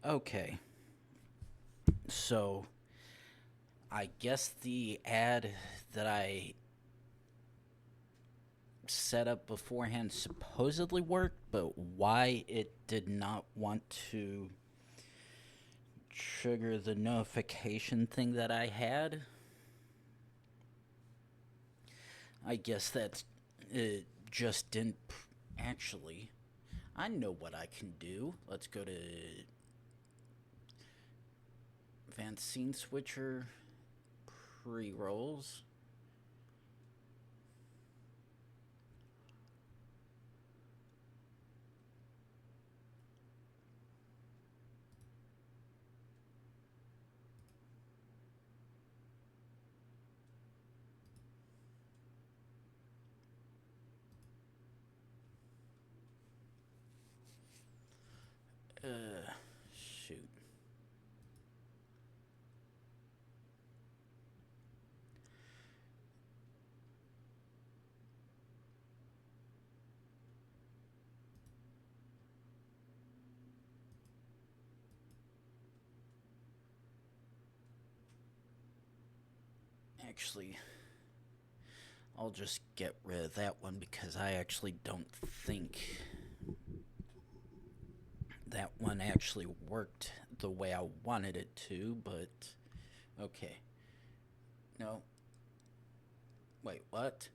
Okay, so I guess the ad that I set up beforehand supposedly worked, but why it did not want to trigger the notification thing that I had, I guess that it just didn't actually. I know what I can do. Let's go to Advanced Scene Switcher, pre-rolls. Shoot. Actually, I'll just get rid of that one because I actually don't think that one actually worked the way I wanted it to, but okay. No. Wait, what?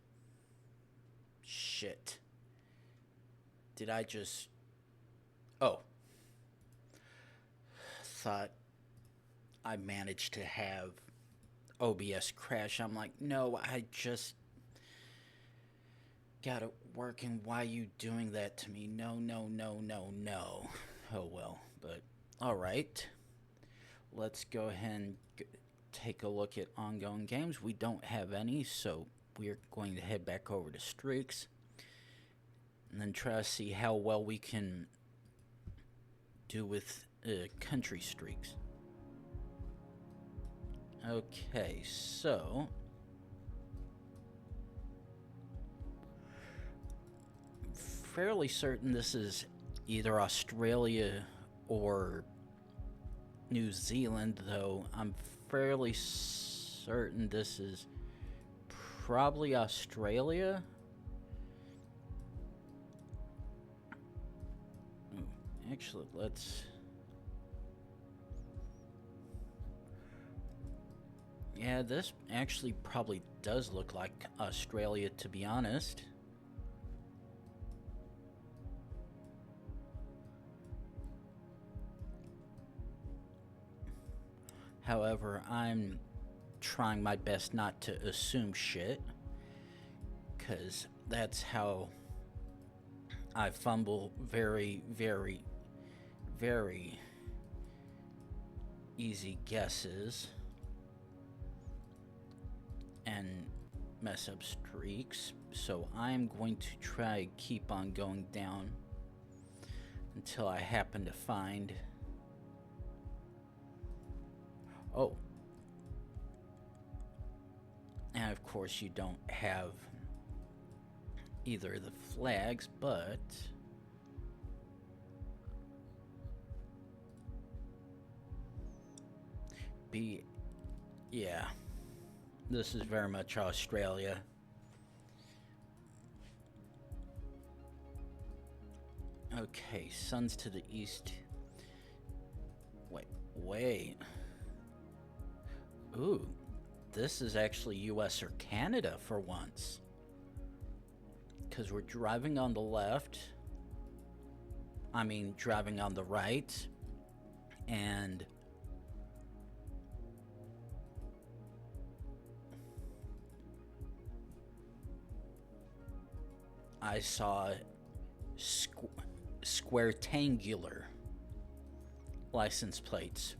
Shit. Did I just. Oh. Thought I managed to have OBS crash. I'm like, no, I just got it working. Why are you doing that to me? No, no, no, no, no. Oh well, but alright. Let's go ahead and take a look at ongoing games. We don't have any, so we're going to head back over to streaks and then try to see how well we can do with country streaks. Okay, so fairly certain this is either Australia or New Zealand, though I'm fairly certain this is probably Australia. Actually, let's. Yeah, this actually probably does look like Australia, to be honest. However, I'm trying my best not to assume shit, because that's how I fumble very, very, very easy guesses and mess up streaks. So I'm going to try keep on going down until I happen to find. Oh. And of course you don't have either of the flags, but yeah, this is very much Australia. Okay, sun's to the east. Wait. Ooh, this is actually US or Canada for once. Because we're driving on the left. I mean, driving on the right. And I saw square-tangular license plates,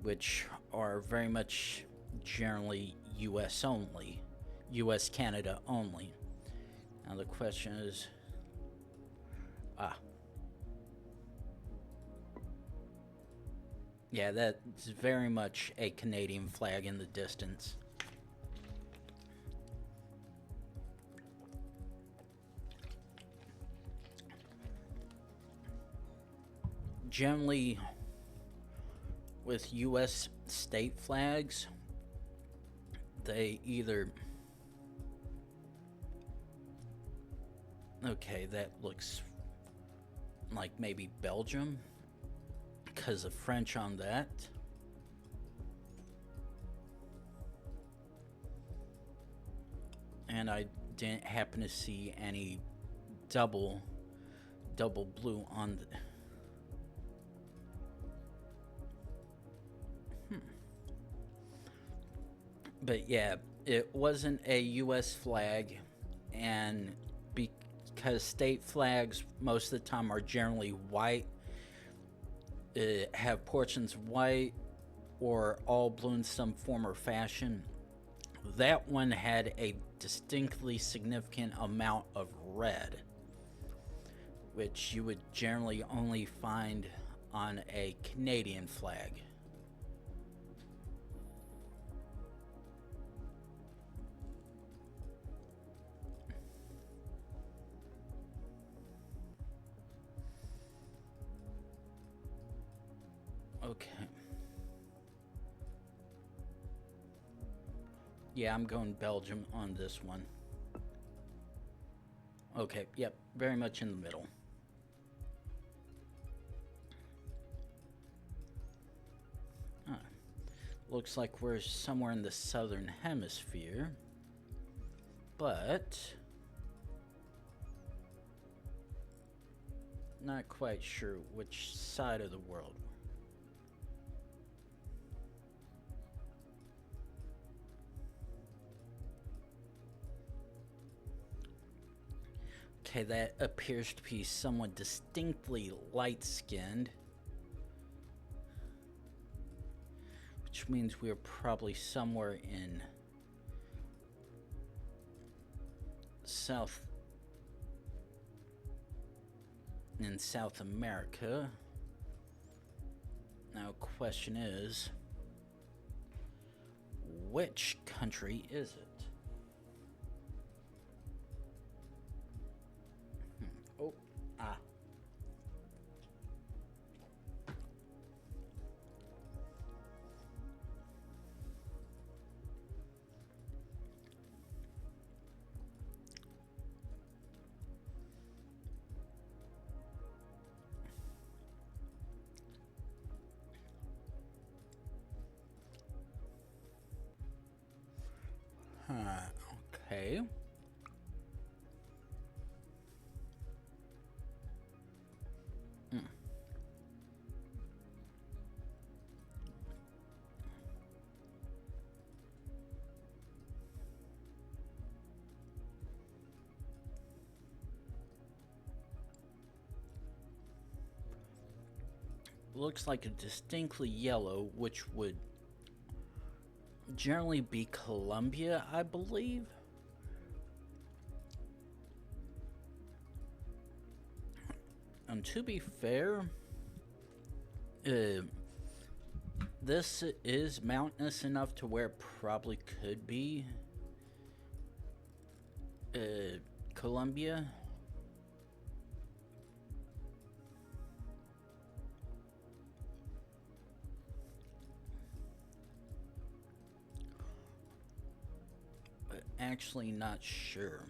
which are very much generally US only, US Canada only. Now the question is, yeah, that's very much a Canadian flag in the distance. Generally, with U.S. state flags, they either... Okay, that looks like maybe Belgium, because of French on that. And I didn't happen to see any double blue on the... But yeah, it wasn't a U.S. flag, and because state flags most of the time are generally white, have portions white or all blue in some form or fashion, that one had a distinctly significant amount of red, which you would generally only find on a Canadian flag. Okay. Yeah, I'm going Belgium on this one. Okay, yep, very much in the middle. Looks like we're somewhere in the southern hemisphere, but not quite sure which side of the world. Okay, that appears to be someone distinctly light-skinned, which means we're probably somewhere in South America. Now, question is, which country is it? Oh, ah. Okay. Looks like a distinctly yellow, which would generally be Colombia, I believe. And to be fair, this is mountainous enough to where it probably could be Colombia. But actually not sure.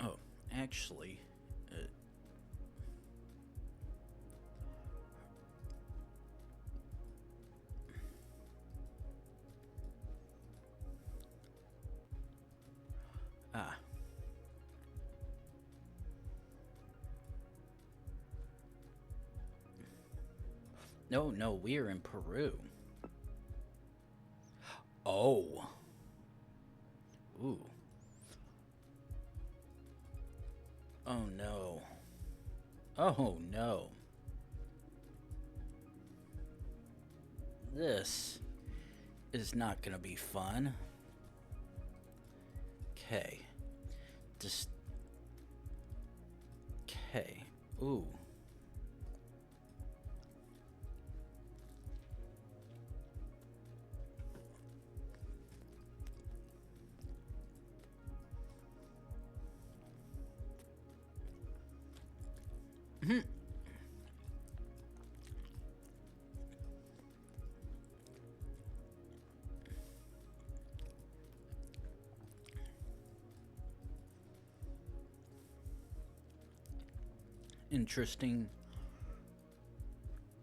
Oh, actually, no, we're in Peru. Oh. Ooh. Oh no. Oh no. This is not gonna be fun. Okay. Just. Okay. Ooh. interesting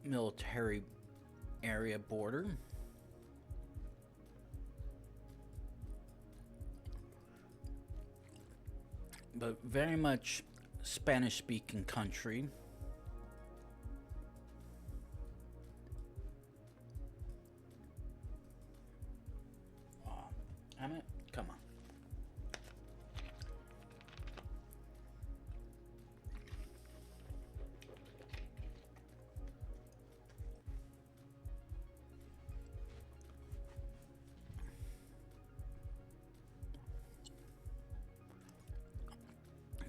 military area border. But very much Spanish-speaking country. Oh, damn it. Come on.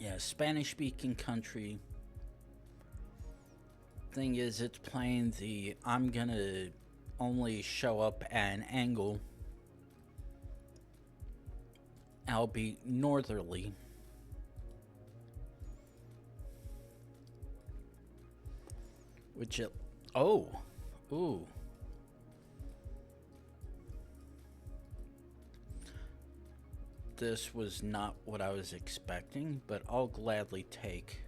Yeah, Spanish-speaking country. Thing is, it's playing the I'm gonna only show up at an angle. I'll be northerly. Which it... Oh! Ooh. This was not what I was expecting, but I'll gladly take.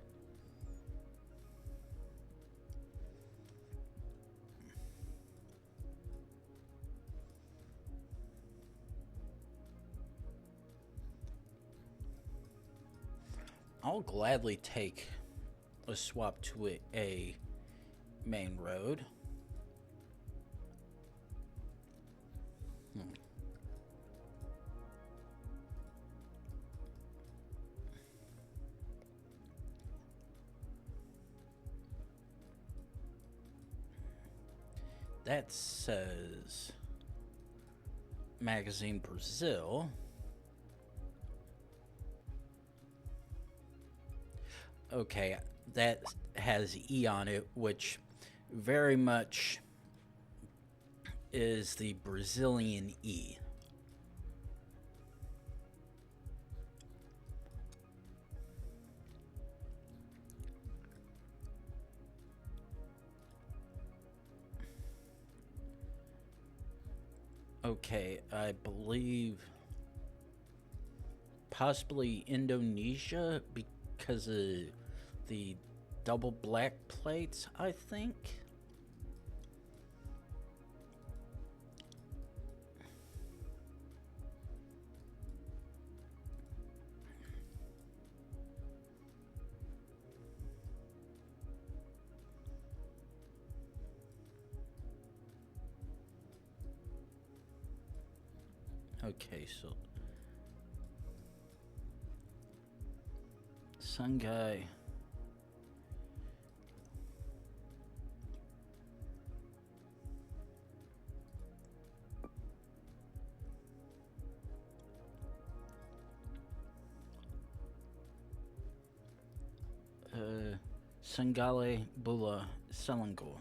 I'll gladly take a swap to a main road. That says Magazine Brazil. Okay, that has E on it, which very much is the Brazilian E. Okay, I believe possibly Indonesia because of the double black plates, I think. Okay, so Sun Guy. Sangale Bula Selangor.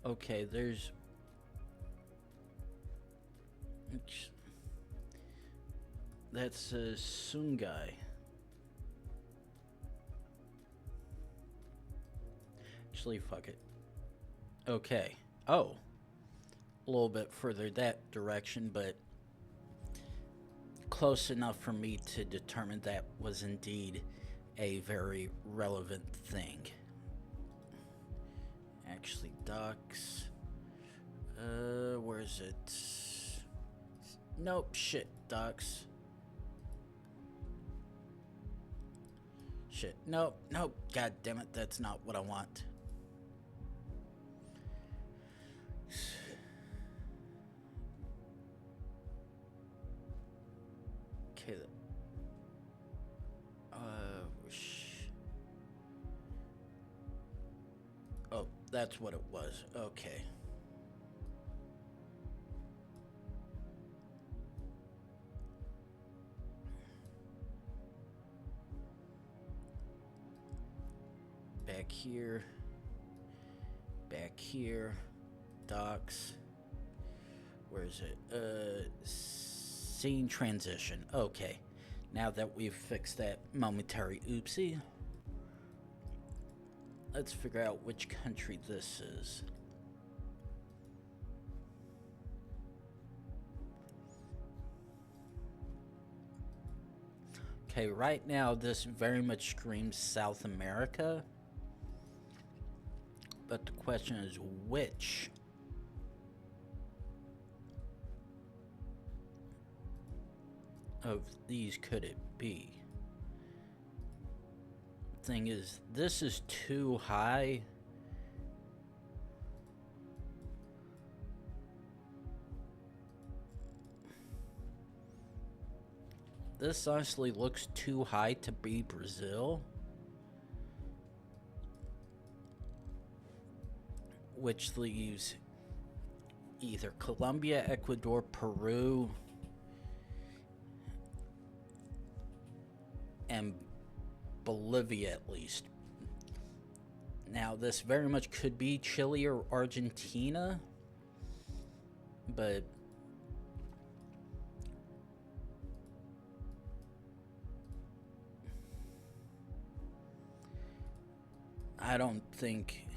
Okay, there's... That's a Sungai. Actually, fuck it. Okay. Oh. A little bit further that direction, but close enough for me to determine that was indeed a very relevant thing. Actually, docks. Where is it? Nope, shit, docks. Shit, nope, nope, god damn it, that's not what I want. Okay, oh, that's what it was, okay. Back here, docks, where is it, Scene transition. Okay. Now that we've fixed that momentary oopsie, let's figure out which country this is. Okay, right now this very much screams South America. But the question is which? Of these could it be? Thing is, this is too high. This honestly looks too high to be Brazil. Which leaves either Colombia, Ecuador, Peru, and Bolivia at least. Now, this very much could be Chile or Argentina, but I don't think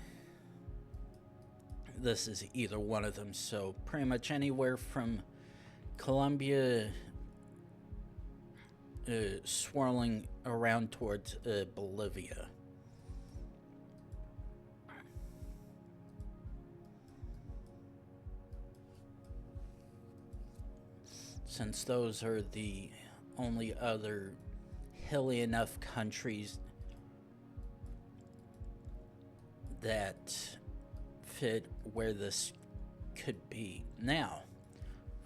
this is either one of them. So pretty much anywhere from Colombia swirling around towards Bolivia. Since those are the only other hilly enough countries that fit where this could be. Now,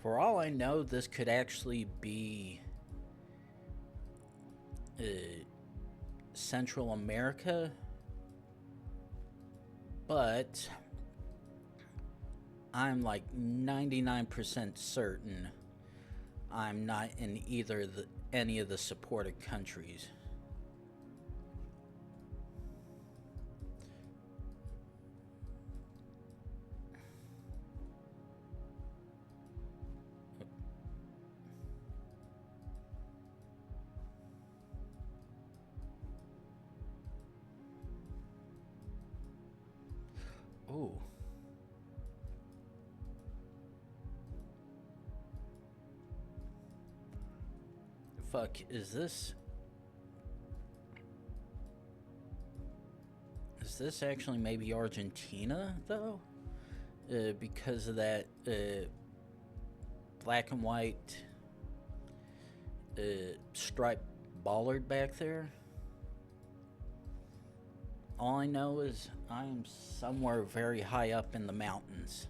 for all I know, this could actually be Central America, but I'm like 99% certain I'm not in either any of the supported countries. Oh. Fuck, is this actually maybe Argentina, though? Because of that black and white striped bollard back there. All I know is I'm somewhere very high up in the mountains.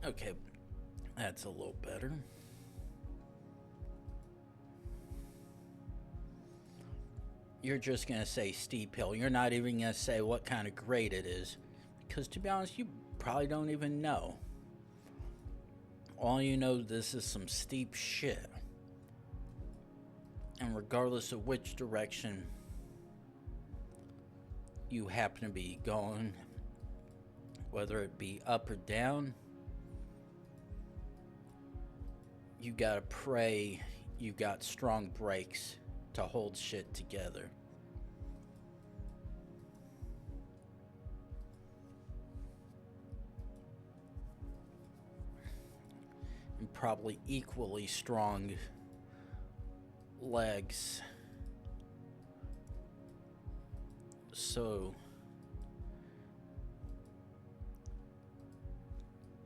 Okay, that's a little better. You're just going to say steep hill. You're not even going to say what kind of grade it is. Because to be honest, you probably don't even know. All you know, this is some steep shit. And regardless of which direction you happen to be going, whether it be up or down, you gotta pray you got strong brakes to hold shit together. And probably equally strong legs. So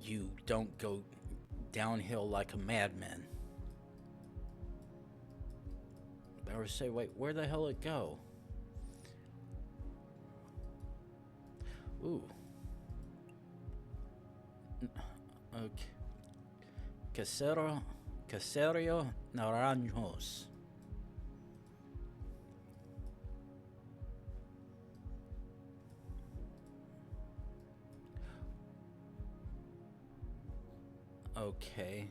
you don't go downhill like a madman. I would say, wait, where the hell it go? Ooh. Okay. Caserio Naranjos. Okay.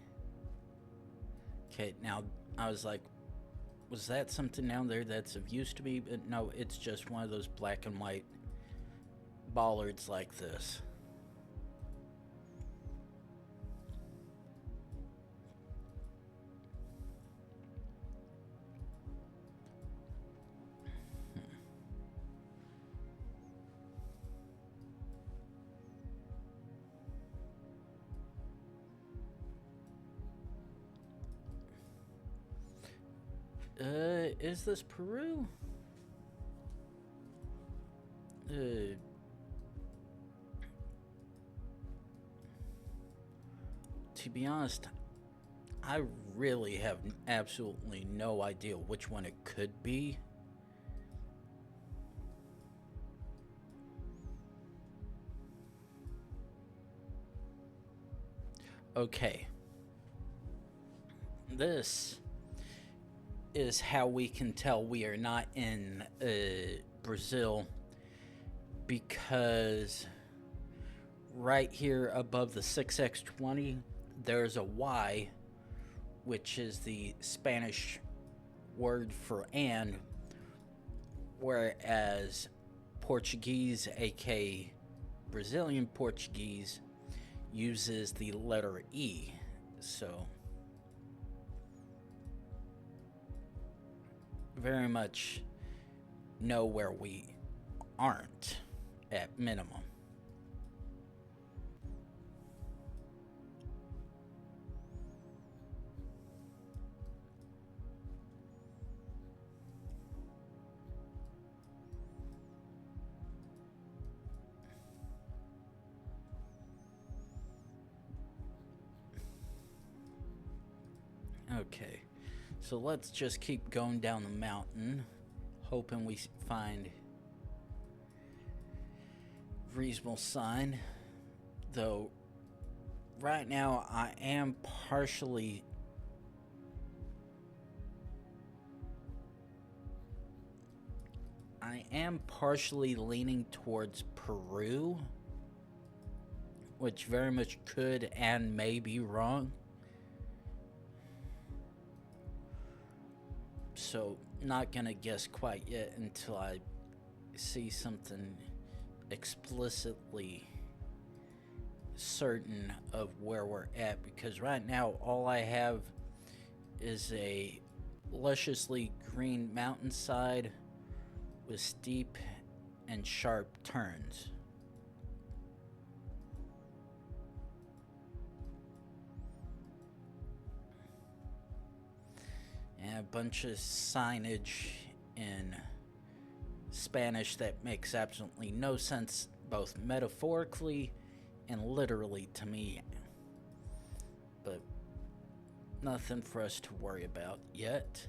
Okay, now I was like, was that something down there that's of use to me? But no, it's just one of those black and white bollards like this. Is this Peru? To be honest, I really have absolutely no idea which one it could be. Okay. This is how we can tell we are not in Brazil, because right here above the 6x20 there's a Y, which is the Spanish word for and, whereas Portuguese, aka Brazilian Portuguese, uses the letter E. So very much know where we aren't at minimum. Okay, so let's just keep going down the mountain, hoping we find reasonable sign. Though right now I am partially leaning towards Peru, which very much could and may be wrong. So not gonna guess quite yet until I see something explicitly certain of where we're at, because right now all I have is a lusciously green mountainside with steep and sharp turns. And a bunch of signage in Spanish that makes absolutely no sense, both metaphorically and literally to me. But nothing for us to worry about yet.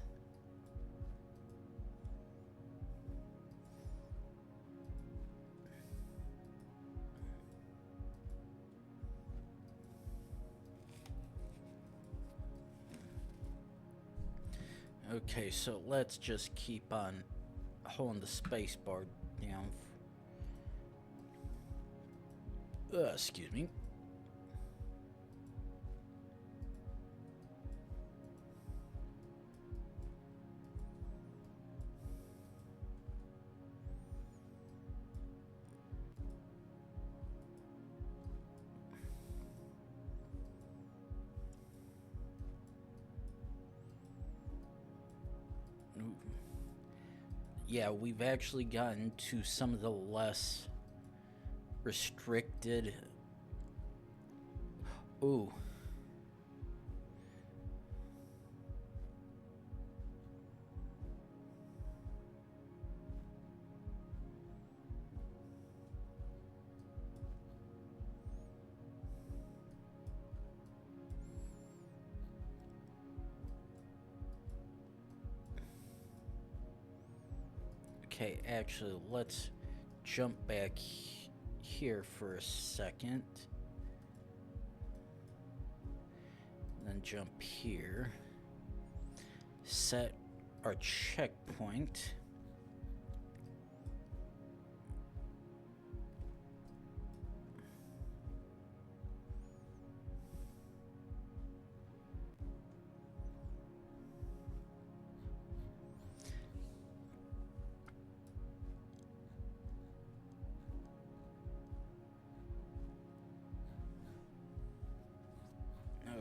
Okay, so let's just keep on holding the space bar down. Excuse me. Yeah, we've actually gotten to some of the less restricted. Ooh. Okay, actually, let's jump back here for a second. Then jump here. Set our checkpoint.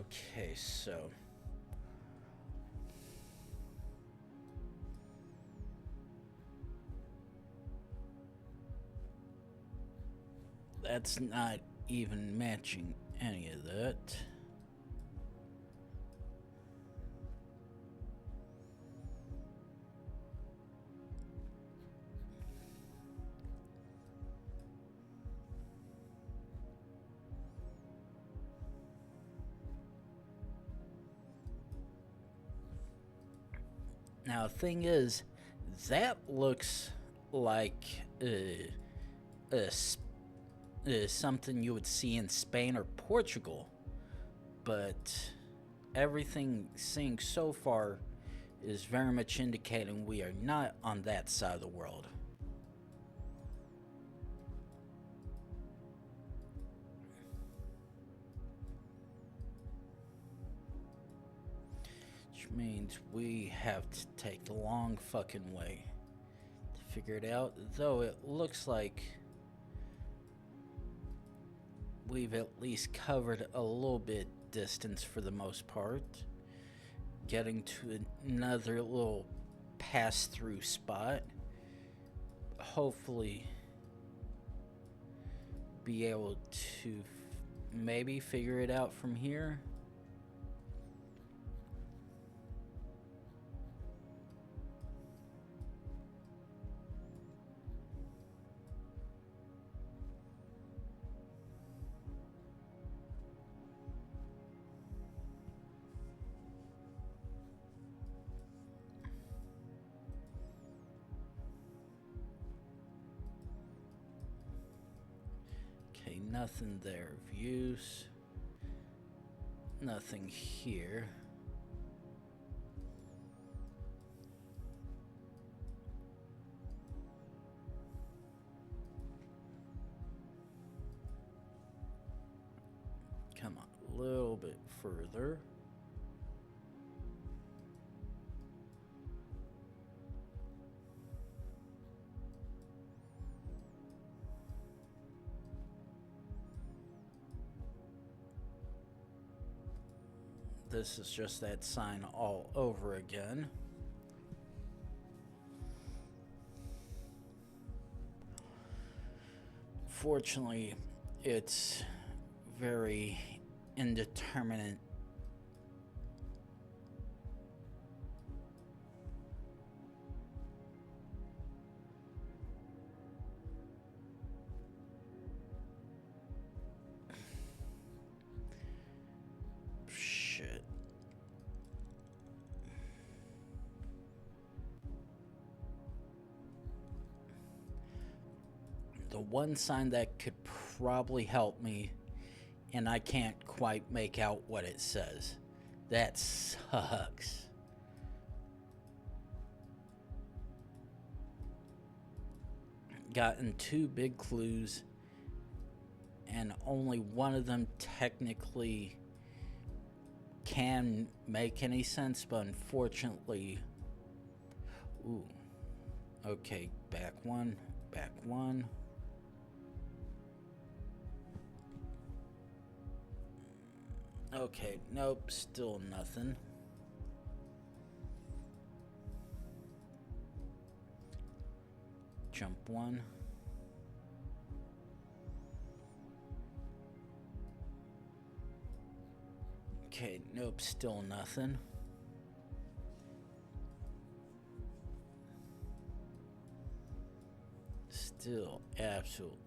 Okay, so that's not even matching any of that. Now, the thing is, that looks like something you would see in Spain or Portugal, but everything seeing so far is very much indicating we are not on that side of the world. Which means we have to take the long fucking way to figure it out, though it looks like we've at least covered a little bit distance for the most part. Getting to another little pass-through spot. Hopefully be able to maybe figure it out from here. Okay, nothing there of use. Nothing here. Come on, a little bit further. This is just that sign all over again. Fortunately, it's very indeterminate. Shit. The one sign that could probably help me, and I can't quite make out what it says. That sucks. Gotten 2 big clues, and only one of them technically can make any sense, but unfortunately... Ooh. Okay, back one, back one. Okay, nope, still nothing. Jump one. Okay, nope, still nothing. Still absolutely.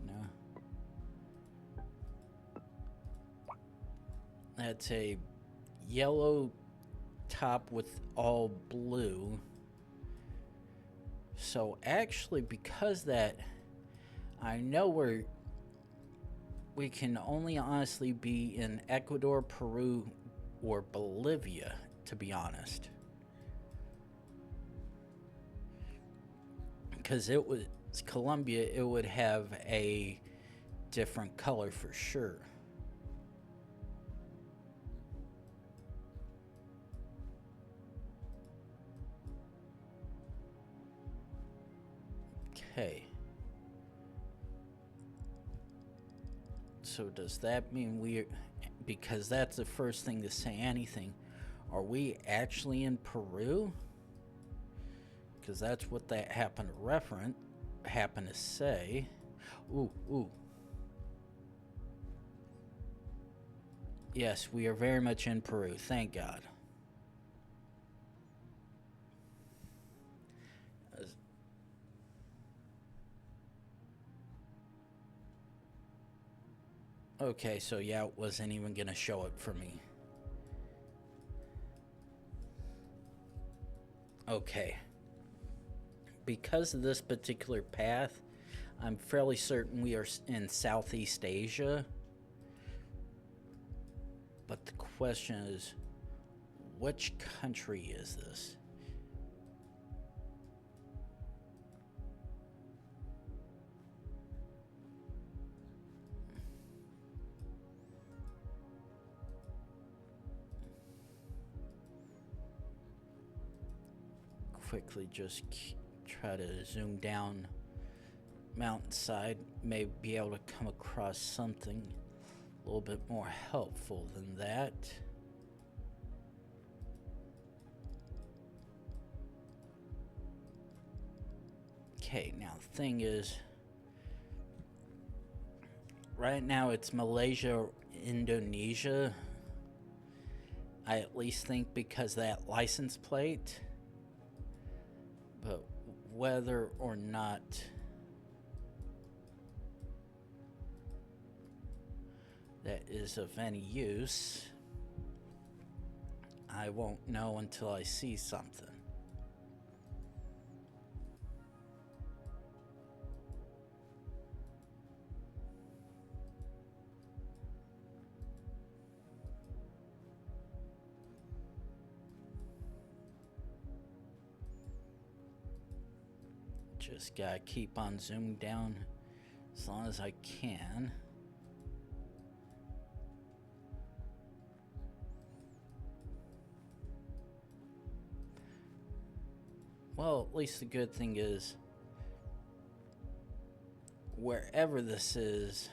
No. That's a yellow top with all blue. So actually, because that, I know we can only honestly be in Ecuador, Peru, or Bolivia, to be honest. Because it was Colombia, it would have a different color for sure. Okay. So does that mean we're, because that's the first thing to say anything, are we actually in Peru? Because that's what that happened to say. Ooh. Yes, we are very much in Peru, thank God. Okay, so yeah, it wasn't even gonna show it for me. Okay. Because of this particular path, I'm fairly certain we are in Southeast Asia. But the question is, which country is this? Quickly just try to zoom down mountainside, may be able to come across something a little bit more helpful than that. Okay, now the thing is, right now it's Malaysia, Indonesia. I at least think because of that license plate. But whether or not that is of any use, I won't know until I see something. Just gotta keep on zooming down as long as I can. Well, at least the good thing is, wherever this is,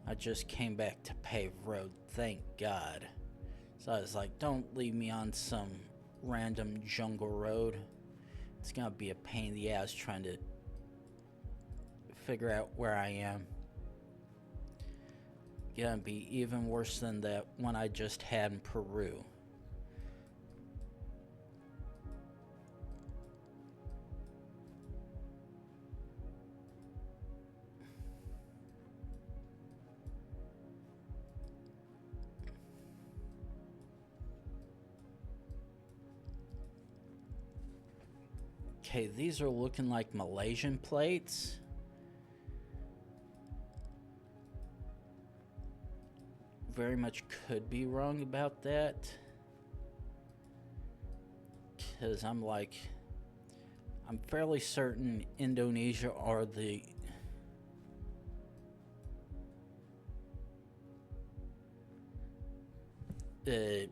I just came back to paved road, thank God. So I was like, don't leave me on some random jungle road. It's gonna be a pain in the ass trying to figure out where I am. Gonna be even worse than that one I just had in Peru. Okay, these are looking like Malaysian plates. Very much could be wrong about that. Because I'm fairly certain Indonesia are the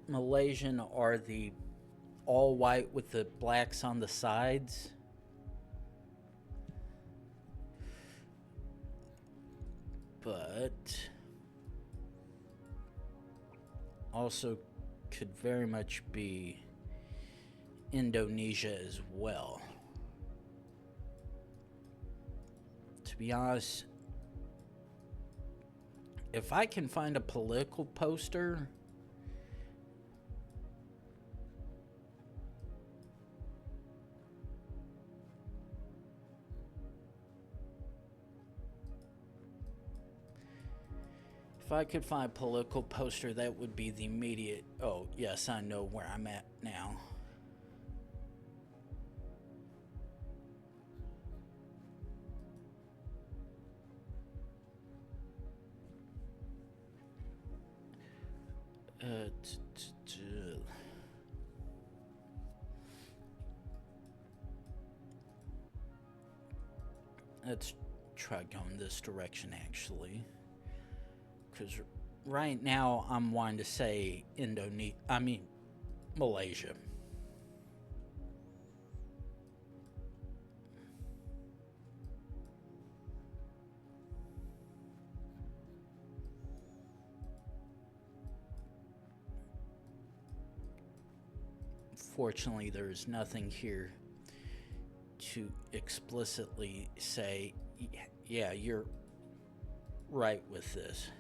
Malaysian are the all white with the blacks on the sides. But also could very much be Indonesia as well. To be honest, if I can find a political poster, that would be the immediate, oh, yes, I know where I'm at now. Let's try going this direction, actually. Because right now I'm wanting to say Malaysia. Fortunately, there's nothing here to explicitly say, yeah, you're right with this.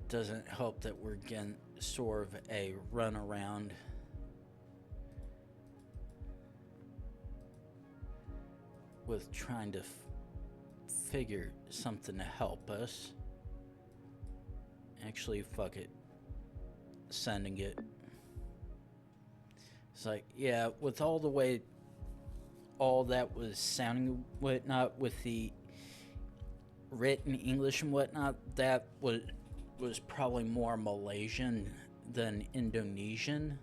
Doesn't help that we're getting sort of a runaround. With trying to figure something to help us. Actually, fuck it. Sending it. It's like, yeah, with all the way all that was sounding whatnot with the written English and whatnot, that was probably more Malaysian than Indonesian.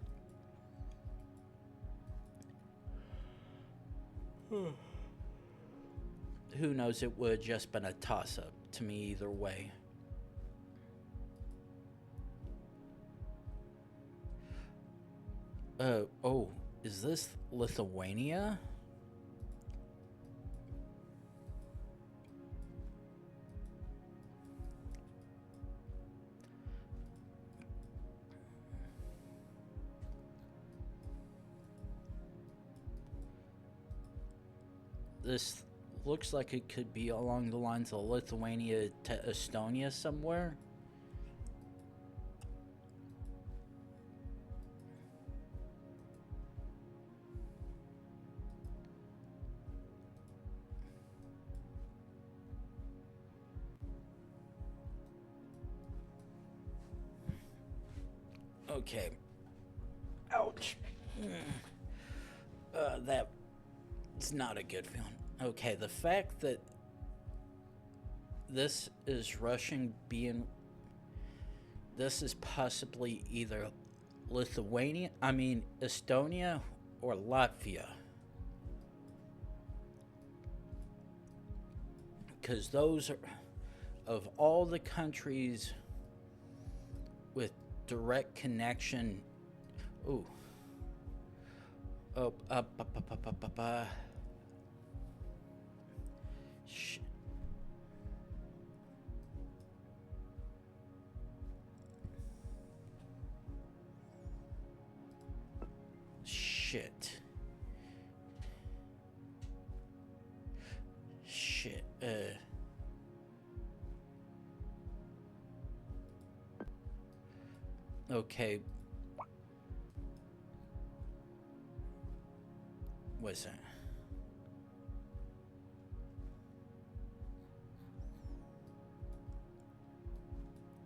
Who knows, it would have just been a toss-up to me either way. Oh, is this Lithuania? This looks like it could be along the lines of Lithuania to Estonia somewhere. Okay. Ouch. That's not a good feeling. Okay, the fact that this is Russian being... This is possibly either Estonia or Latvia. Because those are... Of all the countries with direct connection... Ooh. Shit. Okay. What's that?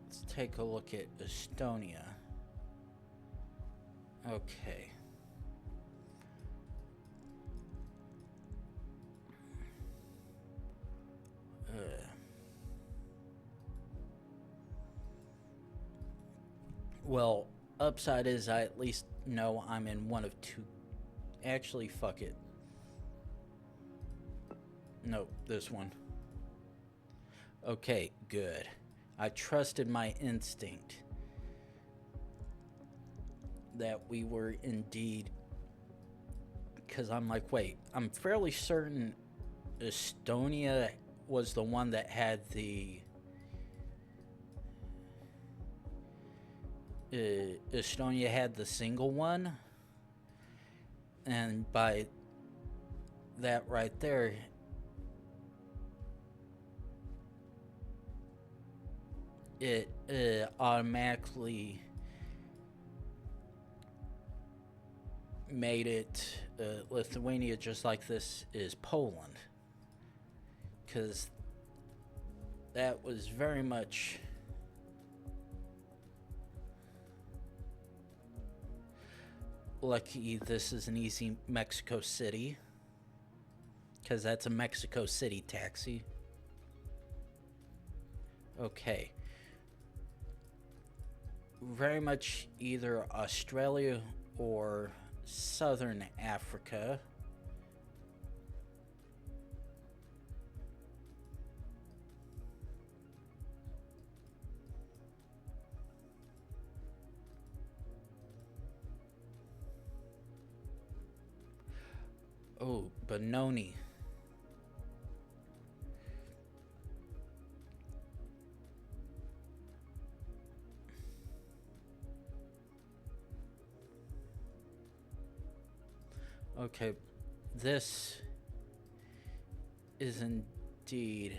Let's take a look at Estonia. Okay. Well, upside is I at least know I'm in one of two. Actually, fuck it. Nope, this one. Okay, good. I trusted my instinct that we were indeed... Because I'm like, wait, I'm fairly certain Estonia was the one that had the... Estonia had the single one. And by that right there... It automatically made it Lithuania, just like this is Poland. Because that was very much... Lucky this is an easy Mexico City. Because that's a Mexico City taxi. Okay. Very much either Australia or Southern Africa. Benoni. Okay, this is indeed,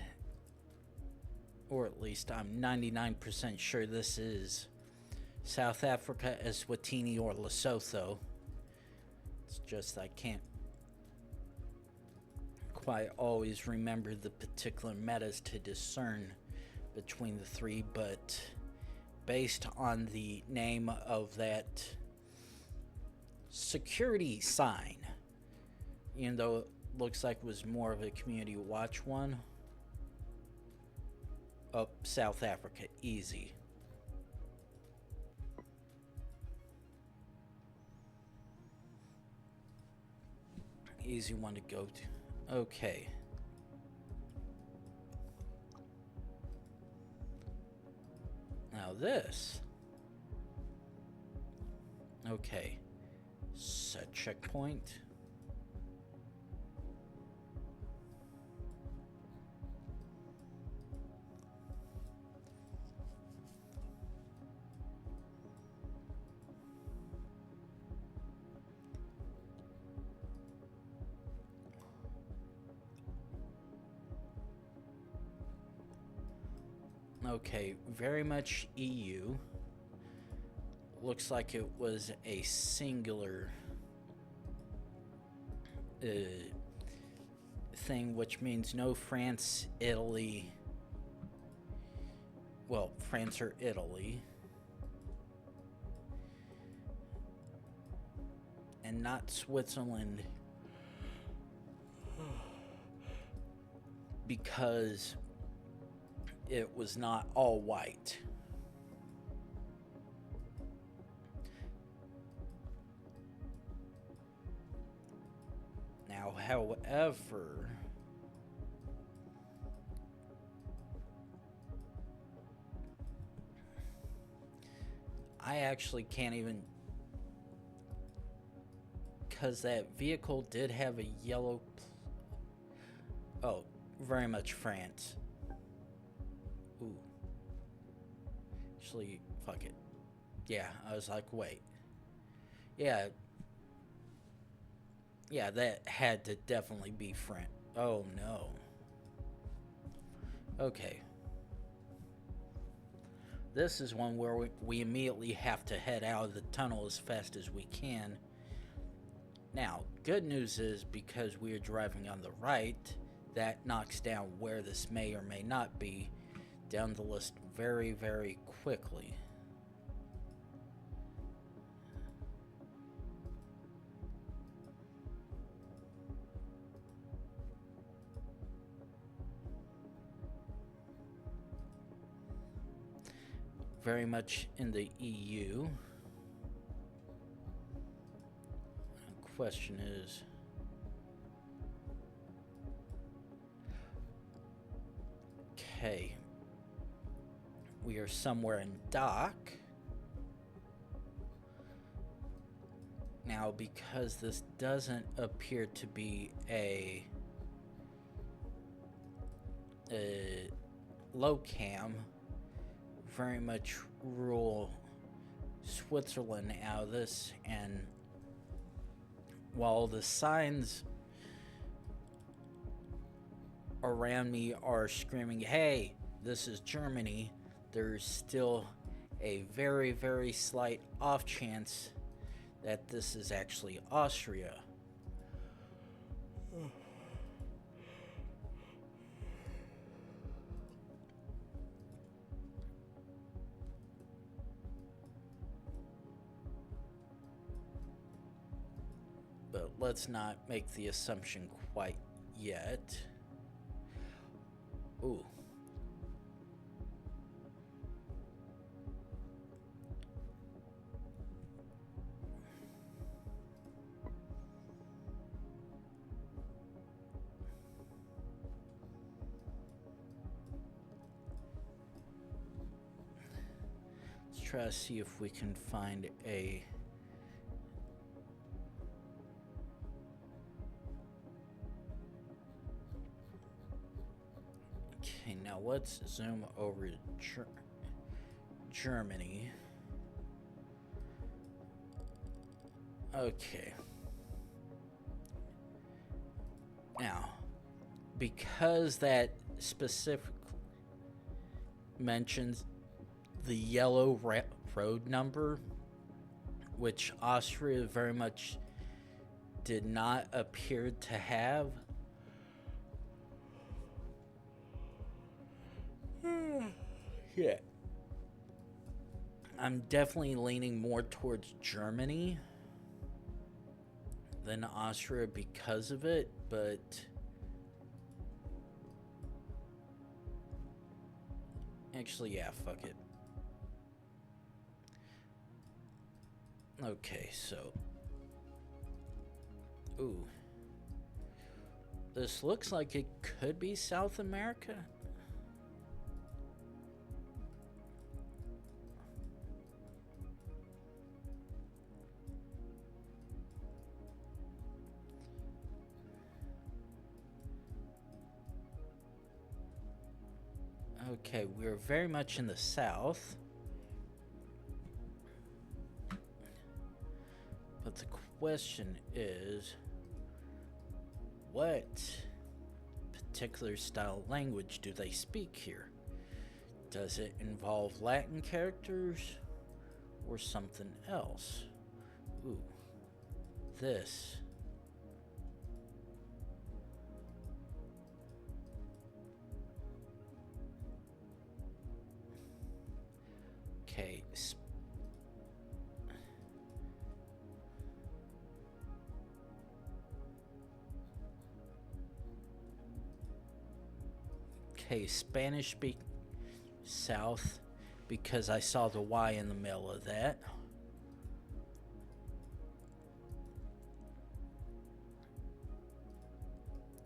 or at least I'm 99% sure this is South Africa, Eswatini, or Lesotho. It's just I can't quite always remember the particular metas to discern between the three, but based on the name of that security sign, even though it looks like it was more of a community watch one. Oh, South Africa, easy. Easy one to go to. Okay. Now this. Okay. Set checkpoint. Okay, very much EU. Looks like it was a singular thing, which means no France, Italy. Well, France or Italy. And not Switzerland. Because it was not all white. Now, however, I actually can't even, because that vehicle did have a yellow, oh, very much France. Ooh. Actually, fuck it. Yeah, I was like, wait. Yeah. Yeah, that had to definitely be France. Oh, no. Okay. This is one where we immediately have to head out of the tunnel as fast as we can. Now, good news is because we are driving on the right, that knocks down where this may or may not be down the list very, very quickly. Very much in the EU. The question is, okay, we are somewhere in dock. Now, because this doesn't appear to be a low cam, very much rule Switzerland out of this, and while the signs around me are screaming, hey, this is Germany, there's still a very, very slight off chance that this is actually Austria. But let's not make the assumption quite yet. Ooh. Let's try to see if we can find a Okay, now let's zoom over to Germany. Okay. Now, because that specifically mentions the yellow road number, which Austria very much did not appear to have. Yeah. I'm definitely leaning more towards Germany than Austria because of it, but actually, yeah, fuck it. Okay, so ooh, this looks like it could be South America. Okay, we're very much in the south. But the question is, what particular style of language do they speak here? Does it involve Latin characters or something else? Ooh, this. Okay. Okay, Spanish speak South because I saw the Y in the middle of that.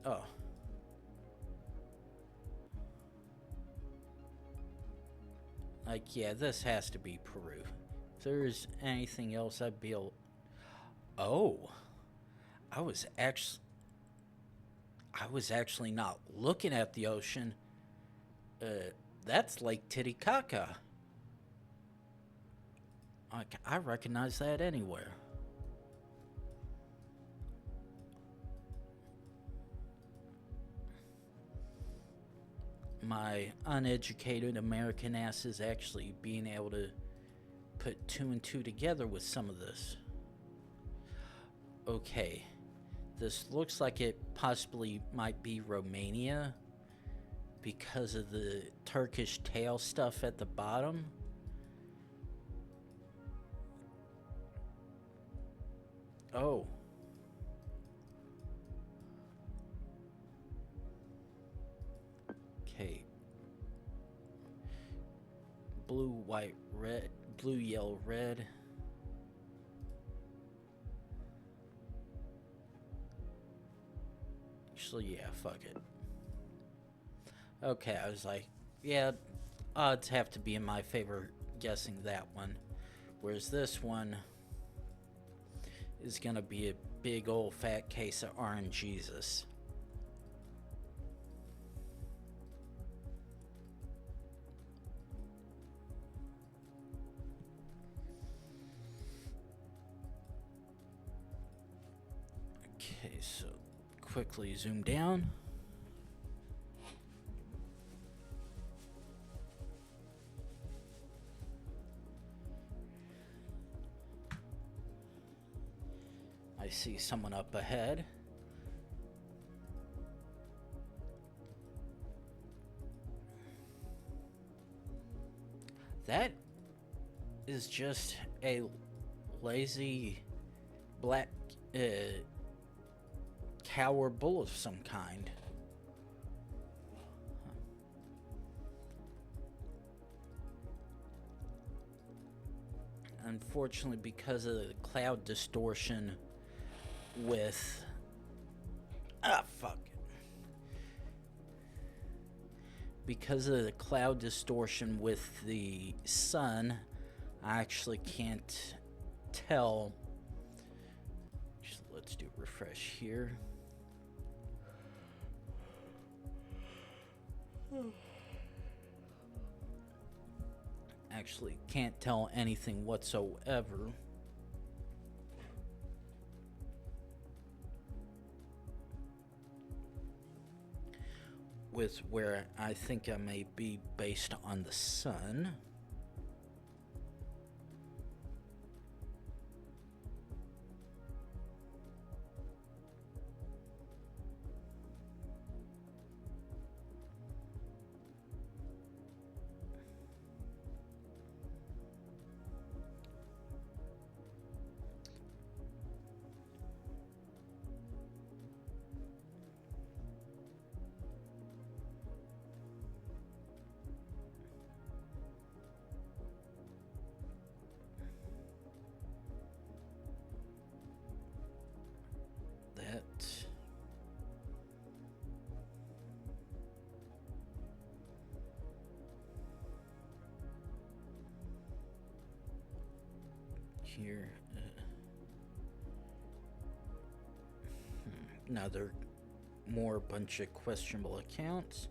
Oh. Like, yeah, this has to be Peru. If there's anything else, I'd be able... Oh. I was actually not looking at the ocean. That's Lake Titicaca. I recognize that anywhere. My uneducated American ass is actually being able to put two and two together with some of this. Okay, this looks like it possibly might be Romania because of the Turkish tail stuff at the bottom. Oh. Okay. Blue, white, red. Blue, yellow, red. Actually, yeah, fuck it. Okay, I was like, yeah, odds have to be in my favor guessing that one. Whereas this one is gonna be a big old fat case of RNGesus. Okay, so quickly zoom down. I see someone up ahead. That is just a lazy black cow or bull of some kind. Unfortunately, because of the cloud distortion with... fuck. Because of the cloud distortion with the sun, I actually can't tell. Let's do refresh here. actually can't tell anything whatsoever. With where I think I may be based on the sun. Here, another more bunch of questionable accounts.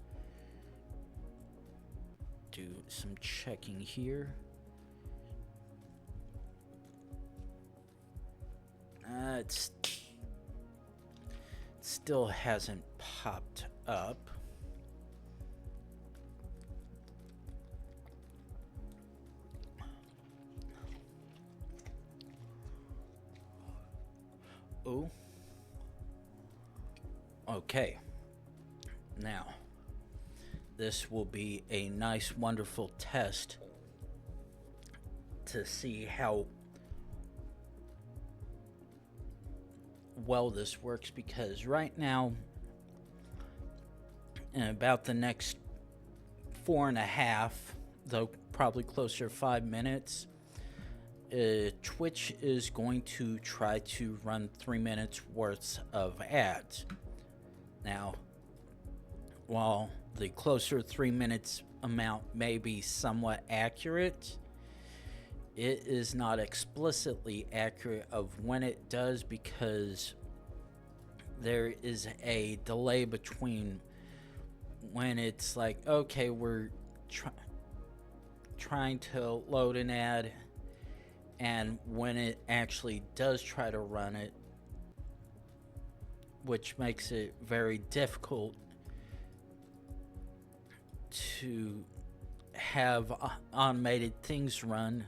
Do some checking here. It still hasn't popped up. Oh. Okay. Now, this will be a nice, wonderful test to see how well this works, because right now, in about the next 4.5, though probably closer to 5 minutes, Twitch is going to try to run 3 minutes worth of ads. Now, while the closer 3 minutes amount may be somewhat accurate, it is not explicitly accurate of when it does, because there is a delay between when it's like, okay, we're trying to load an ad, and when it actually does try to run it, which makes it very difficult to have automated things run.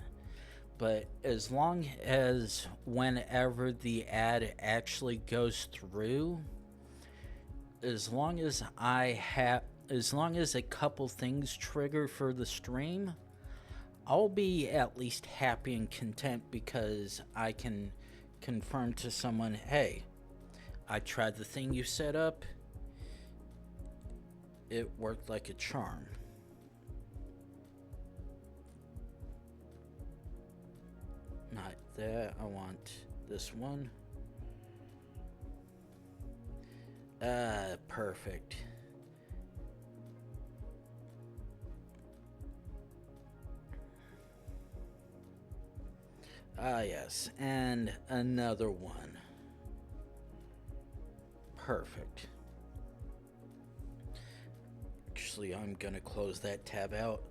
But as long as whenever the ad actually goes through, as long as a couple things trigger for the stream, I'll be at least happy and content, because I can confirm to someone, hey, I tried the thing you set up. It worked like a charm. Not that. I want this one. Perfect. Yes, and another one. Perfect. Actually, I'm gonna close that tab out,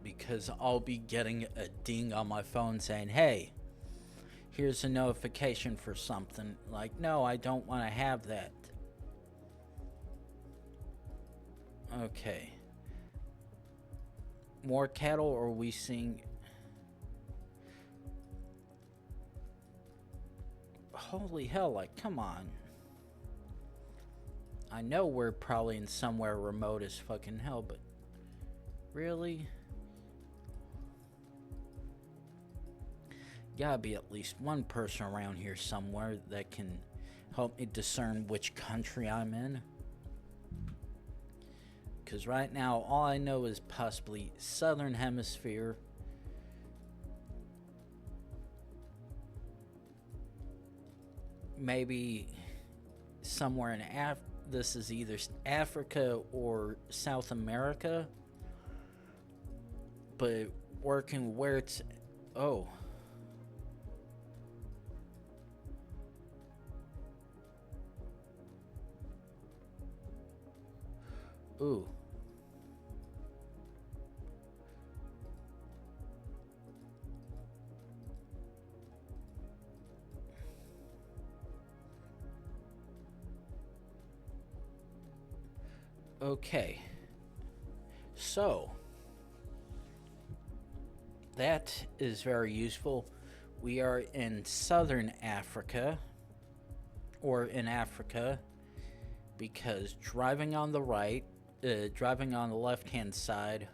because I'll be getting a ding on my phone saying, hey, here's a notification for something. Like, no, I don't want to have that. Okay. More cattle, or are we seeing... Holy hell, like, come on. I know we're probably in somewhere remote as fucking hell, but... Really? Gotta be at least one person around here somewhere that can help me discern which country I'm in. Because right now, all I know is possibly Southern Hemisphere. Maybe somewhere in this is either Africa or South America. But working where it's... Oh. Ooh. Okay. So, that is very useful. We are in southern Africa, or in Africa, because driving on the left hand side,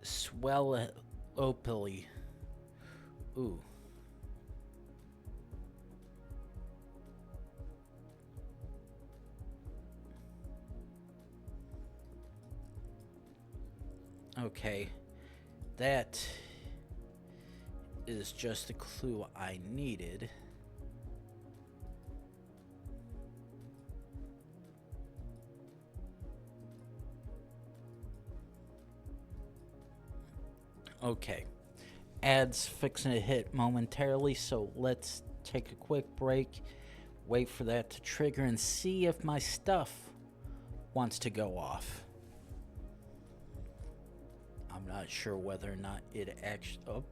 Swellopily. Ooh. Okay. That is just the clue I needed. Okay. Ads fixing to hit momentarily, so let's take a quick break, wait for that to trigger, and see if my stuff wants to go off. I'm not sure whether or not it actually... Oh.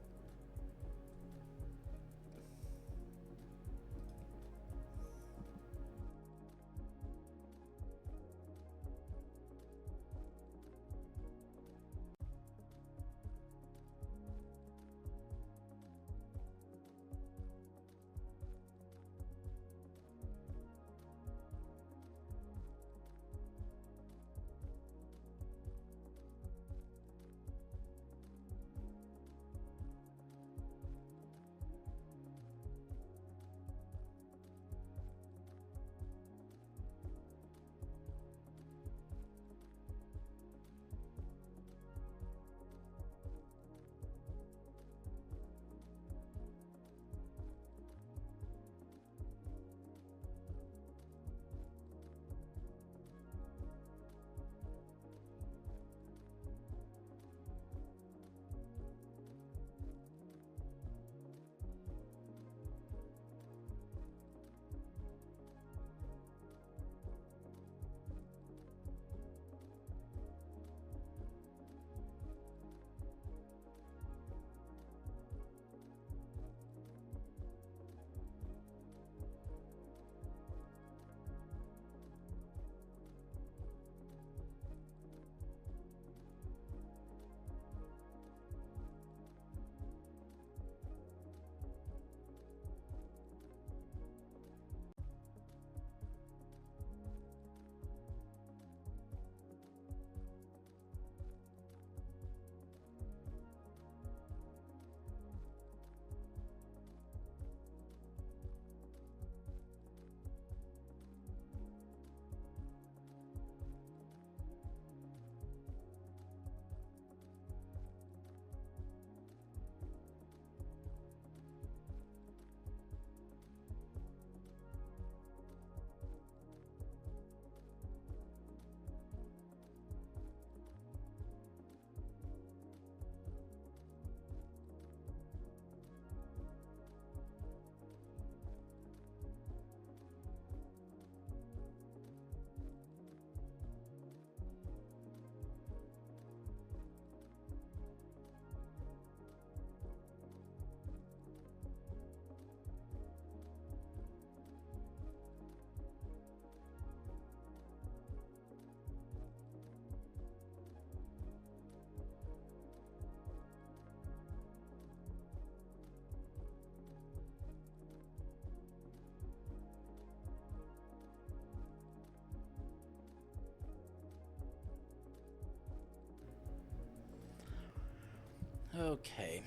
Okay.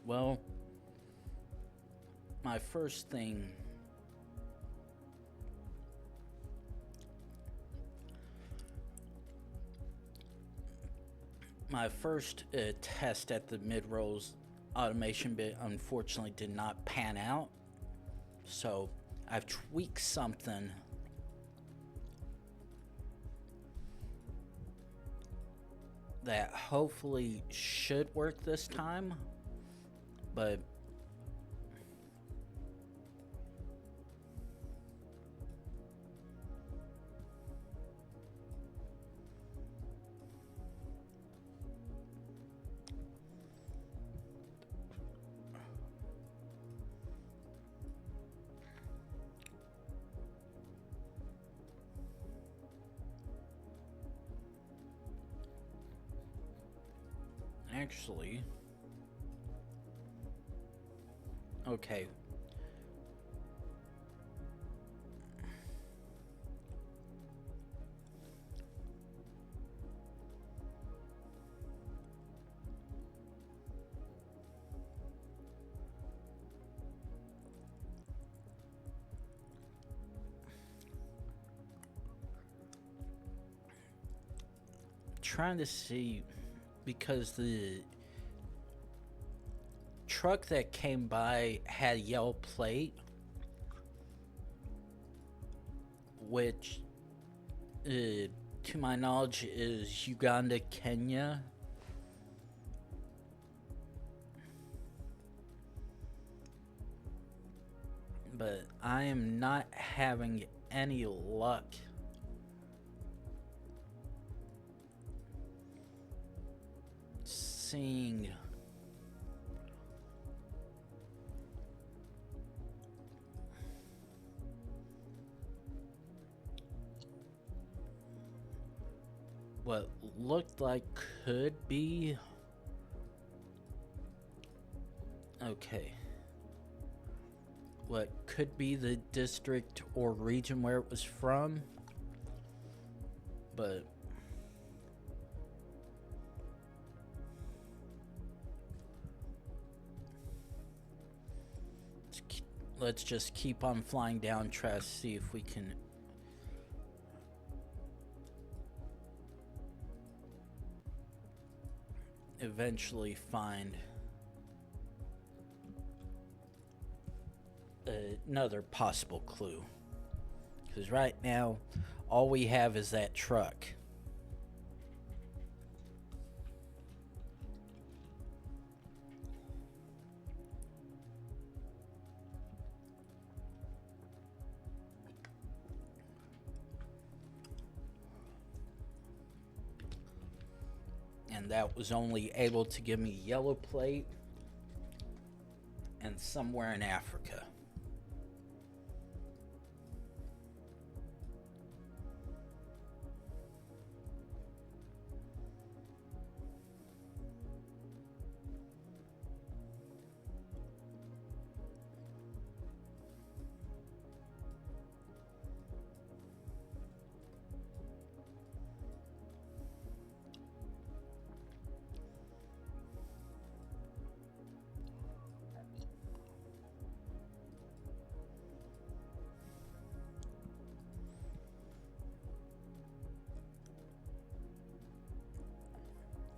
Well, my first thing... My first test at the mid-rolls automation bit unfortunately did not pan out. So I've tweaked something that hopefully should work this time, but Actually, okay. Trying to see, because the truck that came by had a yellow plate, which to my knowledge is Uganda, Kenya. But I am not having any luck seeing what looked like could be. Okay. What could be the district or region where it was from, but let's just keep on flying down, try to see if we can eventually find another possible clue. Because right now, all we have is that truck. And that was only able to give me yellow plate and somewhere in Africa.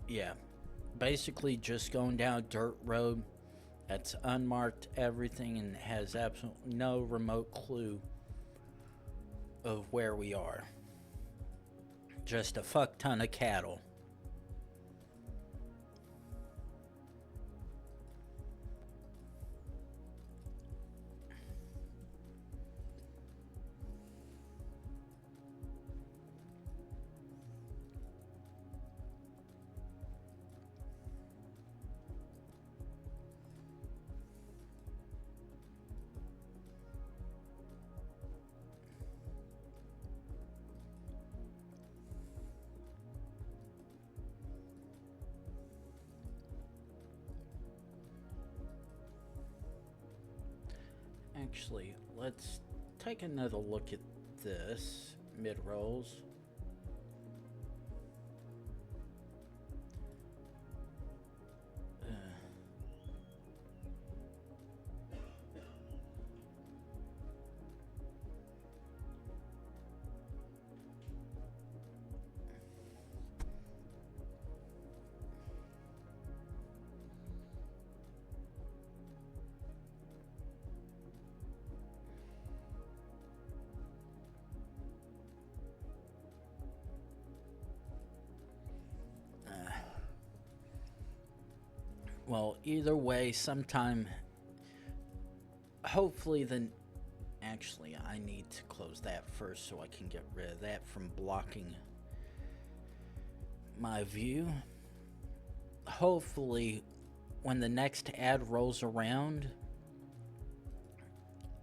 Yeah, basically just going down a dirt road that's unmarked everything and has absolutely no remote clue of where we are. Just a fuck ton of cattle. Actually, let's take another look at this mid-rolls. Well, either way, sometime, hopefully actually, I need to close that first so I can get rid of that from blocking my view. Hopefully, when the next ad rolls around,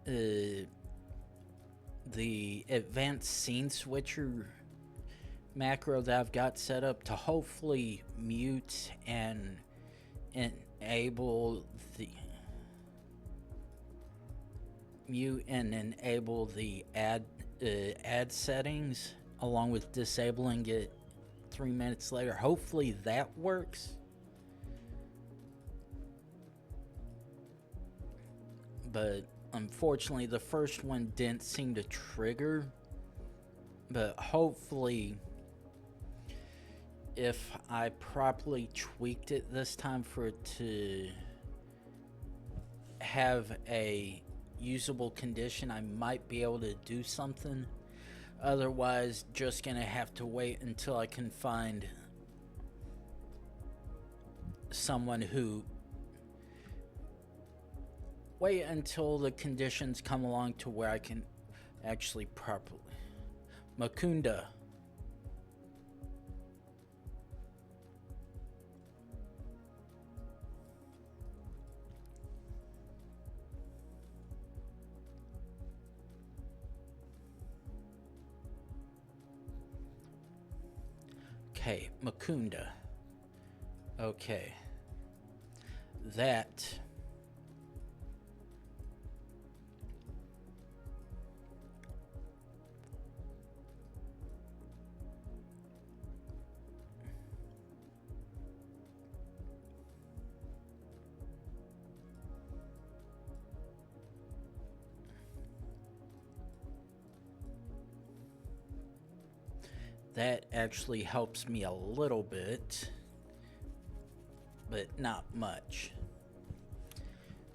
the advanced scene switcher macro that I've got set up to hopefully mute and enable the ad settings along with disabling it 3 minutes later. Hopefully that works. But unfortunately the first one didn't seem to trigger. But hopefully if I properly tweaked it this time for it to have a usable condition, I might be able to do something. Otherwise, just gonna have to wait until I can find someone who... Wait until the conditions come along to where I can actually properly... Makunda. Okay, Makunda. Okay. That... That actually helps me a little bit, but not much.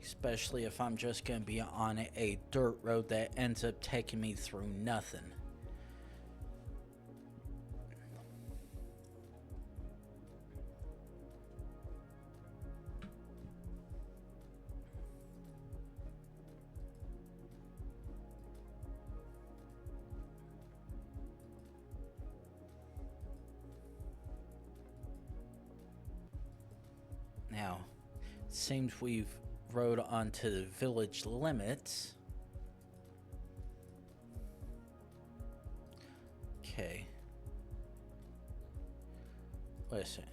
Especially if I'm just going to be on a dirt road that ends up taking me through nothing. Now, it seems we've rode onto the village limits. Okay. Listen.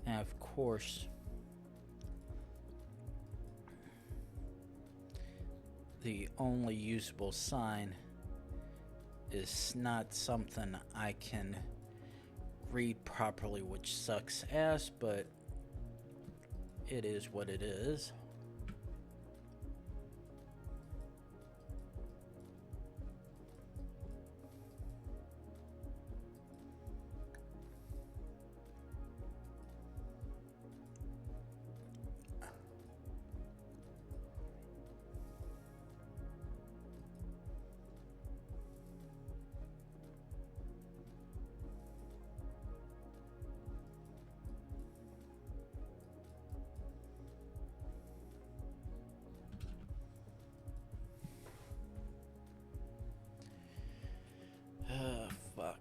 And of course, the only usable sign is not something I can read properly, which sucks ass, but it is what it is. Fuck.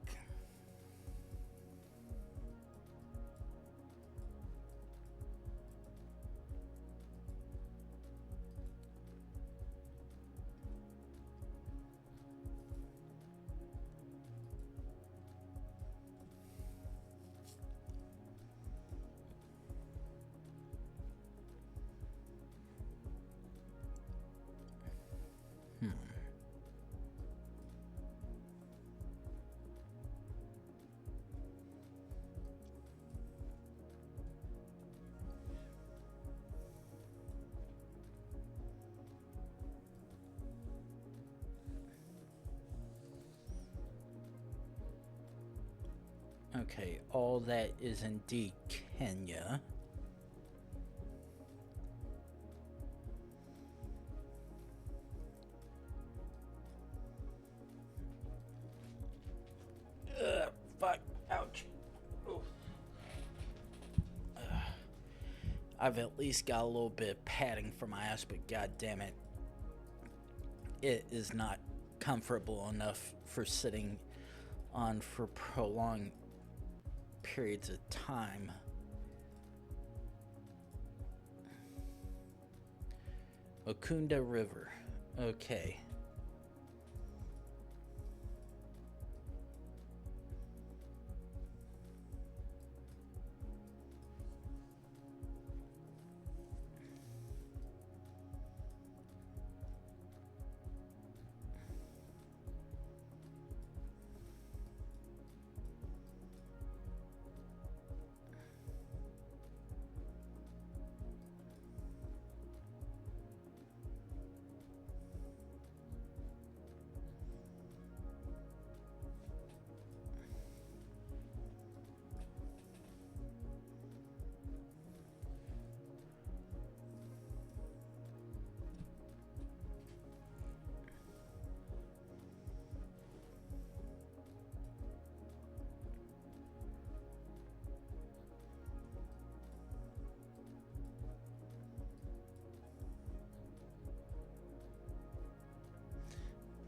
Okay, all that is indeed Kenya. Fuck, ouch. I've at least got a little bit of padding for my ass, but god damn it, it is not comfortable enough for sitting on for prolonged periods of time. Okunda River. Okay.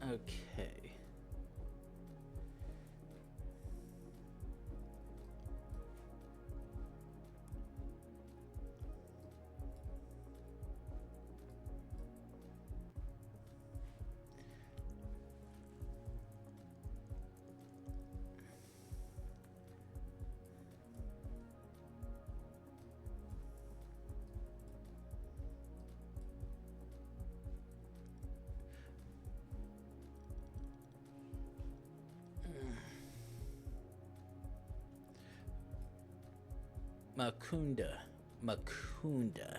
Okay. Makunda. Makunda.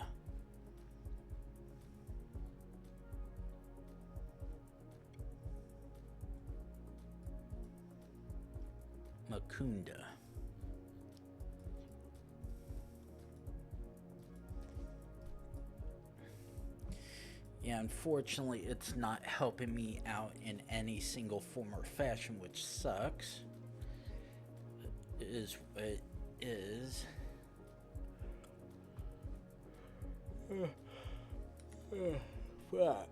Makunda. Yeah, unfortunately, it's not helping me out in any single form or fashion, which sucks. It is what it is. Fuck.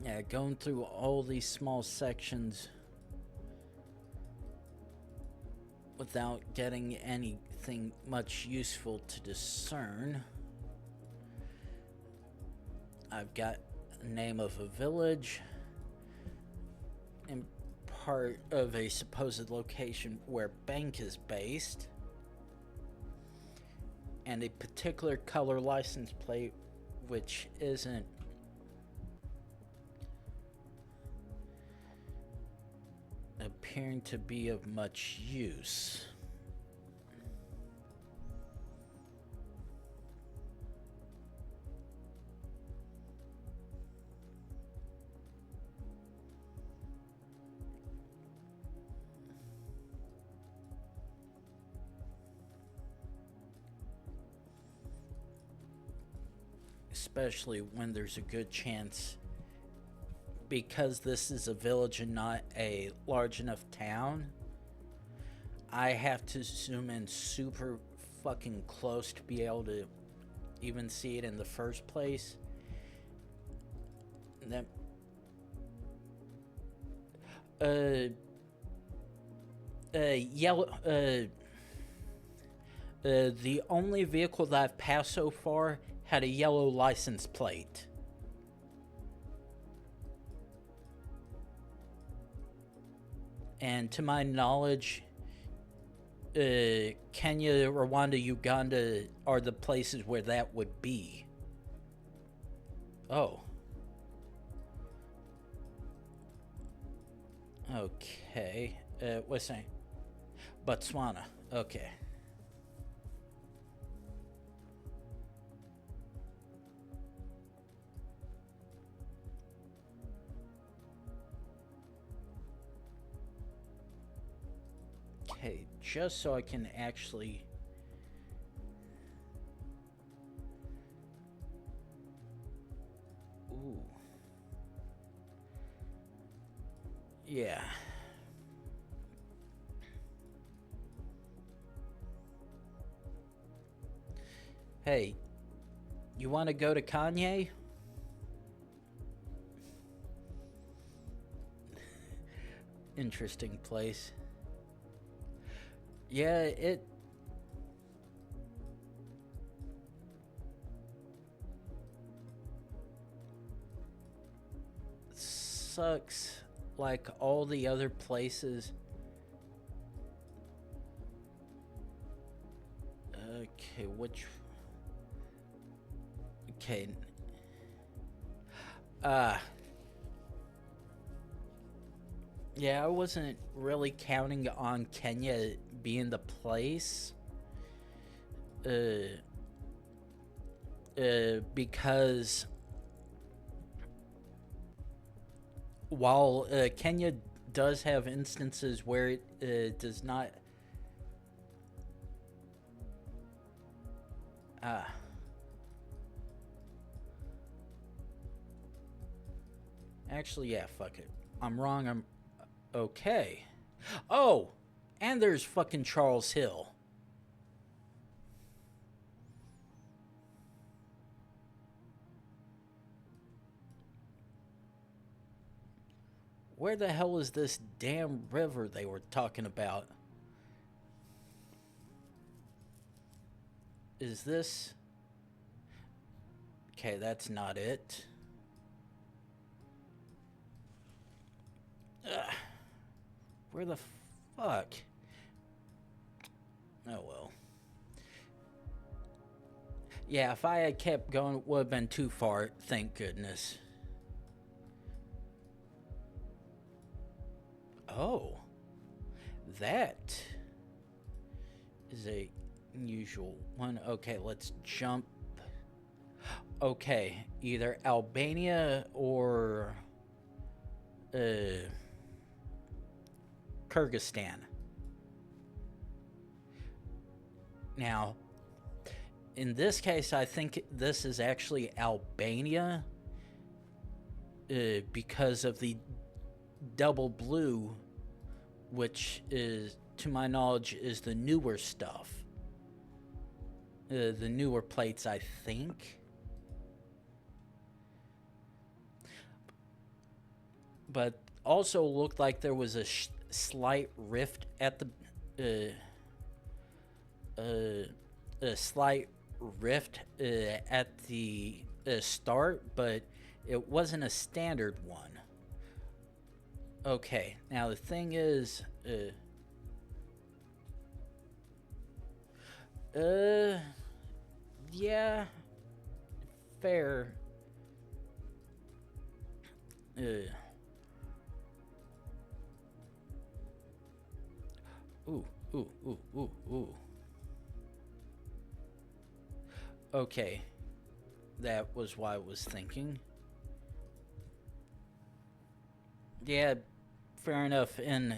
Yeah, going through all these small sections without getting anything much useful to discern. I've got a name of a village and part of a supposed location where bank is based, and a particular color license plate which isn't appearing to be of much use. Especially when there's a good chance, because this is a village and not a large enough town, I have to zoom in super fucking close to be able to even see it in the first place. And then, Yellow. The only vehicle that I've passed so far had a yellow license plate. And to my knowledge, Kenya, Rwanda, Uganda are the places where that would be. Oh. Okay. What's that? Botswana. Okay. Okay, just so I can actually... Ooh. Yeah. Hey, you want to go to Kanye? Interesting place. Yeah, it... sucks like all the other places. Okay, which... Okay. Yeah, I wasn't really counting on Kenya being the place. Because while Kenya does have instances where it does not... Actually, yeah, fuck it. I'm wrong, I'm... Okay. Oh! And there's fucking Charles Hill. Where the hell is this damn river they were talking about? Is this... Okay, that's not it. Ugh. Where the fuck? Oh well. Yeah, if I had kept going, it would have been too far, thank goodness. Oh. That is a unusual one. Okay, let's jump. Okay, either Albania or Kyrgyzstan. Now, in this case, I think this is actually Albania because of the double blue, which is, to my knowledge, is the newer stuff. The newer plates, I think. But also looked like there was a slight rift at the a slight rift at the start, but it wasn't a standard one. Okay, now the thing is, yeah, fair. Ooh. Okay, that was what I was thinking. Yeah, fair enough. And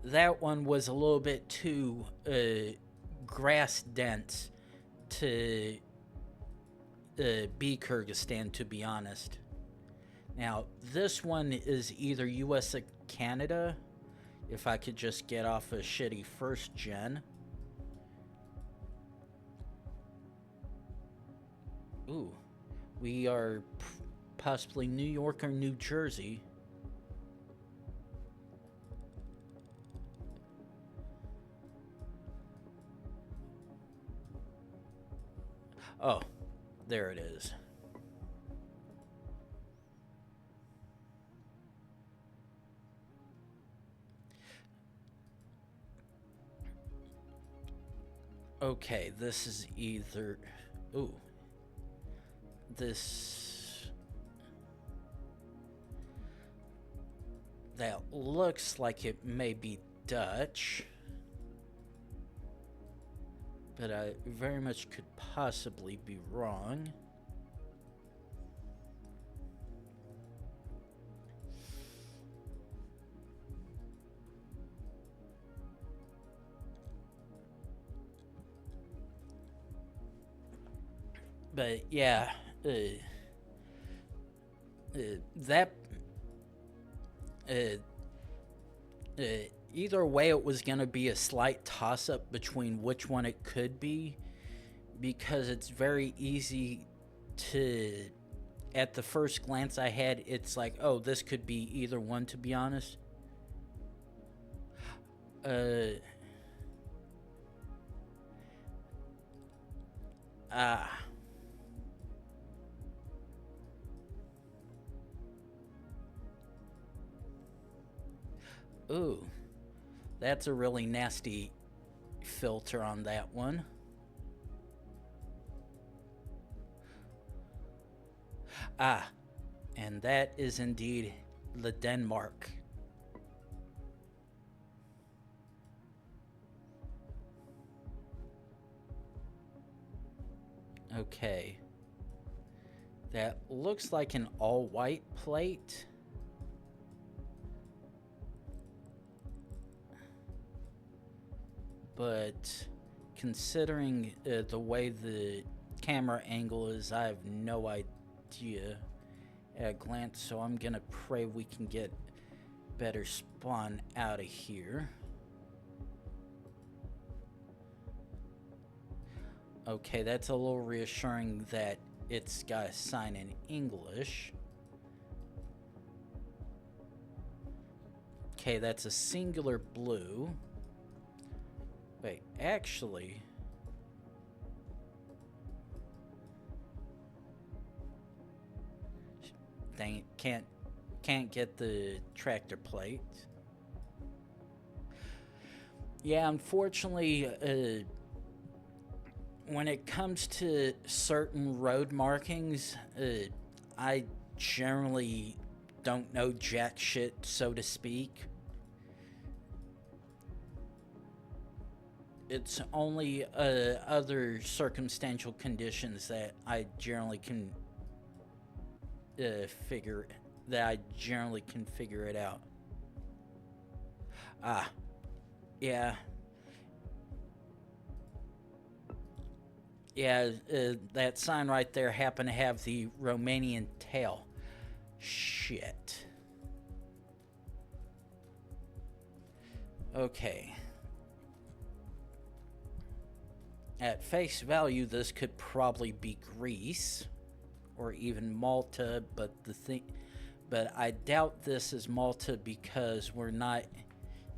that one was a little bit too grass dense to be Kyrgyzstan, to be honest. Now, this one is either US or Canada, if I could just get off a shitty first gen. Ooh, we are possibly New York or New Jersey. Oh, there it is. Okay, this is either... Ooh. This... That looks like it may be Dutch. But I very much could possibly be wrong. But yeah, that either way, it was going to be a slight toss-up between which one it could be, because it's very easy to, at the first glance I had, it's like, oh, this could be either one, to be honest. Ooh, that's a really nasty filter on that one. Ah, and that is indeed the Denmark. Okay. That looks like an all-white plate. But considering the way the camera angle is, I have no idea at a glance, so I'm gonna pray we can get better spawn out of here. Okay, that's a little reassuring that it's got a sign in English. Okay, that's a singular blue. Wait, actually... Dang it, can't get the tractor plate. Yeah, unfortunately, when it comes to certain road markings, I generally don't know jack shit, so to speak. It's only other circumstantial conditions that I generally can figure it out. Ah, yeah. Yeah, that sign right there happened to have the Romanian tail. Shit. Okay. At face value, this could probably be Greece or even Malta, but I doubt this is Malta because we're not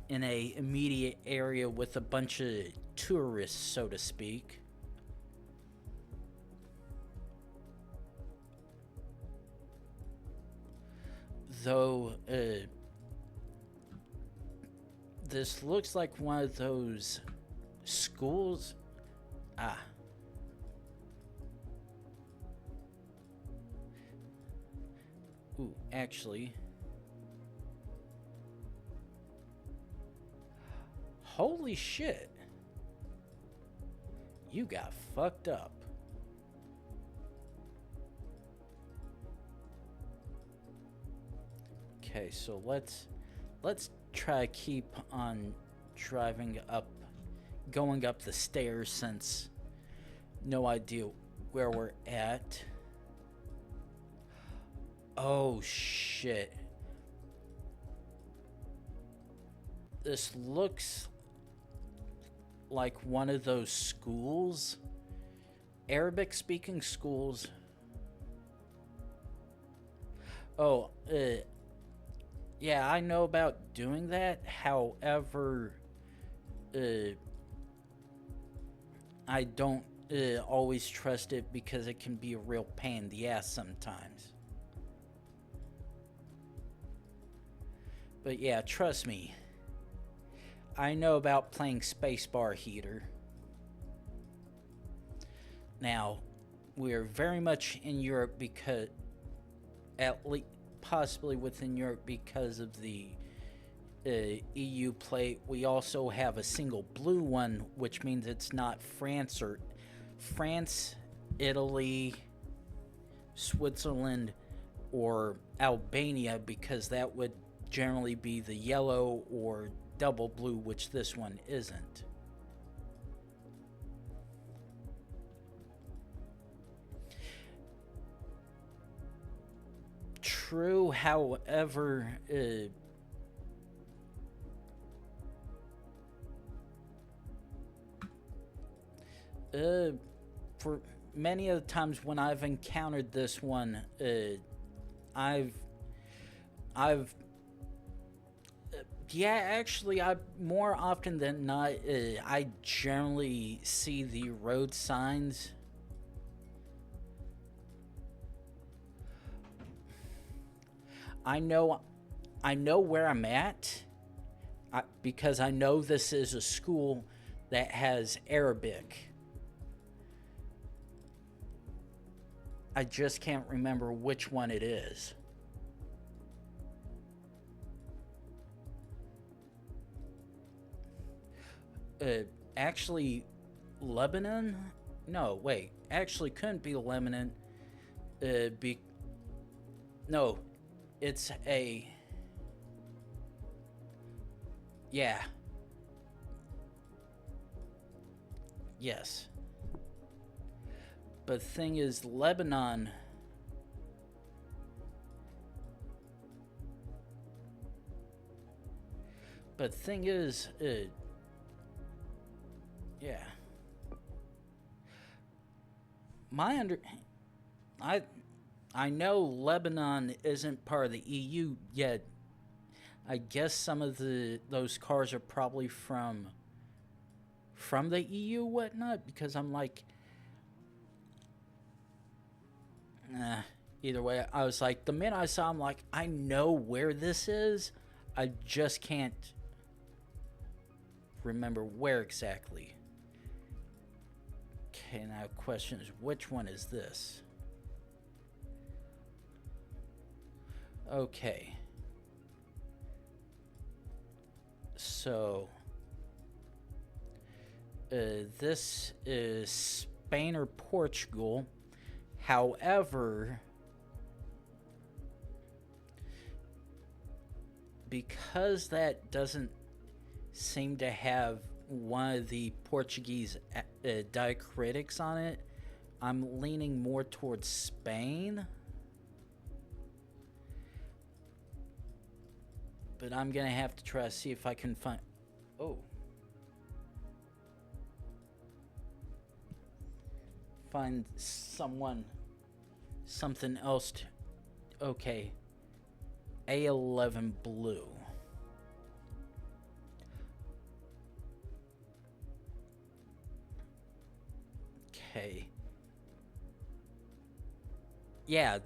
in a immediate area with a bunch of tourists, so to speak. Though, this looks like one of those schools. Ah. Ooh, actually. Holy shit. You got fucked up. Okay, so let's try to keep on going up the stairs, since no idea where we're at. Oh shit. This looks like one of those schools, Arabic speaking schools. Oh, yeah, I know about doing that. However, I don't always trust it because it can be a real pain in the ass sometimes. But yeah, trust me, I know about playing Spacebar Heater. Now, we're very much in Europe because, at least possibly within Europe because of the EU plate. We also have a single blue one, which means it's not France, Italy, Switzerland, or Albania, because that would generally be the yellow or double blue, which this one isn't. True, however, for many of the times when I've encountered this one, I've yeah, actually, I more often than not, I generally see the road signs. I know where I'm at, because I know this is a school that has Arabic. I just can't remember which one it is. Actually, Lebanon? No, wait. Actually, couldn't be Lebanon. No, it's a... Yeah. Yes. But the thing is, Lebanon... But the thing is, yeah. I know Lebanon isn't part of the EU yet. I guess some of those cars are probably from the EU, whatnot, because I'm like, either way, I was like, the minute I saw, I'm like, I know where this is, I just can't remember where exactly. Okay, now the question is, which one is this? Okay. So, this is Spain or Portugal. However, because that doesn't seem to have one of the Portuguese diacritics on it, I'm leaning more towards Spain. But I'm gonna have to try to see if I can find... Oh. Find something else to... Okay. A11 blue. Okay. Yeah.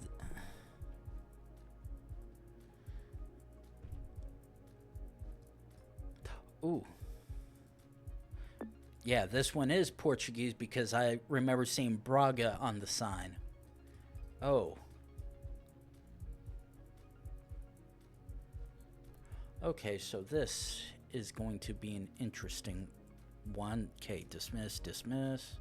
Ooh. Yeah, this one is Portuguese because I remember seeing Braga on the sign. Oh. Okay, so this is going to be an interesting one. Okay, dismiss, dismiss.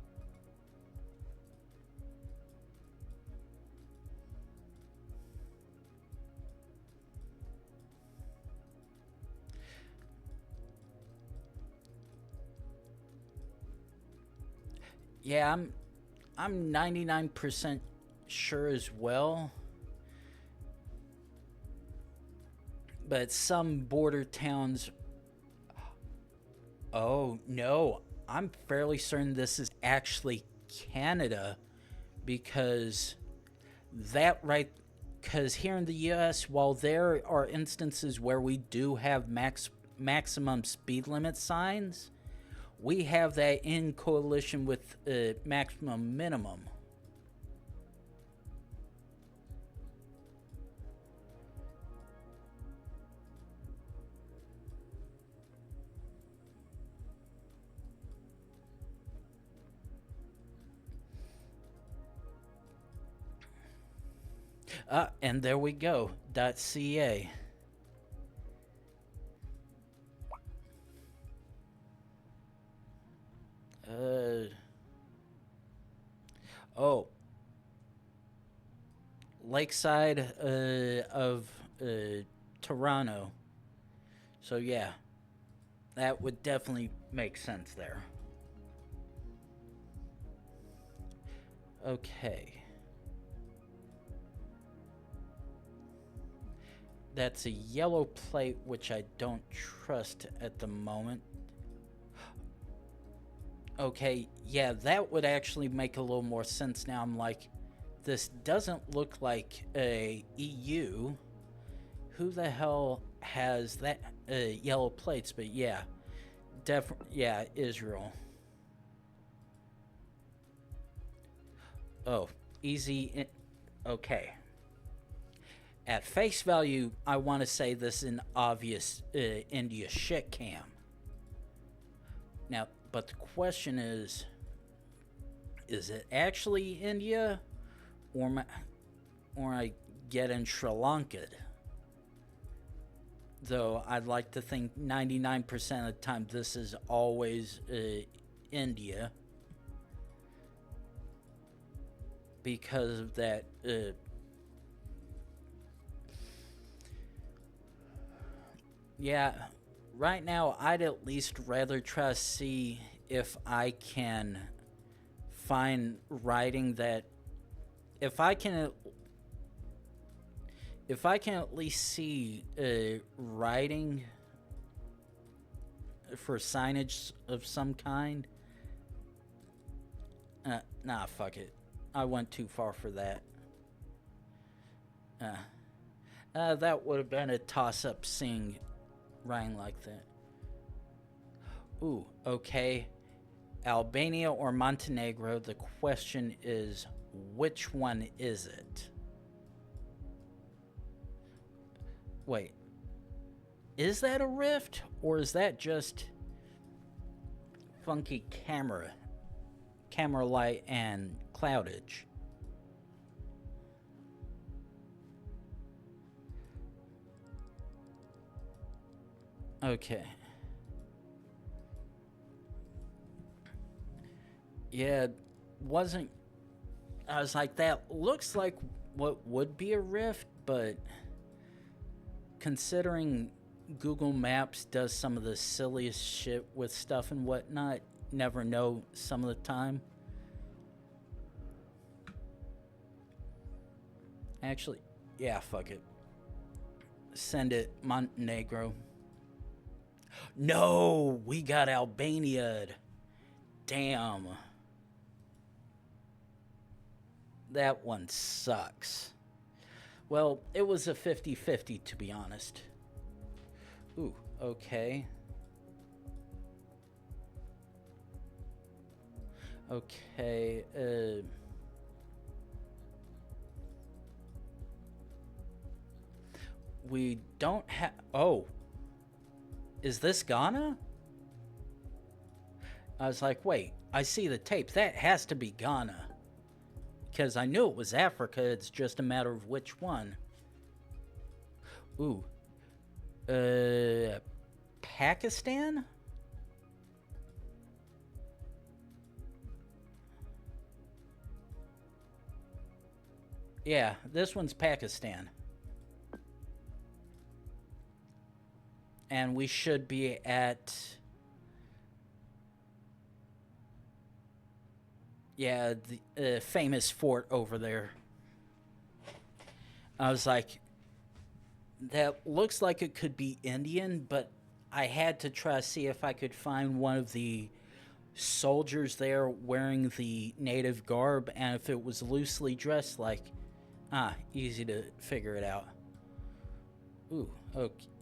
Yeah, I'm 99% sure as well. But some border towns... Oh, no. I'm fairly certain this is actually Canada, because that right... Because here in the U.S., while there are instances where we do have maximum speed limit signs, We have that in coalition with maximum minimum. And there we go. .ca. Oh, lakeside of Toronto. So yeah, that would definitely make sense there. Okay. That's a yellow plate, which I don't trust at the moment. Okay, yeah, that would actually make a little more sense now. I'm like, this doesn't look like a EU. Who the hell has that yellow plates? But yeah, yeah, Israel. Oh, easy. Okay. At face value, I want to say this is an obvious India shit cam. Now, but the question is it actually India, or I getting Sri Lanka? Though I'd like to think 99% of the time this is always India, because of that. Yeah, right now I'd at least rather try to see if I can find writing that if I can at least see writing for signage of some kind. Nah, fuck it. I went too far for that. That would have been a toss-up seeing writing like that. Ooh, okay. Albania or Montenegro, the question is, which one is it? Wait. Is that a rift, or is that just funky camera light and cloudage? Okay. Yeah, wasn't. I was like, that looks like what would be a rift, but considering Google Maps does some of the silliest shit with stuff and whatnot, never know some of the time. Actually, yeah, fuck it. Send it, Montenegro. No, we got Albania. Damn. That one sucks. Well, it was a 50-50 to be honest. Ooh, okay. Okay, we don't have... Oh. Is this Ghana? I was like, wait, I see the tape. That has to be Ghana. Because I knew it was Africa. It's just a matter of which one. Ooh. Pakistan? Yeah, this one's Pakistan. And we should be at... Yeah, the famous fort over there. I was like, that looks like it could be Indian, but I had to try to see if I could find one of the soldiers there wearing the native garb, and if it was loosely dressed, like, easy to figure it out. Ooh,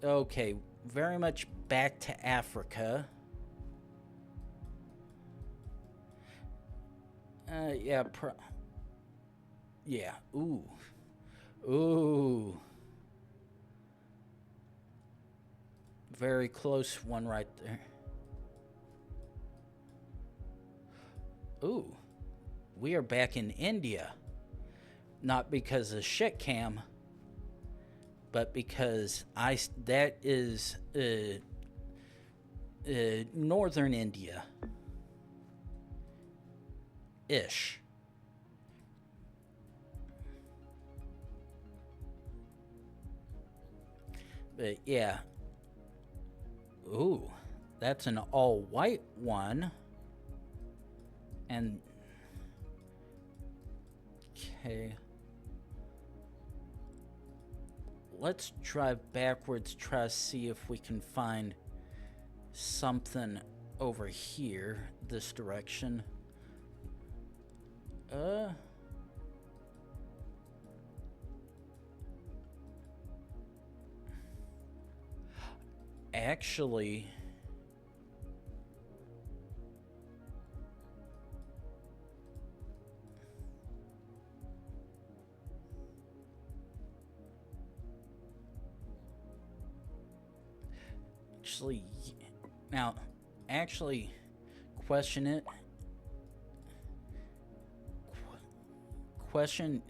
okay, very much back to Africa. Yeah, yeah. Ooh. Ooh. Very close one right there. Ooh. We are back in India. Not because of shit cam, but because that is northern India ish. But yeah. Ooh, that's an all white one. And okay. Let's drive backwards, try to see if we can find something over here, this direction. Actually, now, actually, question it. Question.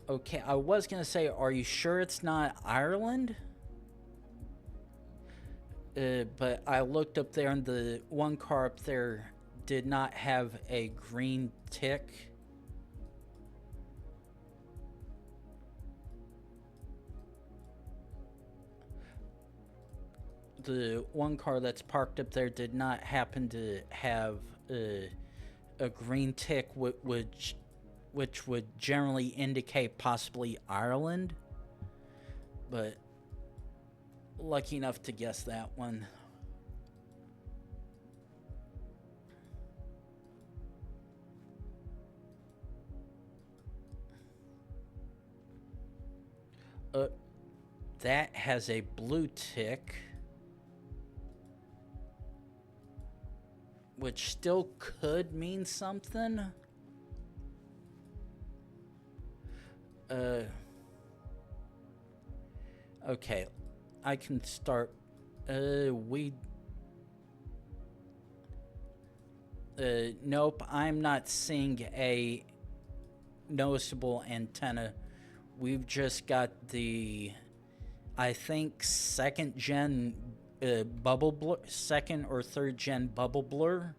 Okay, I was gonna say, are you sure it's not Ireland? But I looked up there, and the one car up there did not have a green tick. The one car that's parked up there did not happen to have a green tick, which would generally indicate possibly Ireland. But lucky enough to guess that one. That has a blue tick, which still could mean something. Okay, I can start. Nope, I'm not seeing a noticeable antenna. We've just got the, I think, second gen bubble blur, second or third gen bubble blur.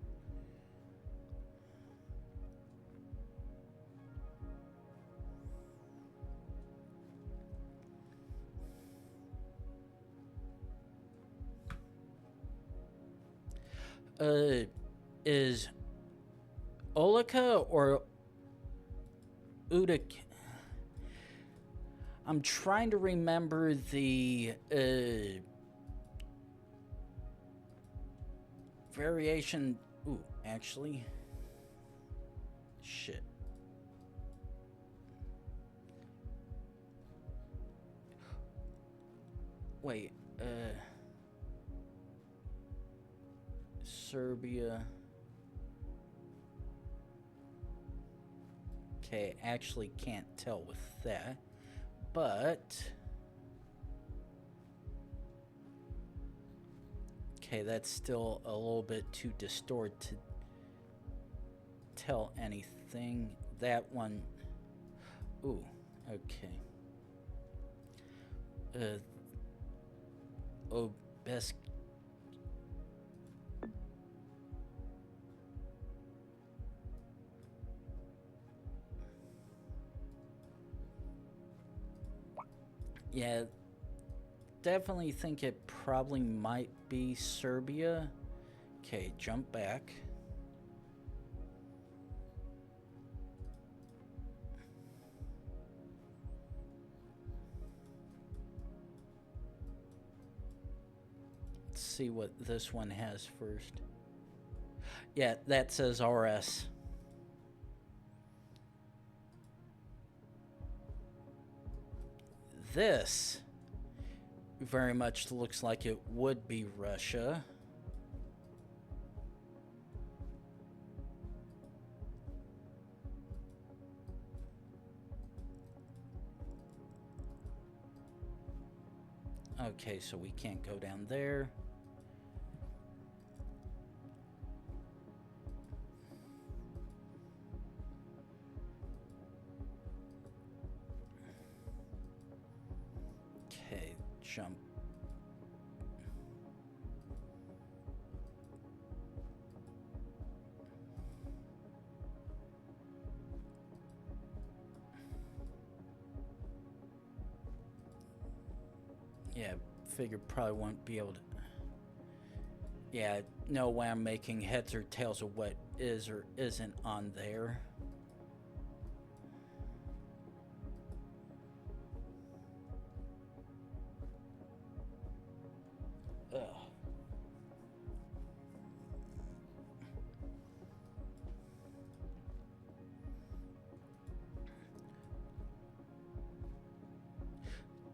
Is Olika or Udik? I'm trying to remember the variation. Ooh, actually, shit. Wait, Serbia. Okay, actually can't tell with that, but okay, that's still a little bit too distorted to tell anything. That one, ooh, okay. Best. Yeah, definitely think it probably might be Serbia. Okay, jump back. Let's see what this one has first. Yeah, that says RS. This very much looks like it would be Russia. Okay, so we can't go down there. Okay, jump. Yeah, figured probably won't be able to. Yeah, no way I'm making heads or tails of what is or isn't on there. Ugh.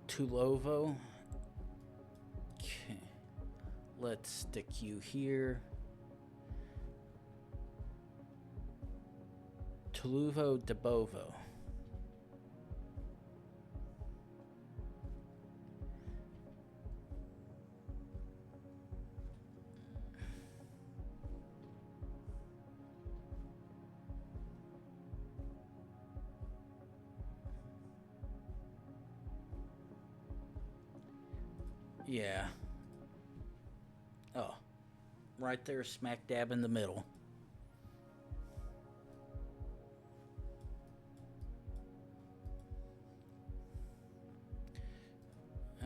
Tulovo. Okay. Let's stick you here. Tuluvo de Bovo. Yeah. Oh. Right there, smack dab in the middle.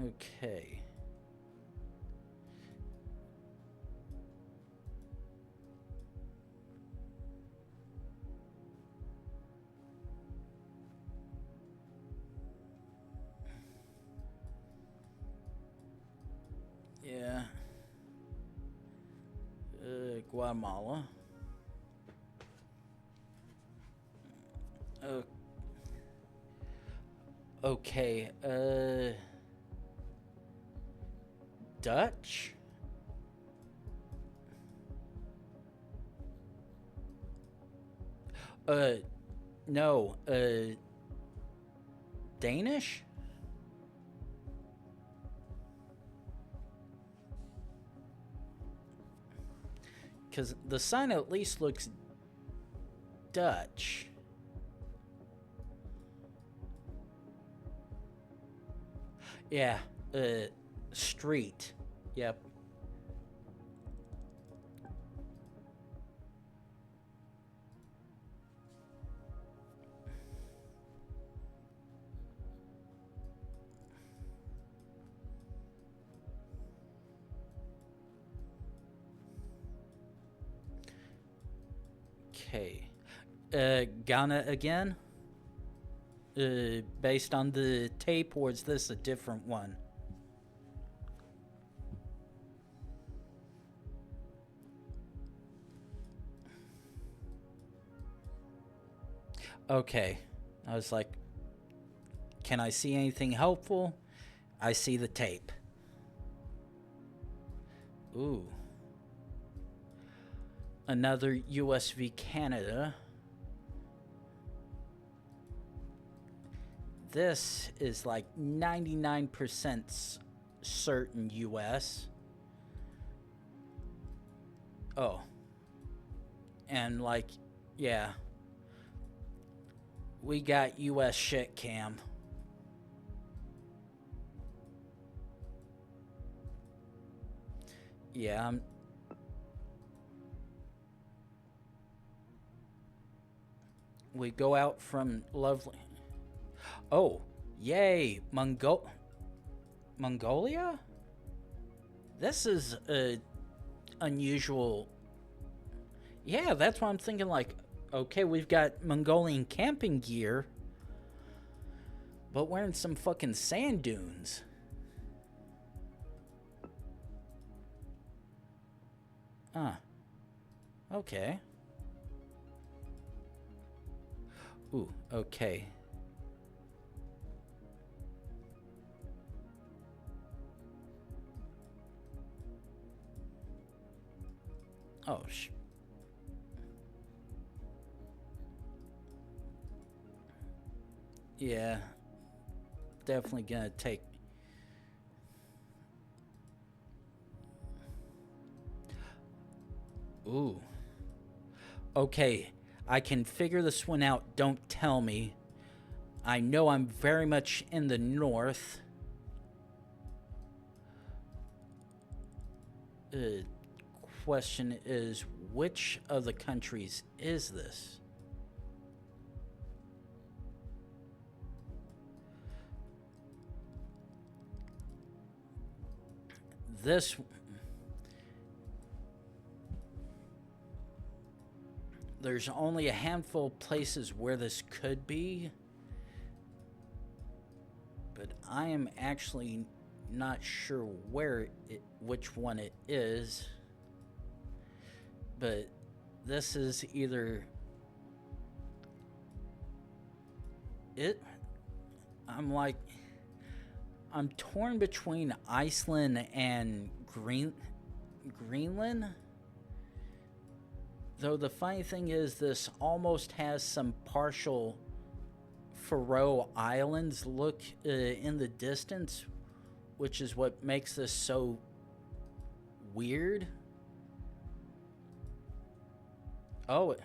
Okay. Yeah. Guatemala. Okay. Dutch? No. Danish? Because the sign at least looks Dutch. Yeah. Street. Yep. Okay. Ghana again? Based on the tape, or is this a different one? Okay. I was like, can I see anything helpful? I see the tape. Ooh. Another US v Canada. This is like 99% certain US. Oh. And like, yeah. We got US shit cam. Yeah, we go out from lovely. Oh, yay, Mongolia? This is a unusual. Yeah, that's why I'm thinking like, okay, we've got Mongolian camping gear, but we're in some fucking sand dunes. Okay. Ooh, okay. Oh, yeah. Definitely gonna take. Ooh. Okay, I can figure this one out. Don't tell me. I know I'm very much in the north. Question is, which of the countries is this? This... There's only a handful of places where this could be, but I am actually not sure which one it is. But this is either it. I'm torn between Iceland and Greenland. Though the funny thing is, this almost has some partial Faroe Islands look in the distance, which is what makes this so weird. Oh.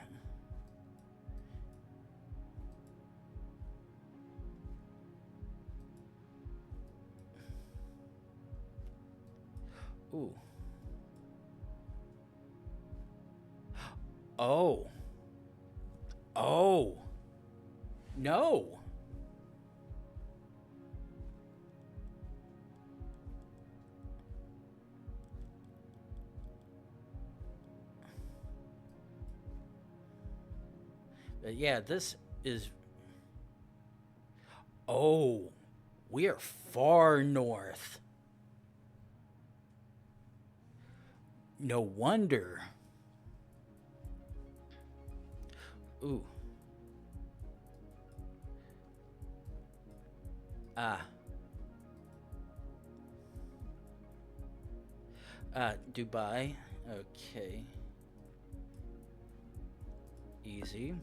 Ooh. Oh. Oh. No. But yeah, this is... Oh. We are far north. No wonder. Ooh. Dubai. Okay. Easy.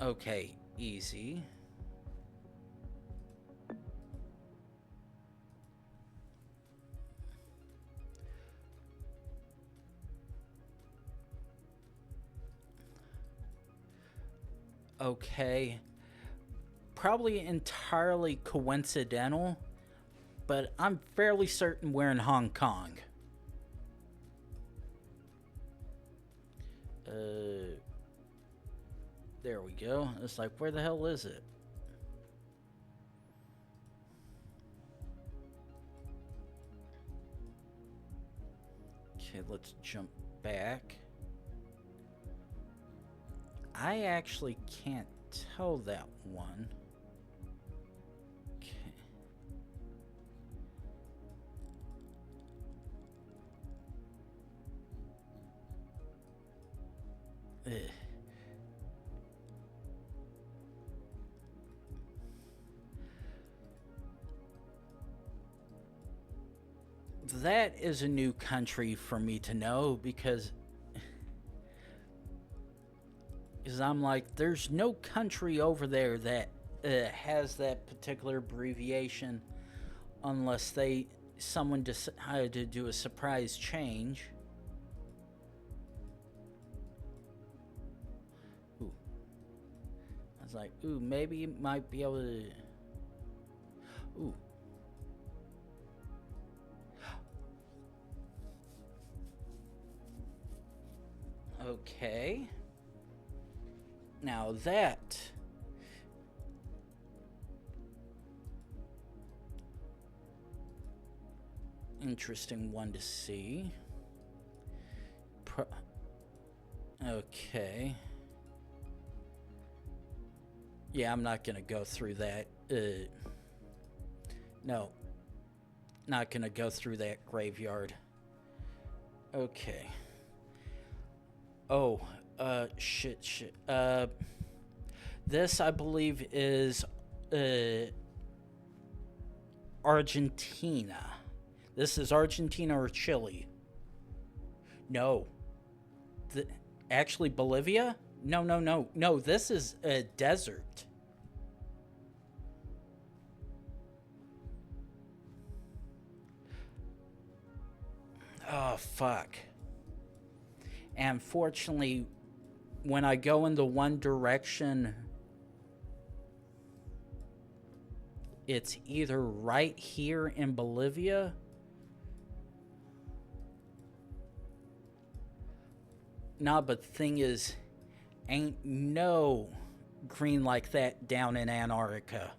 Okay, easy. Okay. Probably entirely coincidental, but I'm fairly certain we're in Hong Kong. There we go. It's like, where the hell is it? Okay, let's jump back. I actually can't tell that one. Okay. Ugh. That is a new country for me to know, because I'm like, there's no country over there that has that particular abbreviation, unless someone decided to do a surprise change. Ooh. I was like, ooh, maybe it might be able to... Ooh. Okay. Now that... Interesting one to see. Okay. Yeah, I'm not gonna go through that. No. Not gonna go through that graveyard. Okay. Oh, shit. This, I believe, is Argentina. This is Argentina or Chile. No. Actually, Bolivia? No, this is a desert. Oh, fuck. And fortunately, when I go in the one direction, it's either right here in Bolivia nah, but the thing is, ain't no green like that down in Antarctica.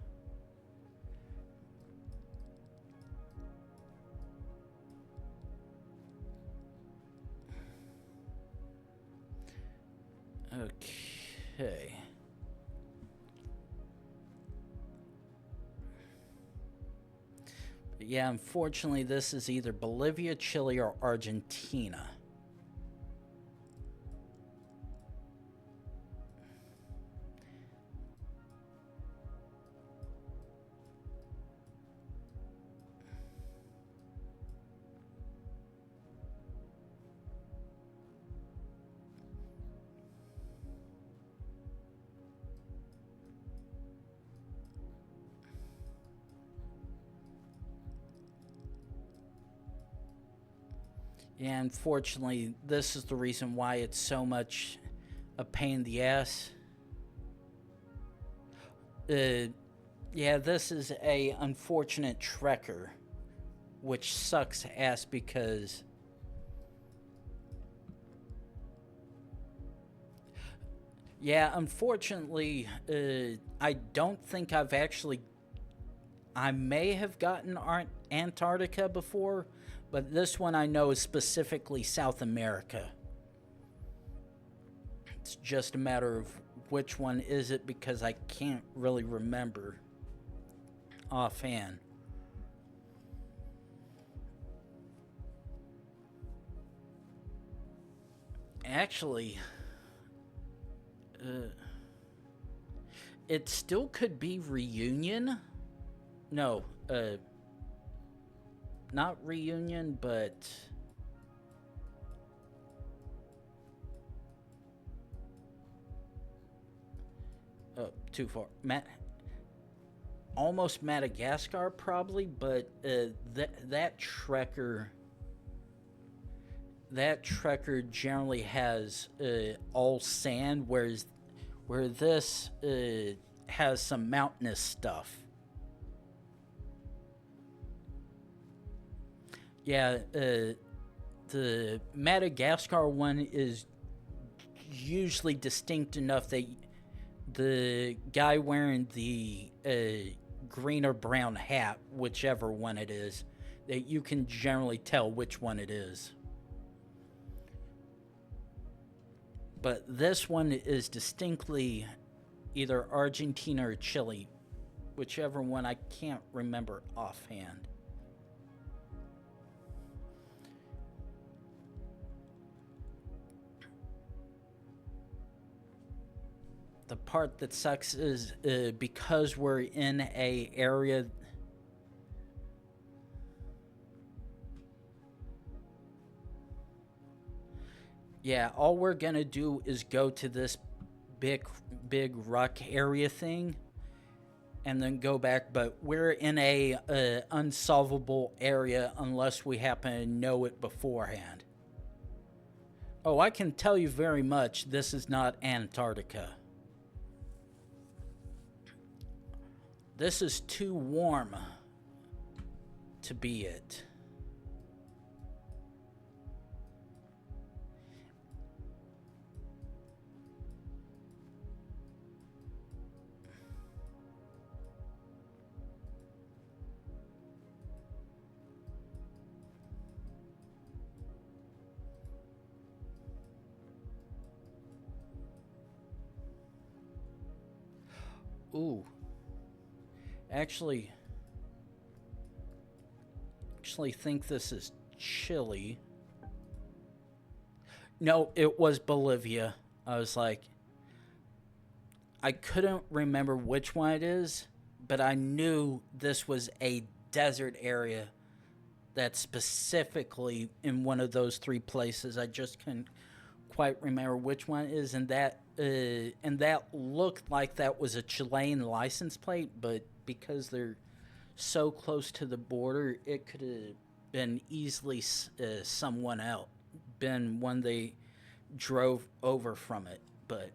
Okay. But yeah, unfortunately, this is either Bolivia, Chile, or Argentina. Yeah, unfortunately, this is the reason why it's so much a pain in the ass. Yeah, this is a unfortunate trekker, which sucks ass because yeah, unfortunately, I don't think I've actually. I may have gotten Antarctica before, but this one I know is specifically South America. It's just a matter of which one is it because I can't really remember offhand. Actually, it still could be Reunion. No, not Reunion, but too far. Almost Madagascar, probably, but that trekker generally has all sand, where this has some mountainous stuff. Yeah, the Madagascar one is usually distinct enough that the guy wearing the green or brown hat, whichever one it is, that you can generally tell which one it is. But this one is distinctly either Argentina or Chile, whichever one I can't remember offhand. The part that sucks is because we're in a area. Yeah, all we're gonna do is go to this big rock area thing, and then go back. But we're in a unsolvable area unless we happen to know it beforehand. Oh, I can tell you very much. This is not Antarctica. This is too warm to be it. Ooh. Actually think this is Chile. No, it was Bolivia. I was like, I couldn't remember which one it is, but I knew this was a desert area that's specifically in one of those three places. I just couldn't quite remember which one it is, and that looked like that was a Chilean license plate, but because they're so close to the border, it could have been easily someone else, been one they drove over from it. But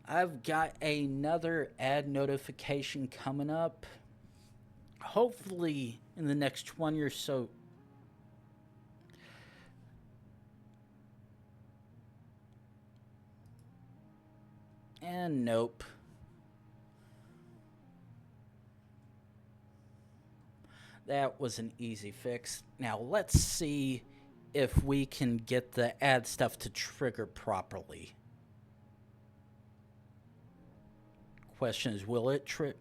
I've got another ad notification coming up. Hopefully in the next 20 or so. And nope. That was an easy fix. Now let's see if we can get the ad stuff to trigger properly. Question is, will it trigger?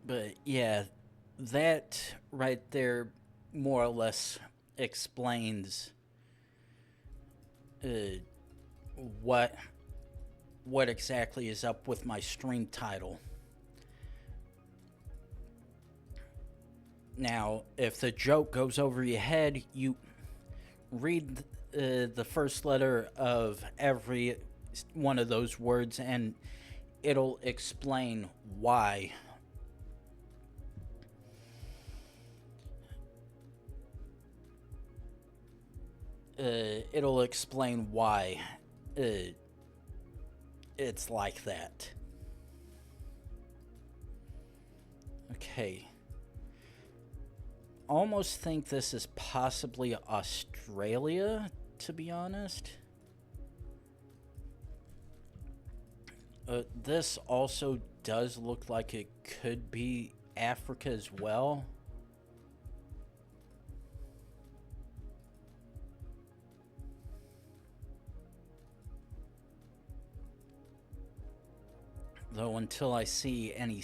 But yeah, that right there more or less explains uh, what what exactly is up with my stream title. Now, if the joke goes over your head, you read the first letter of every one of those words and it'll explain why. It'll explain why it's like that. Okay. Almost think this is possibly Australia, to be honest. This also does look like it could be Africa as well. Though until I see any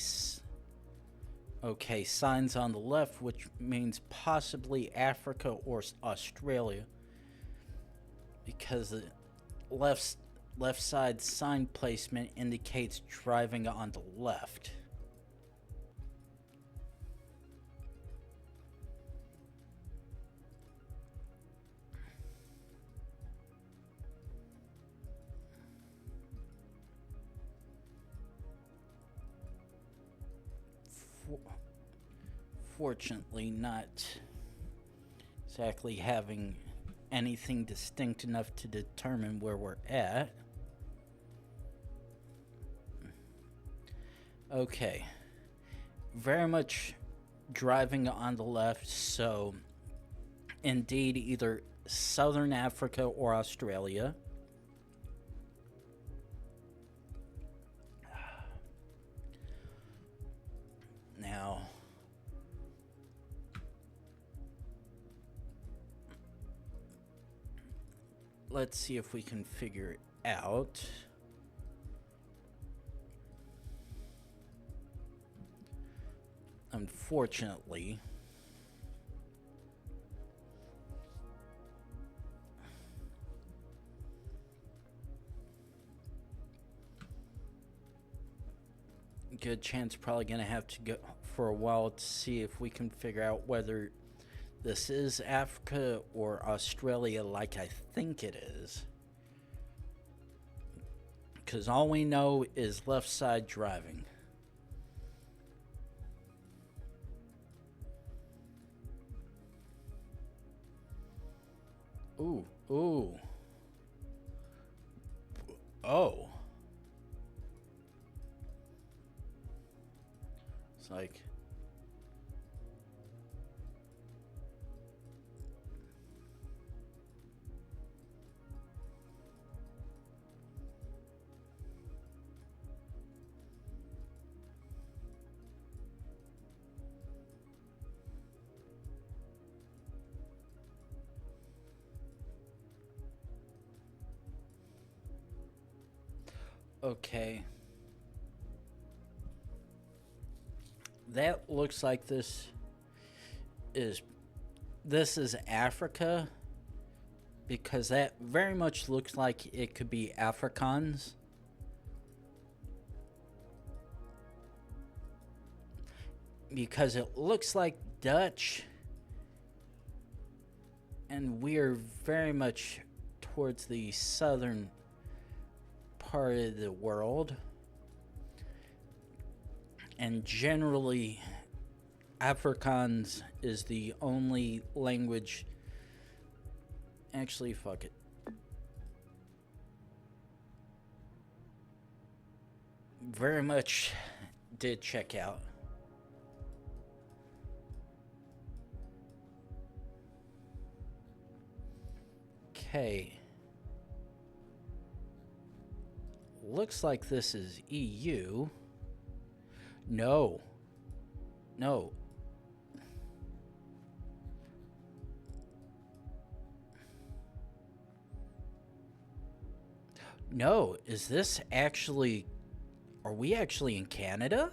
Okay, signs on the left, which means possibly Africa or Australia, because the left left side sign placement indicates driving on the left. Fortunately, not exactly having anything distinct enough to determine where we're at. Okay. Very much driving on the left, so indeed either Southern Africa or Australia. Now, let's see if we can figure it out. Unfortunately, good chance probably gonna have to go for a while to see if we can figure out whether this is Africa or Australia like I think it is. Because all we know is left side driving. Ooh, ooh. Oh. It's like... Okay. That looks like this is Africa, because that very much looks like it could be Afrikaans. Because it looks like Dutch, and we're very much towards the southern part of the world, and generally Afrikaans is the only language. Actually, fuck it. Very much did check out. Okay. Looks like this is EU. No. No. No, is this actually... Are we actually in Canada?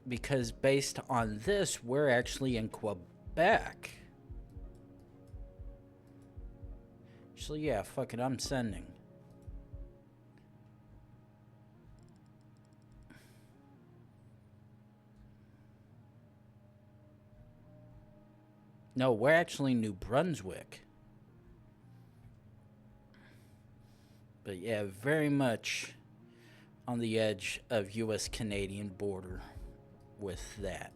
Because based on this, we're actually in Quebec. Actually, yeah, fuck it, I'm sending. No, we're actually New Brunswick. But yeah, very much on the edge of US-Canadian border with that.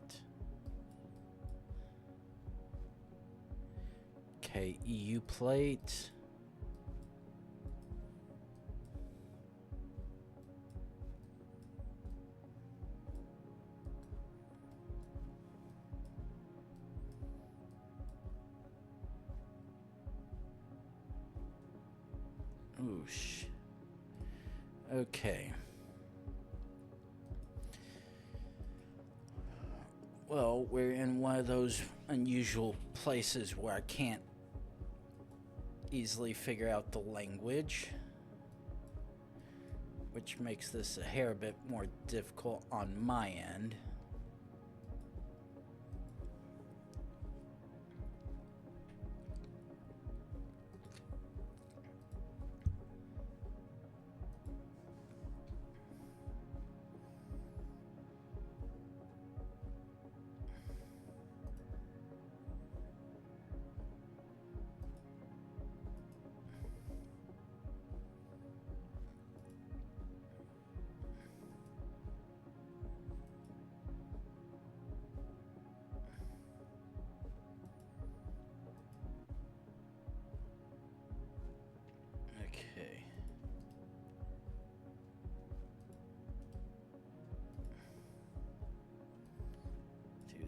Okay, EU plate. Oosh. Okay. Well, we're in one of those unusual places where I can't easily figure out the language. which makes this a hair bit more difficult on my end.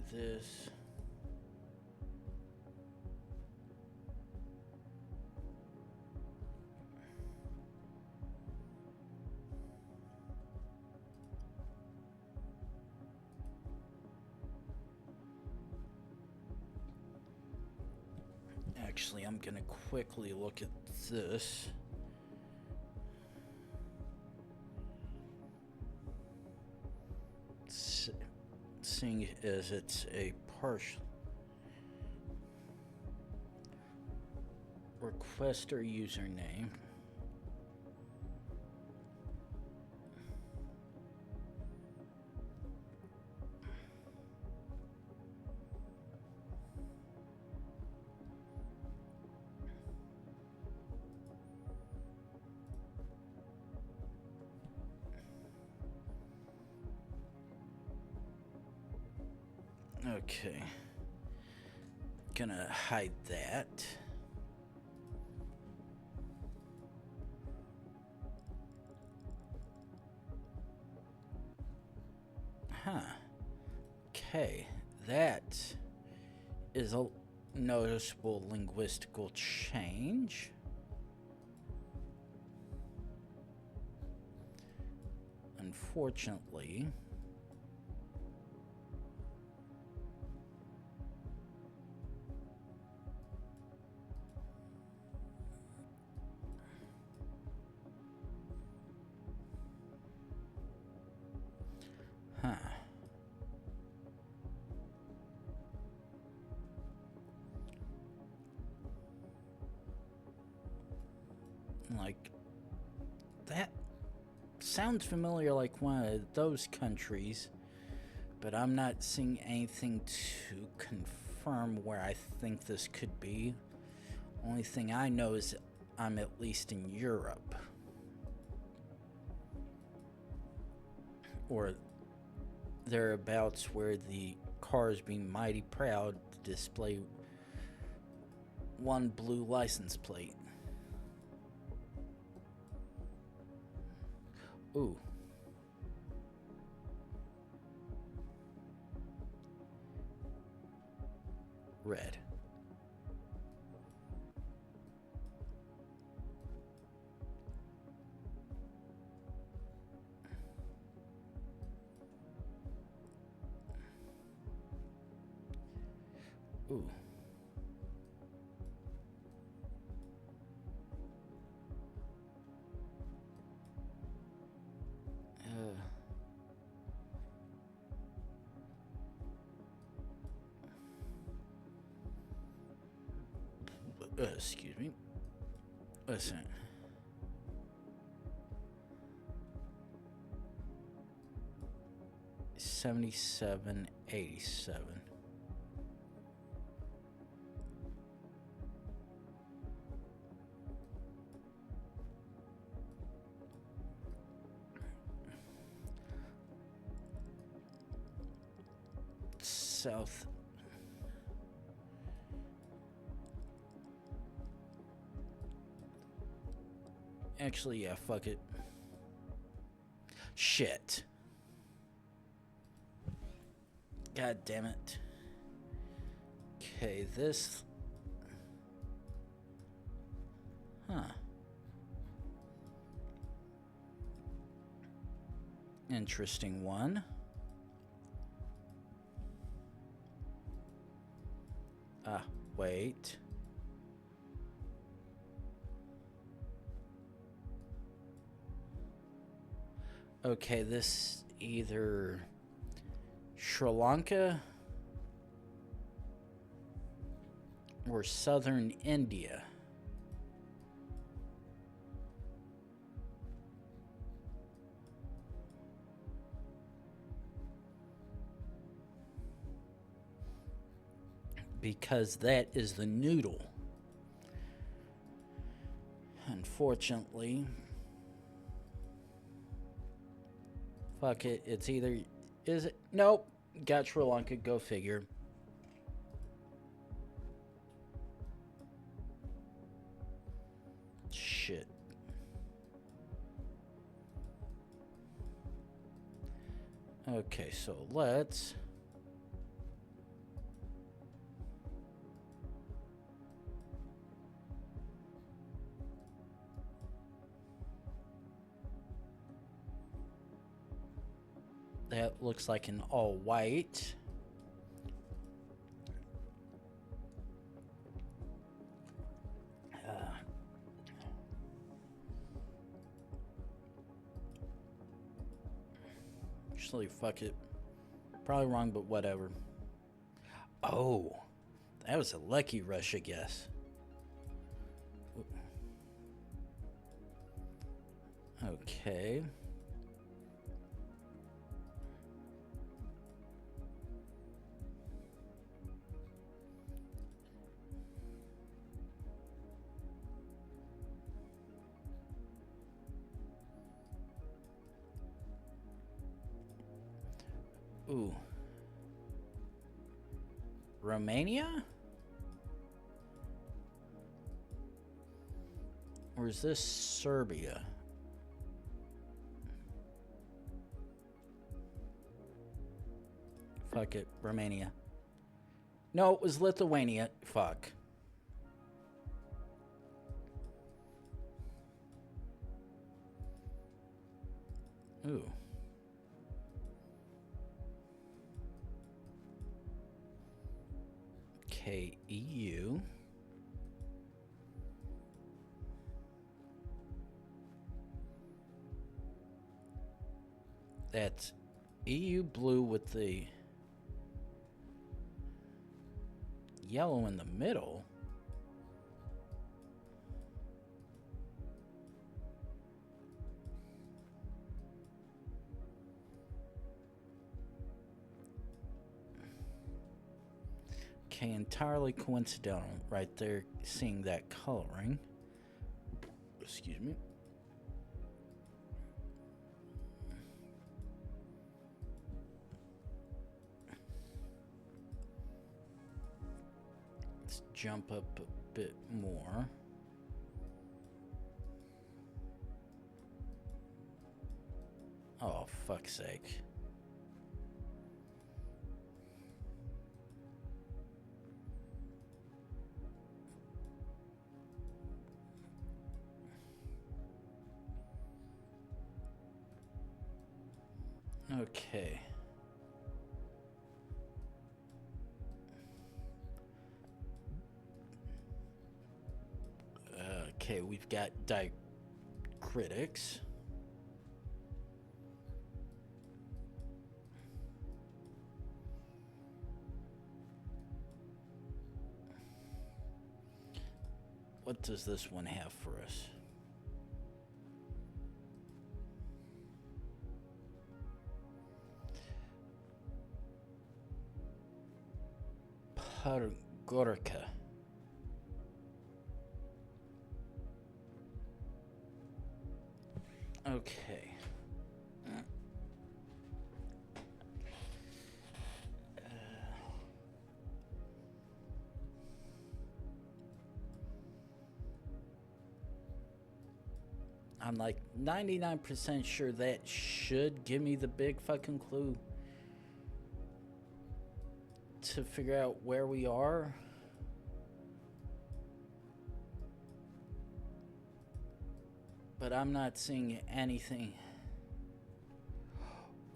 This. Actually, I'm gonna quickly look at this. Seeing as it's a partial requester username. Okay. Gonna hide that. Huh. Okay. That is a noticeable linguistical change. Unfortunately, like that sounds familiar, like one of those countries, but I'm not seeing anything to confirm where I think this could be. Only thing I know is I'm at least in Europe, or thereabouts, where the cars being mighty proud to display one blue license plate. Ooh. Red. Ooh. Excuse me. Listen. $77.87. South. Actually, yeah, fuck it. Shit. God damn it. Okay, this. Huh. Interesting one. Wait. Okay, this either Sri Lanka or southern India. Because that is the noodle. Unfortunately, fuck it. It's either. Is it? Nope. Got Sri Lanka. Go figure. Shit. Okay, so let's. That looks like an all white. Actually, fuck it. Probably wrong, but whatever. Oh, that was a lucky rush, I guess. Okay. Ooh. Romania? Or is this Serbia? Fuck it, Romania. No, it was Lithuania. Fuck. Ooh. Okay, EU. That's EU blue with the yellow in the middle. Okay, entirely coincidental right there, seeing that coloring. Excuse me. Let's jump up a bit more. Oh, fuck's sake. Okay. Okay, we've got diacritics. What does this one have for us? Podgorica. Okay. I'm like 99% sure that should give me the big fucking clue to figure out where we are. But I'm not seeing anything.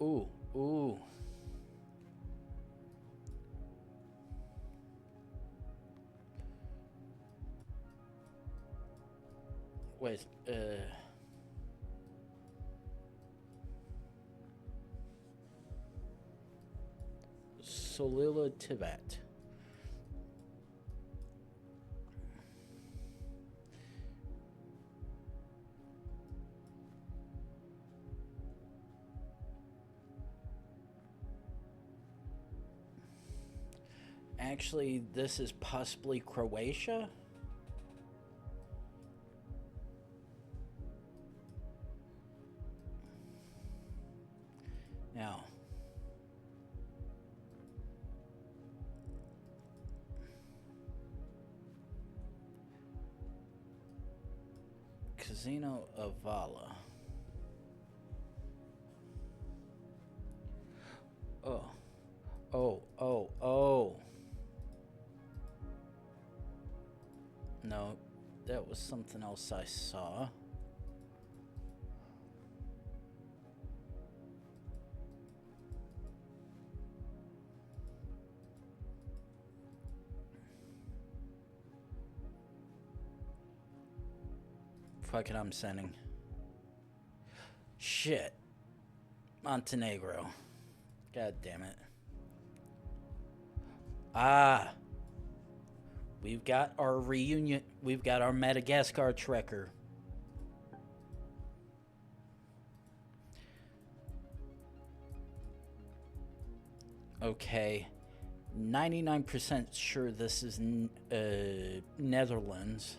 Ooh, ooh. Wait, Solila, Tibet. Actually, this is possibly Croatia. Now, Casino of Vala. Oh. Oh. No, that was something else I saw. Fuck it, I'm sending. Shit. Montenegro. God damn it. Ah. We've got our reunion. We've got our Madagascar trekker. Okay. 99% sure this is Netherlands.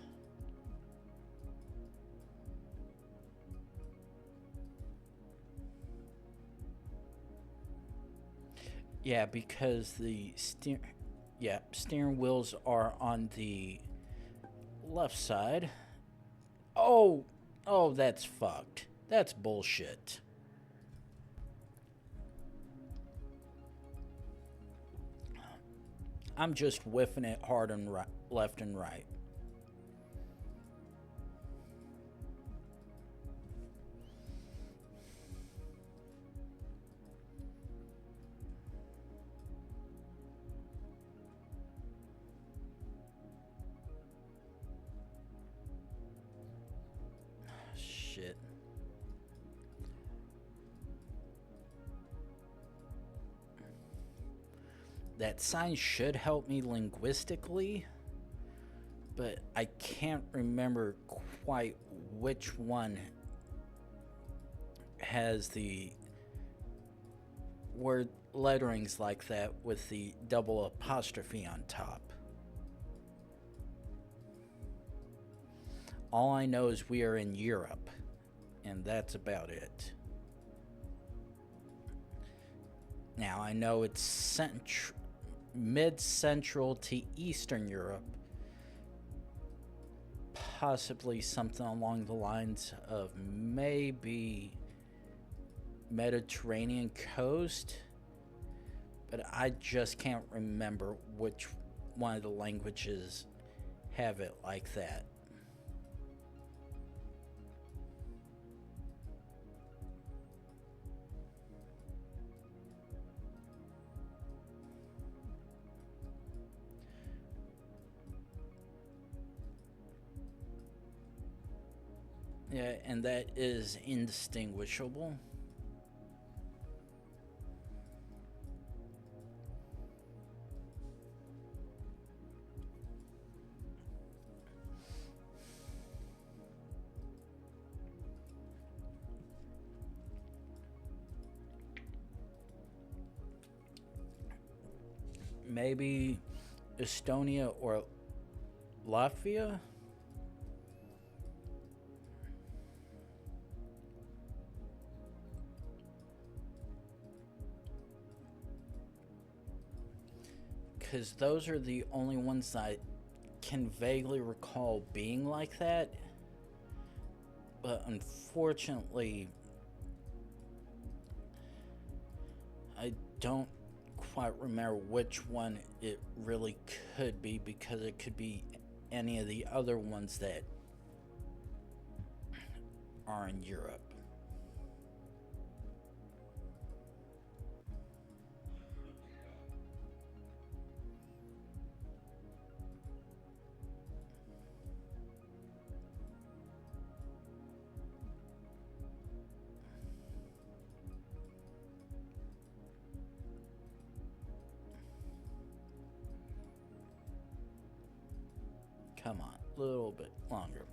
Yeah, because the steering wheels are on the left side. Oh, that's fucked. That's bullshit. I'm just whiffing it hard and left and right. Shit. That sign should help me linguistically, but I can't remember quite which one has the word letterings like that with the double apostrophe on top. All I know is we are in Europe, and that's about it. Now, I know it's mid-central to Eastern Europe, possibly something along the lines of maybe Mediterranean coast, but I just can't remember which one of the languages have it like that. Yeah, and that is indistinguishable. Maybe Estonia or Latvia? Because those are the only ones that I can vaguely recall being like that. But unfortunately, I don't quite remember which one it really could be, because it could be any of the other ones that are in Europe. Come on, a little bit longer.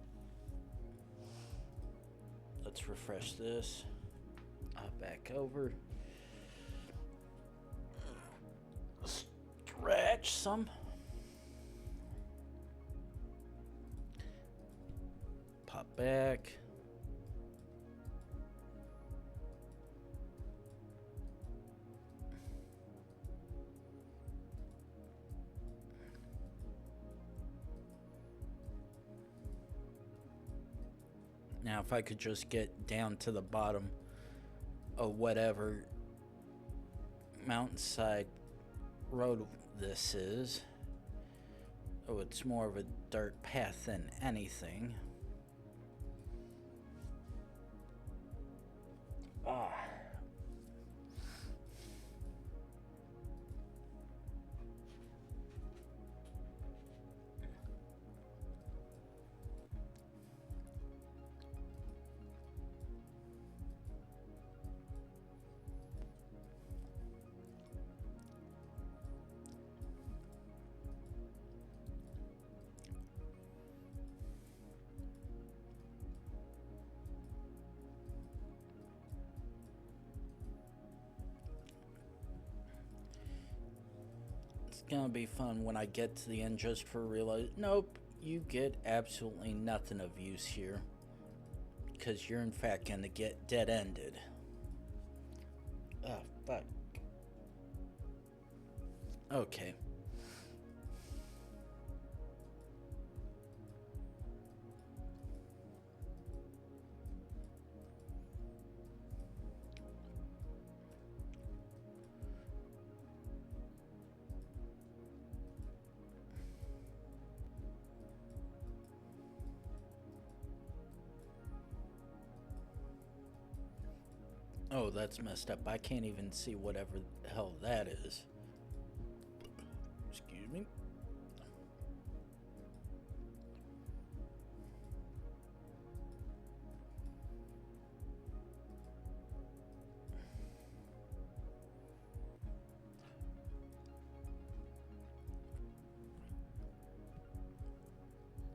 Let's refresh this. Back over. Stretch some. Pop back. Now, if I could just get down to the bottom of whatever mountainside road this is. Oh, it's more of a dirt path than anything. Ah. Gonna be fun when I get to the end just for realize nope, you get absolutely nothing of use here because you're in fact gonna get dead-ended. Oh fuck. Okay. Oh, that's messed up. I can't even see whatever the hell that is. Excuse me.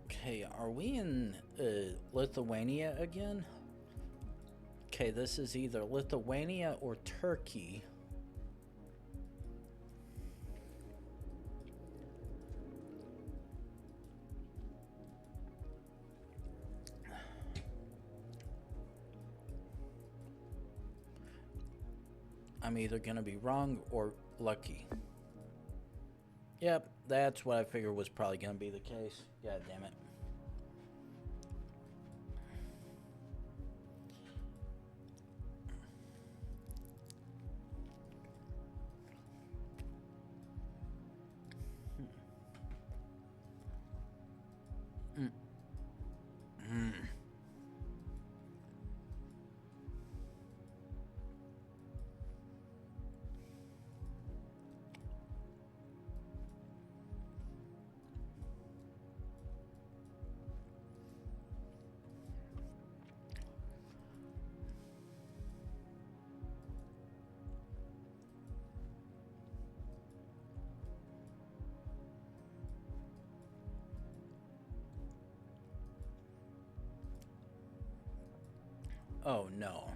Okay, are we in Lithuania again? Okay, this is either Lithuania or Turkey. I'm either gonna be wrong or lucky. Yep, that's what I figured was probably gonna be the case. God damn it. Oh no.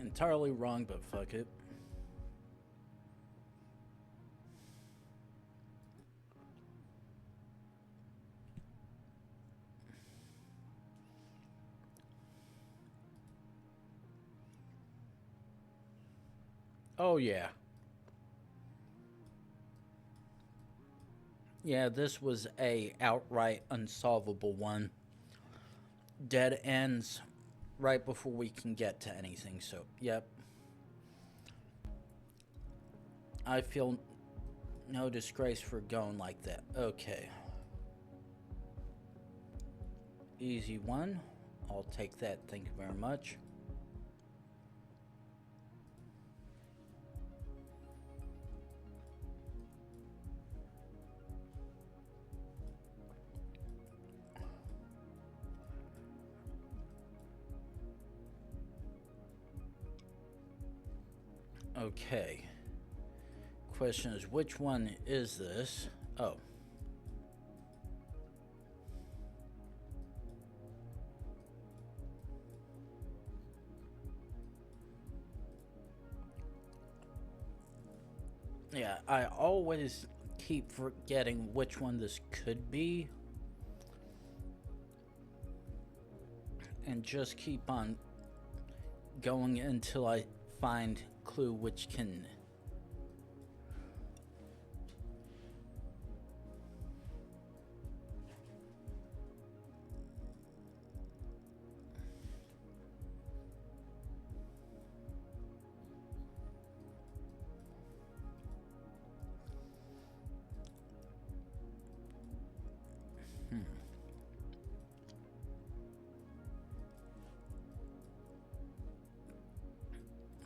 Entirely wrong, but fuck it. Oh yeah. Yeah, this was a outright unsolvable one. Dead ends right before we can get to anything, so yep. I feel no disgrace for going like that. Okay. Easy one. I'll take that, thank you very much. Okay. Question is, which one is this? Oh. Yeah, I always keep forgetting which one this could be. And just keep on going until I find clue which can...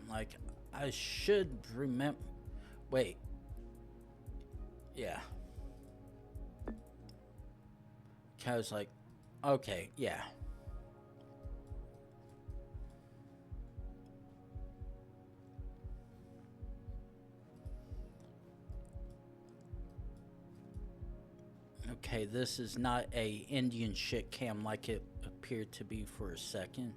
Like, I should remember... Wait. Yeah. I was like, okay, yeah. Okay, this is not a Indian shit cam like it appeared to be for a second.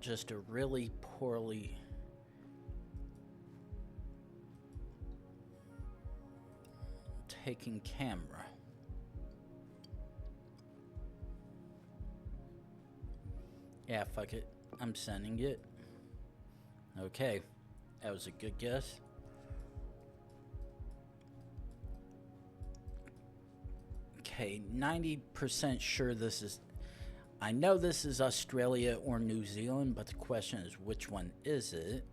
Just a really poorly taken camera. Yeah, fuck it. I'm sending it. Okay. That was a good guess. Okay, 90% sure this is... I know this is Australia or New Zealand, but the question is, which one is it?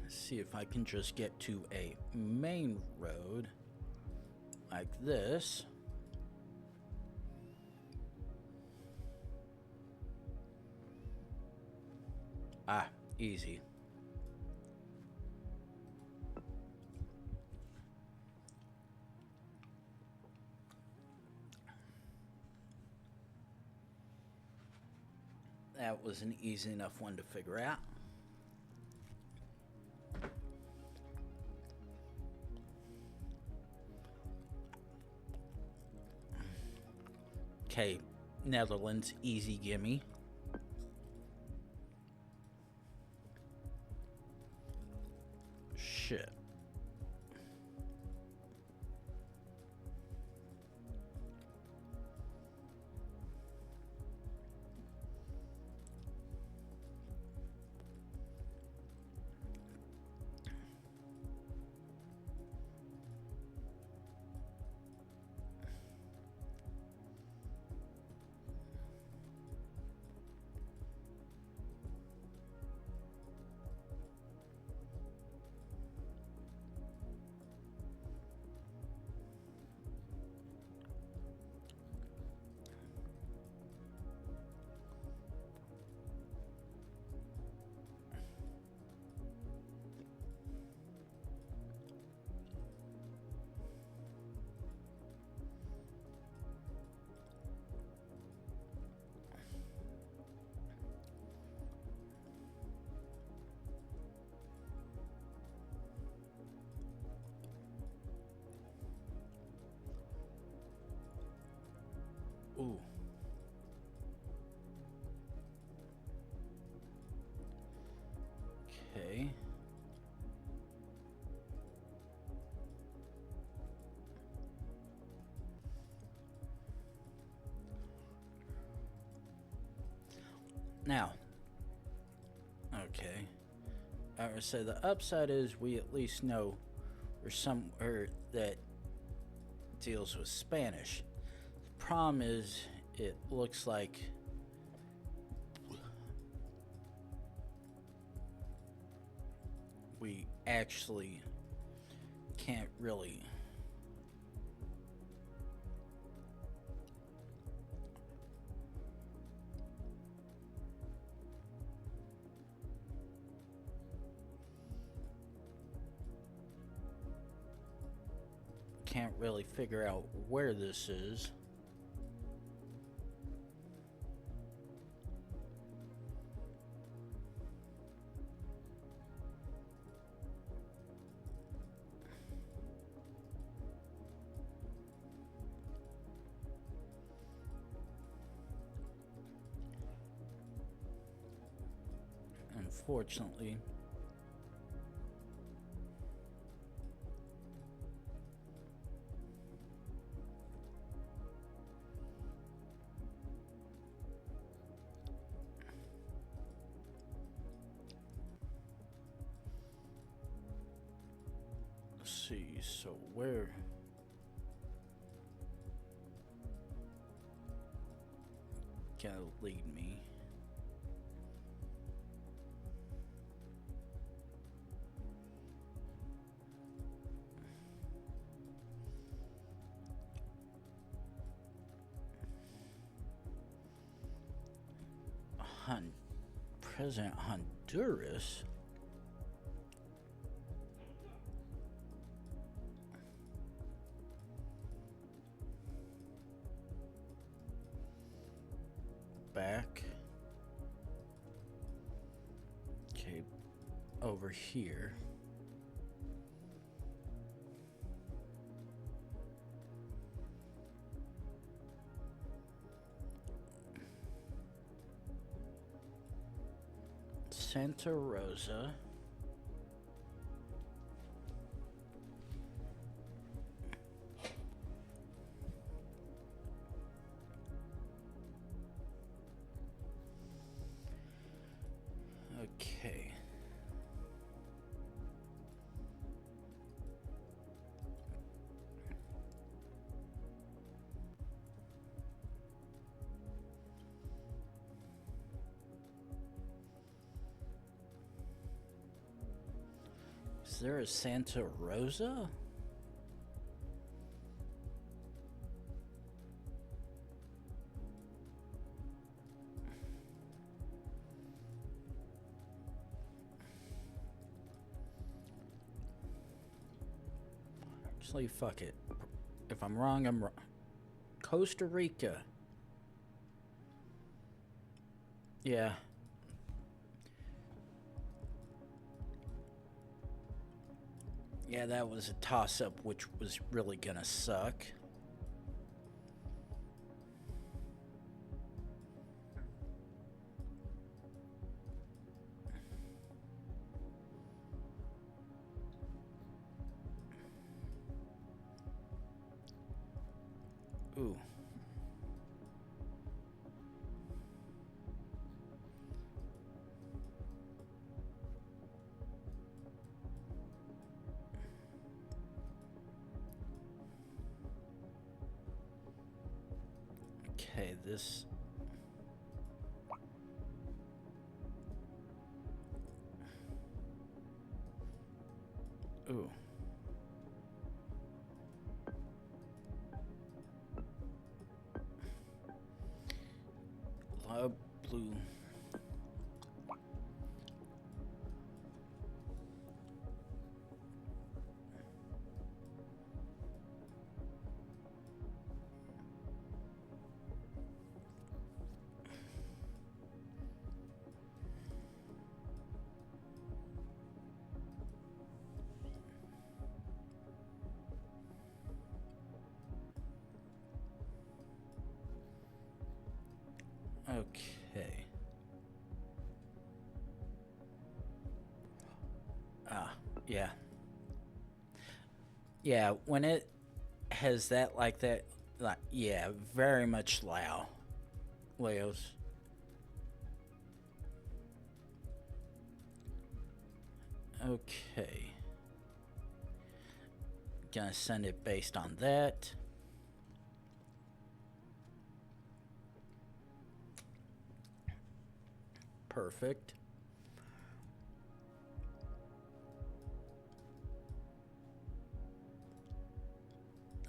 Let's see if I can just get to a main road like this. Ah, easy. That was an easy enough one to figure out. Okay, Netherlands, easy gimme. Shit. Ooh. Okay. Now, okay. I would say the upside is we at least know there's somewhere that deals with Spanish. The problem is it looks like we actually can't really can't really figure out where this is. Unfortunately. Let's see, so where? Gotta lead me. President Honduras? Back. Okay, over here. Santa Rosa. Okay. Is there a Santa Rosa? Actually, fuck it. If I'm wrong, I'm wrong. Costa Rica. Yeah. Yeah, that was a toss-up, which was really gonna suck. Ooh. Okay, this... Ooh. Blue. Okay. Yeah. Yeah, when it has that like that, like, yeah, very much Laos. Okay. Gonna send it based on that. Perfect.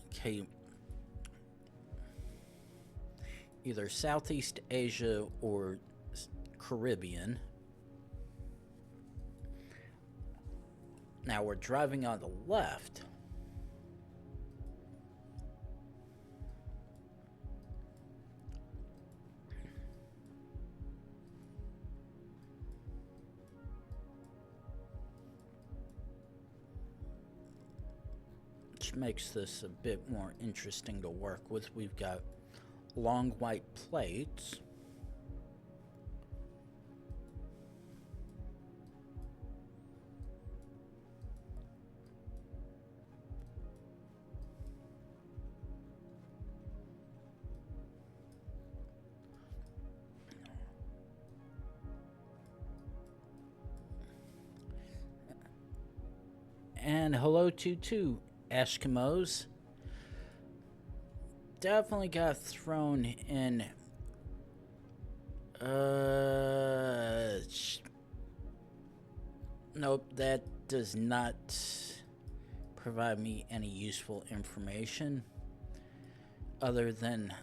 Okay. Either Southeast Asia or Caribbean. Now we're driving on the left. which makes this a bit more interesting to work with. We've got long white plates. And hello to two Eskimos. Definitely got thrown in. Nope, that does not provide me any useful information other than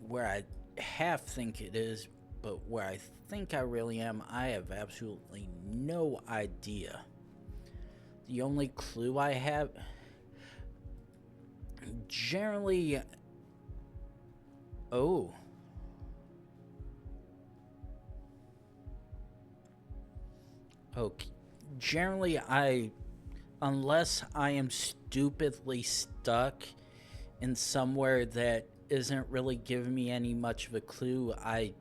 where I half think it is, but where I think I really am, I have absolutely no idea. The only clue I have, generally, okay, generally unless I am stupidly stuck in somewhere that isn't really giving me any much of a clue, I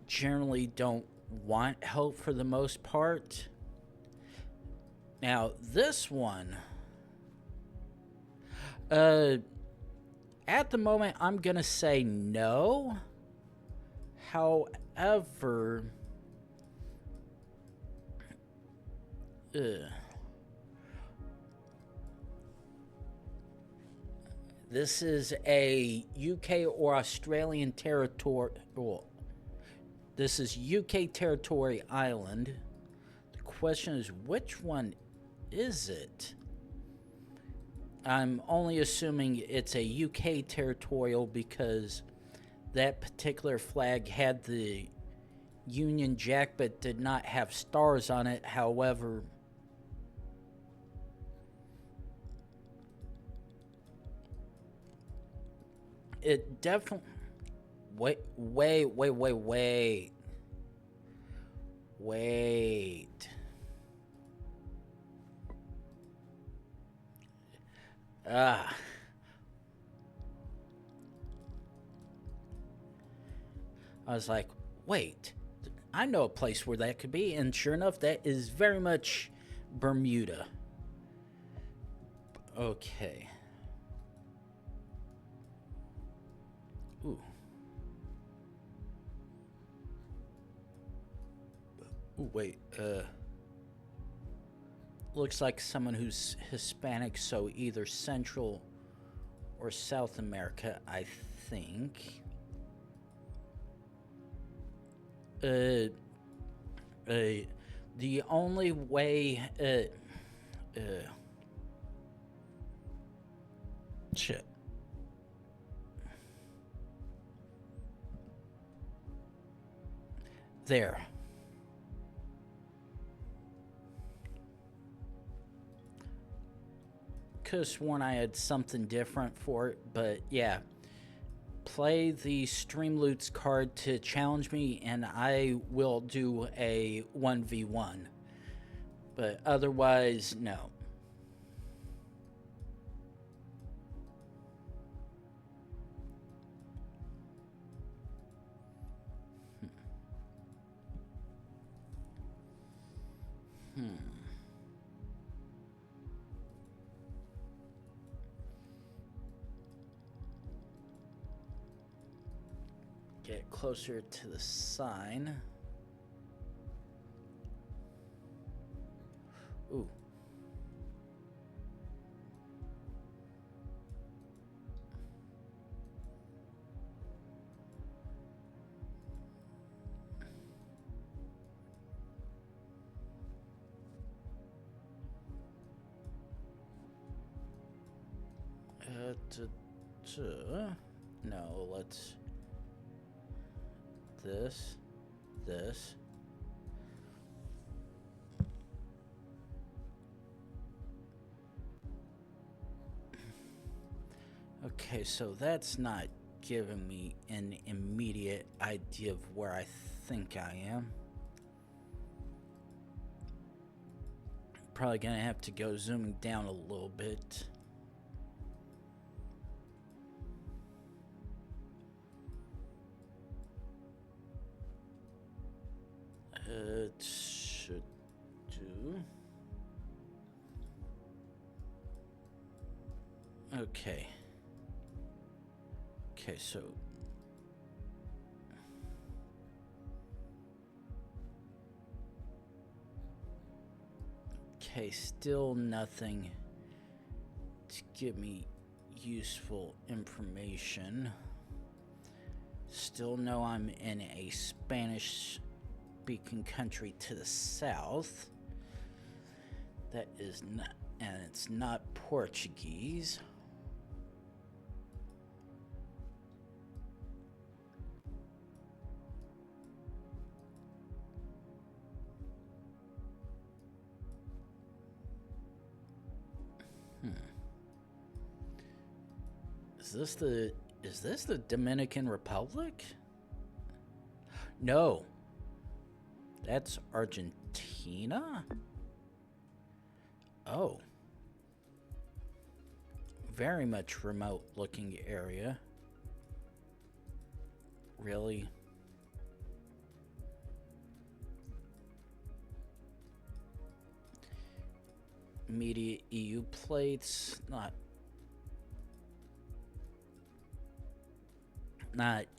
generally don't want help for the most part. Now, this one, at the moment, I'm gonna say no. However, this is a UK or Australian territory. Well, this is UK territory island. The question is, which one is it? I'm only assuming it's a UK territorial because that particular flag had the Union Jack but did not have stars on it. However, it definitely... Wait. I was like, wait, I know a place where that could be, and sure enough, that is very much Bermuda. Okay. Ooh. Ooh, wait, looks like someone who's Hispanic, so either Central or South America, I think. The only way, shit. There. Could have sworn I had something different for it, but yeah. Play the Stream Loots card to challenge me, and I will do a 1v1. But otherwise, no. Get closer to the sign. Ooh. No, let's... This. Okay, so that's not giving me an immediate idea of where I think I am. probably gonna have to go zooming down a little bit. It should do. Okay. Okay, so okay, still nothing to give me useful information. Still know I'm in a Spanish-speaking country to the south. That is not, and it's not Portuguese. Is this the Dominican Republic? No. That's Argentina? Oh. Very much remote looking area. Really? Media EU plates, not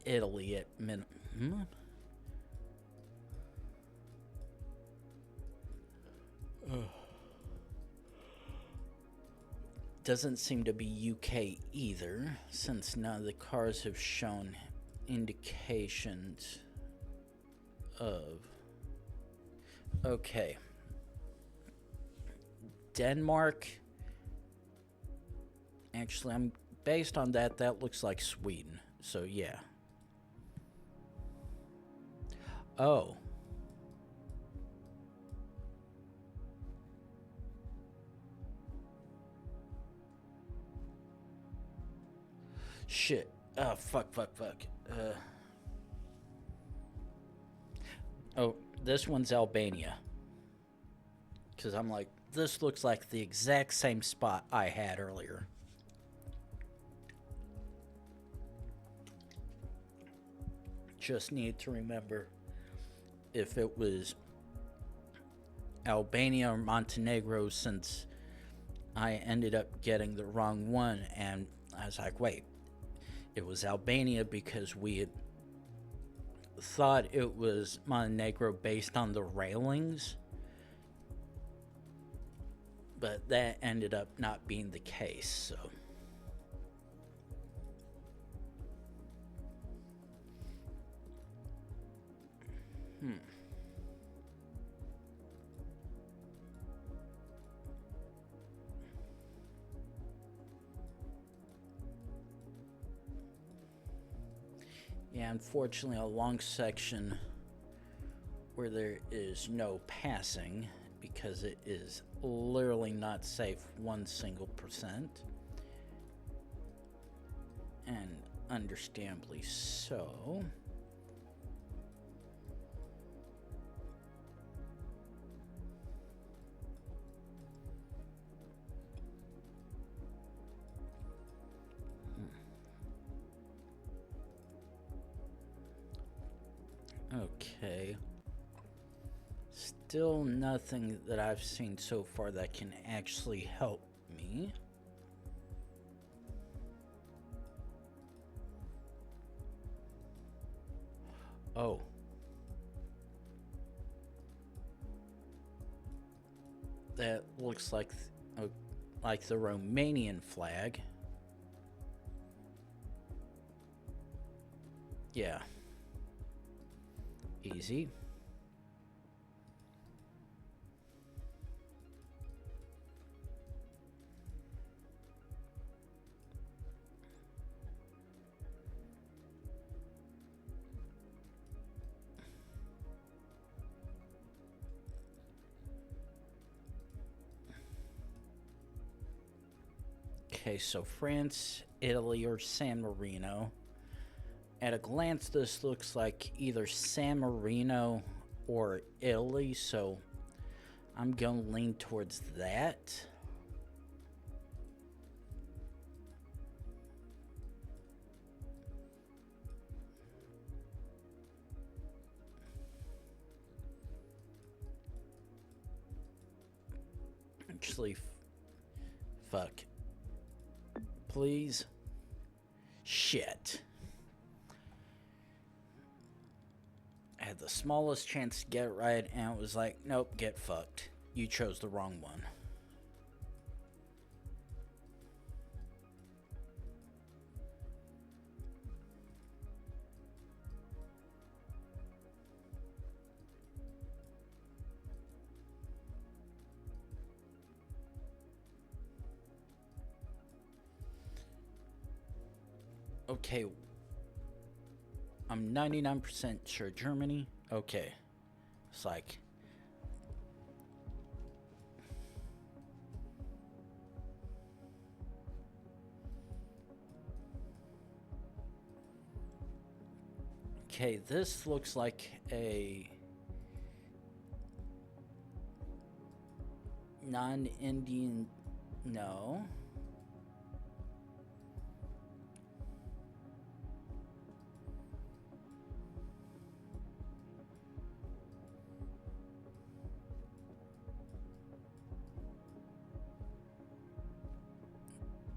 Italy at minimum. Doesn't seem to be UK either, since none of the cars have shown indications of. Okay. Denmark. Actually, I'm based on that. That looks like Sweden. So yeah. Oh. Shit. Oh, fuck. Oh, this one's Albania. Because I'm like, this looks like the exact same spot I had earlier. Just need to remember if it was Albania or Montenegro, since I ended up getting the wrong one, and I was like, wait, it was Albania because we had thought it was Montenegro based on the railings, but that ended up not being the case, so. Yeah, unfortunately, a long section where there is no passing because it is literally not safe 1%, and understandably so. Okay. Still nothing that I've seen so far that can actually help me. Oh. That looks like the Romanian flag. Yeah. Easy. Okay, so France, Italy, or San Marino. At a glance, this looks like either San Marino or Italy, so I'm going to lean towards that. Actually, fuck. Please. Shit. I had the smallest chance to get it right, and it was like, nope, get fucked. You chose the wrong one. Okay. I'm 99% sure Germany. Okay. It's like... Okay, this looks like a non-Indian... No.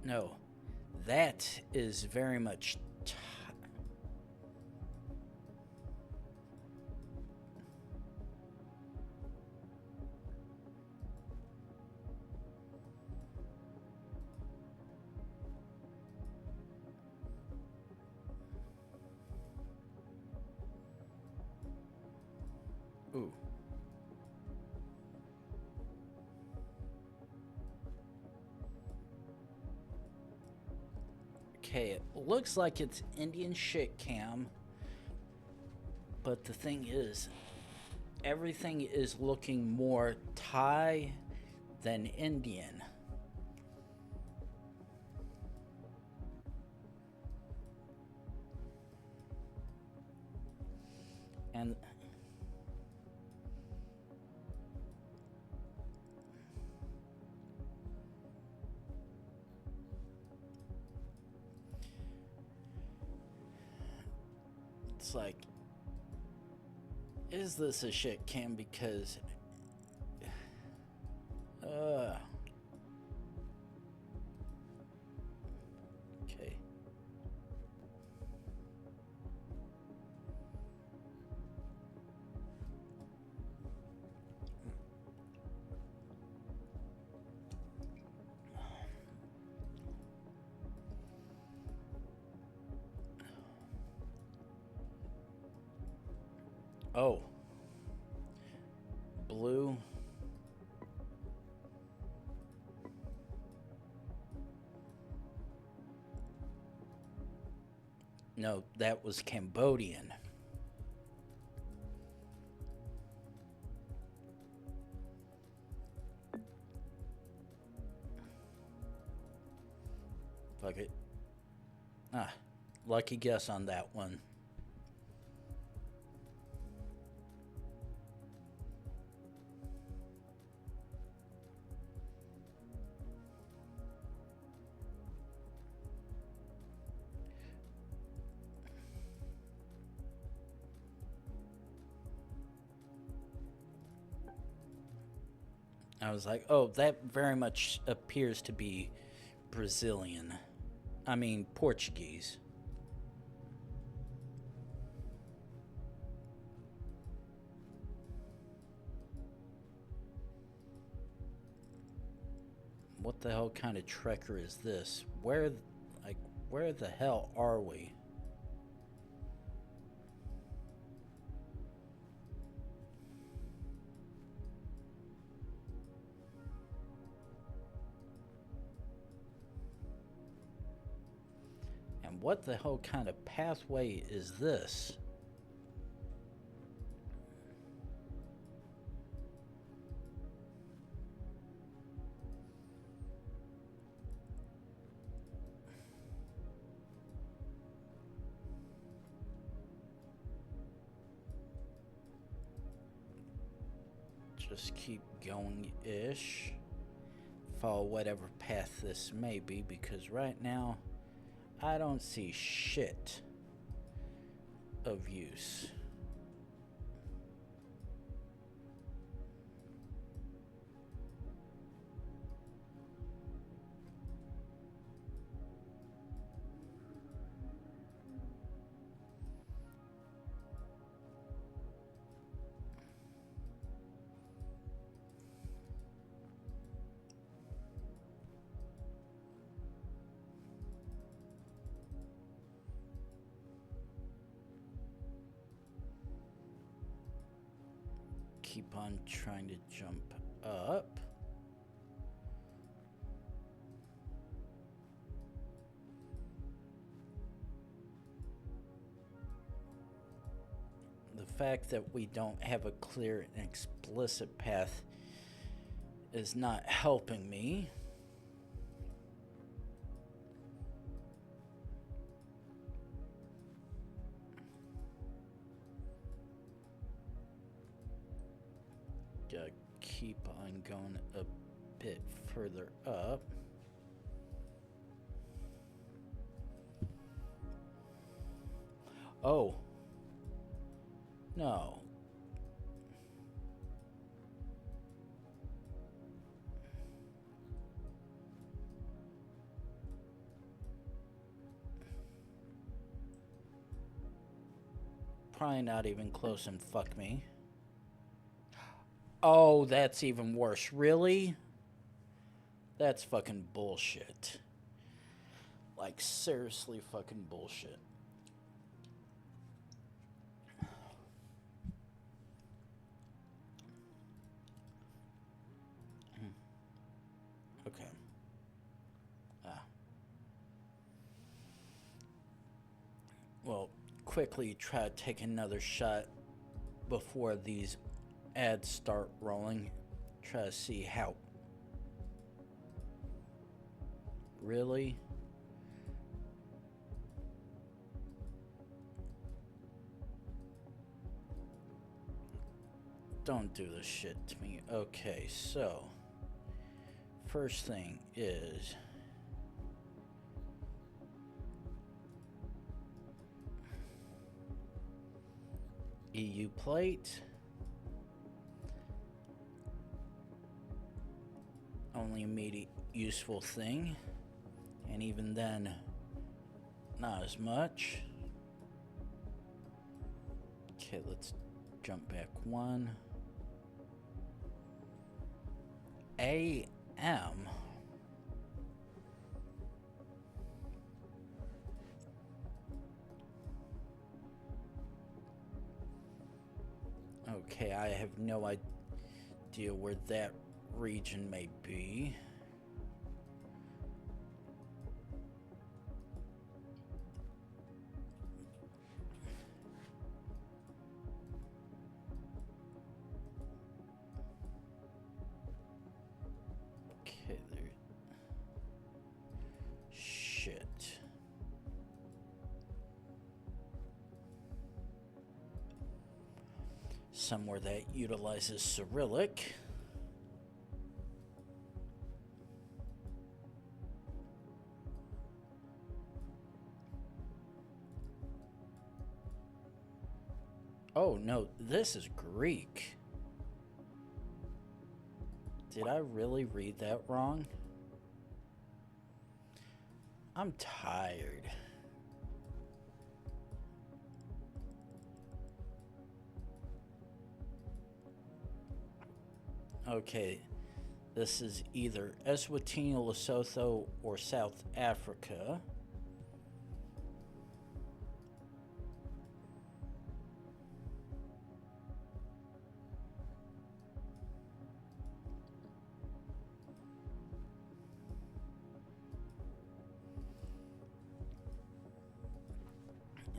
No. That is very much... Ooh. Okay, it looks like it's Indian shit cam. But the thing is, everything is looking more Thai than Indian. And it's like, is this a shit cam? Because okay. Oh. Blue. No, that was Cambodian. Fuck it. Ah, lucky guess on that one. I was like, oh, that very much appears to be Brazilian. I mean, Portuguese. What the hell kind of trekker is this? Where the hell are we? And what the hell kind of pathway is this? just keep going-ish. Follow whatever path this may be, because right now I don't see shit of use. Keep on trying to jump up. The fact that we don't have a clear and explicit path is not helping me. Gotta keep on going a bit further up. Oh. No. Probably not even close, and fuck me. Oh, that's even worse. Really? That's fucking bullshit. Like, seriously fucking bullshit. Okay. Well, quickly try to take another shot before these ads start rolling. Try to see how. Really? Don't do this shit to me. Okay, so first thing is EU plate. Only immediate useful thing, and even then not as much. Okay, let's jump back one. AM. Okay, I have no idea where that region may be. Okay, there. Shit. Somewhere that utilizes Cyrillic. Oh no, this is Greek. Did I really read that wrong? I'm tired. Okay, this is either Eswatini, Lesotho, or South Africa.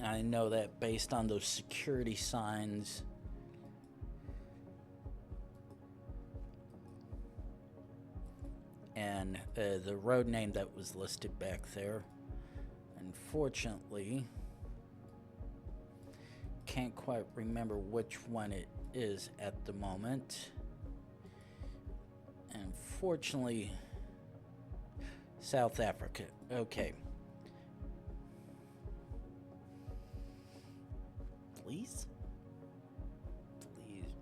I know that based on those security signs, and the road name that was listed back there. Unfortunately, can't quite remember which one it is at the moment. Unfortunately, South Africa. Okay. Please? Please.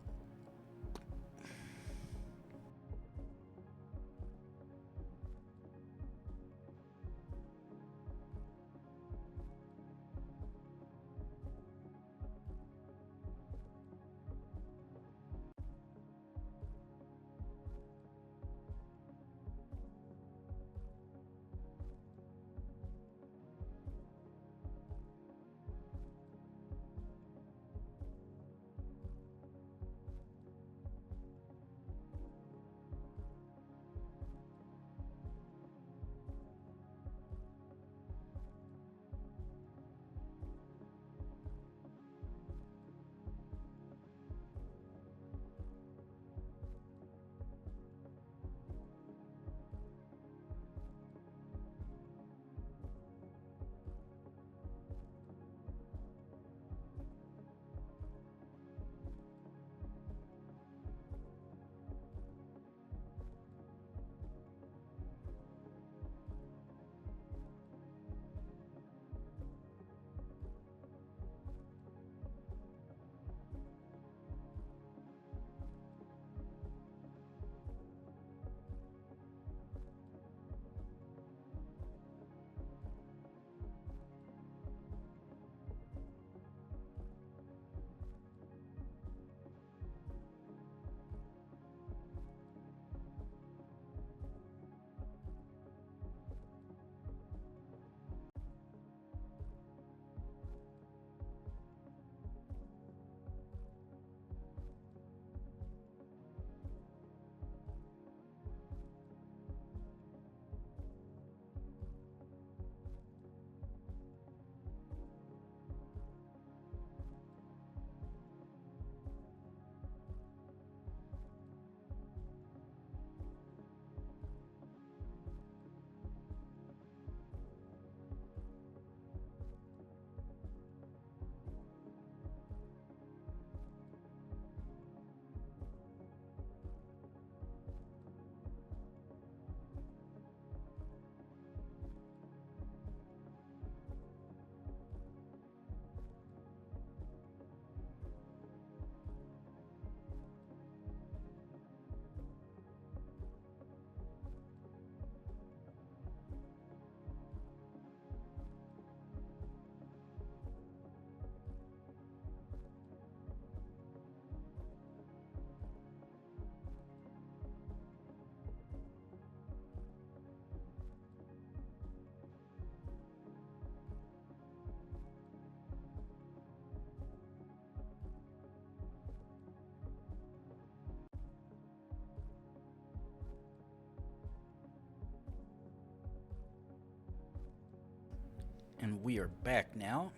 And we are back now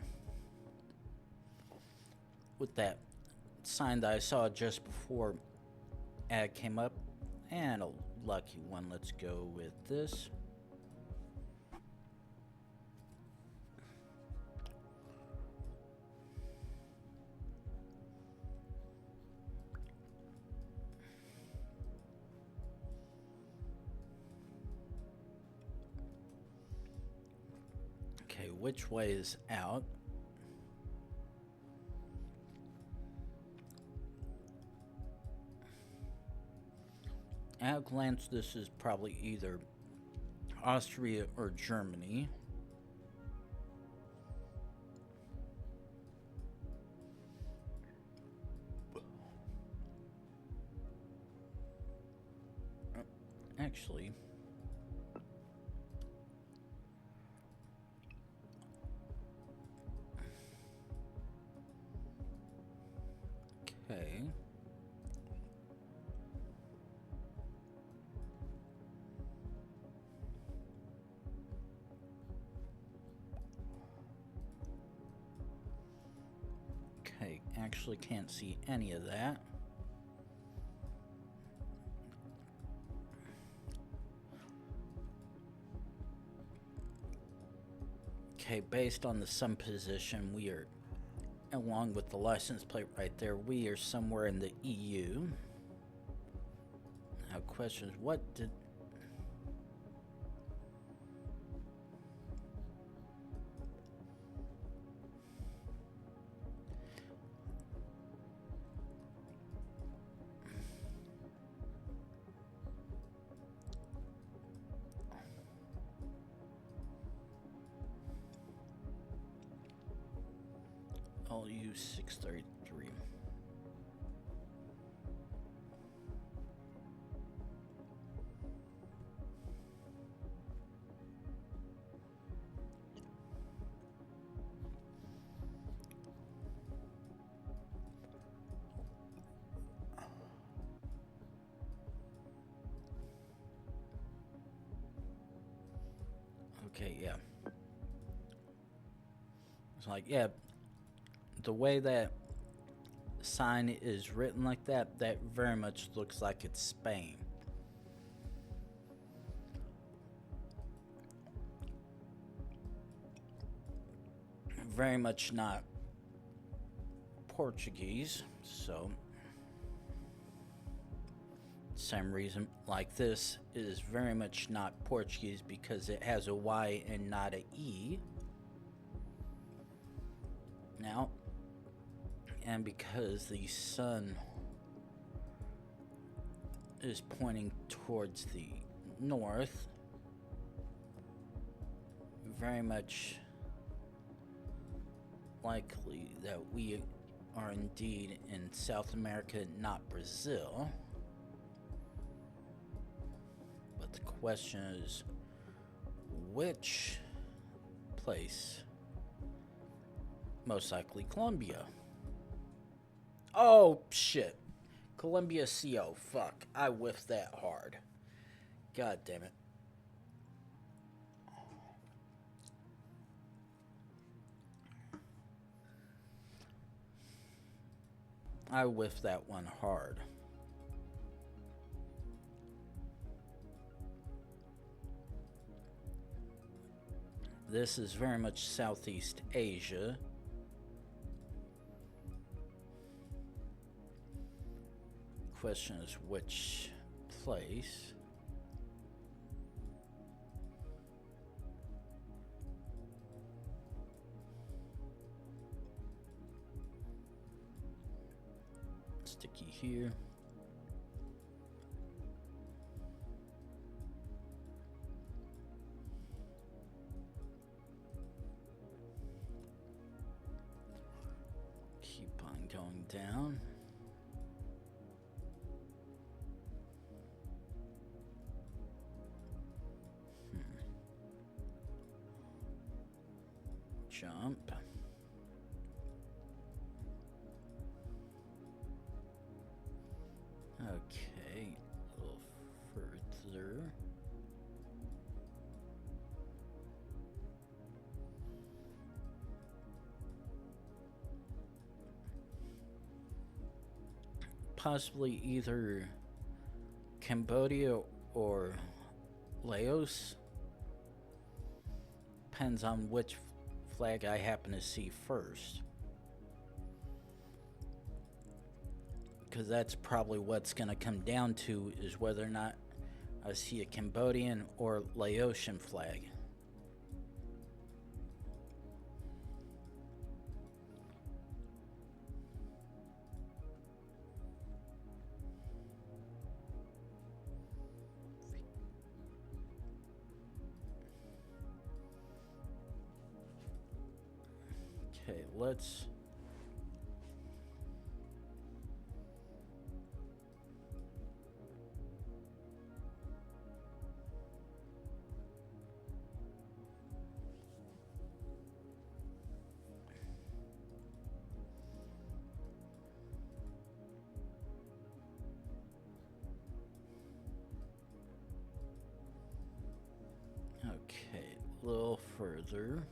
with that sign that I saw just before ad came up, and a lucky one. Let's go with this. Okay, which way is out? At a glance, this is probably either Austria or Germany. Actually, okay. Okay, actually can't see any of that. Okay, based on the sun position, we are, along with the license plate right there, we are somewhere in the EU. Now, question is, what did... I'll use 633. Okay, yeah. It's like, yeah, the way that sign is written like that, that very much looks like it's Spain. Very much not Portuguese, so same reason like this is very much not Portuguese because it has a Y and not a E. Now, and because the sun is pointing towards the north, very much likely that we are indeed in South America, not Brazil. But the question is, which place? Most likely Colombia. Oh, shit. Colombia CO. Fuck. I whiffed that hard. God damn it. I whiffed that one hard. This is very much Southeast Asia. Question is which place? Sticky here. Keep on going down. Jump. Okay, a little further. Possibly either Cambodia or Laos. Depends on which flag I happen to see first. Because that's probably what's going to come down to is whether or not I see a Cambodian or Laotian flag. Okay, let's... Okay, a little further.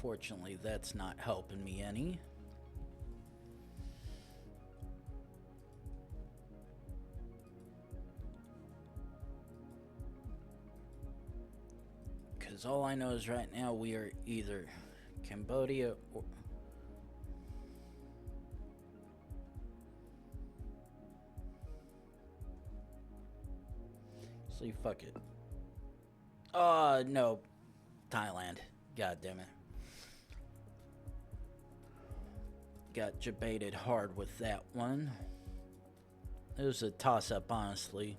Fortunately, that's not helping me any. Because all I know is right now we are either Cambodia or... So you fuck it. No. Thailand. God damn it. Got debated hard with that one. It was a toss-up, honestly.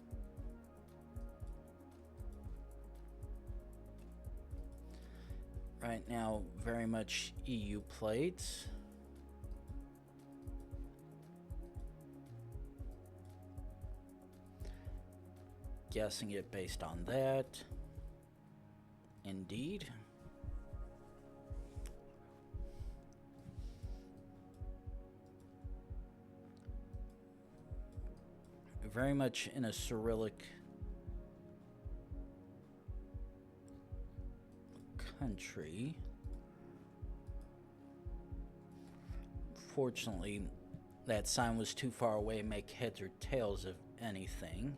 Right now, very much EU plates. Guessing it based on that. Indeed. Very much in a Cyrillic country. Fortunately, that sign was too far away to make heads or tails of anything.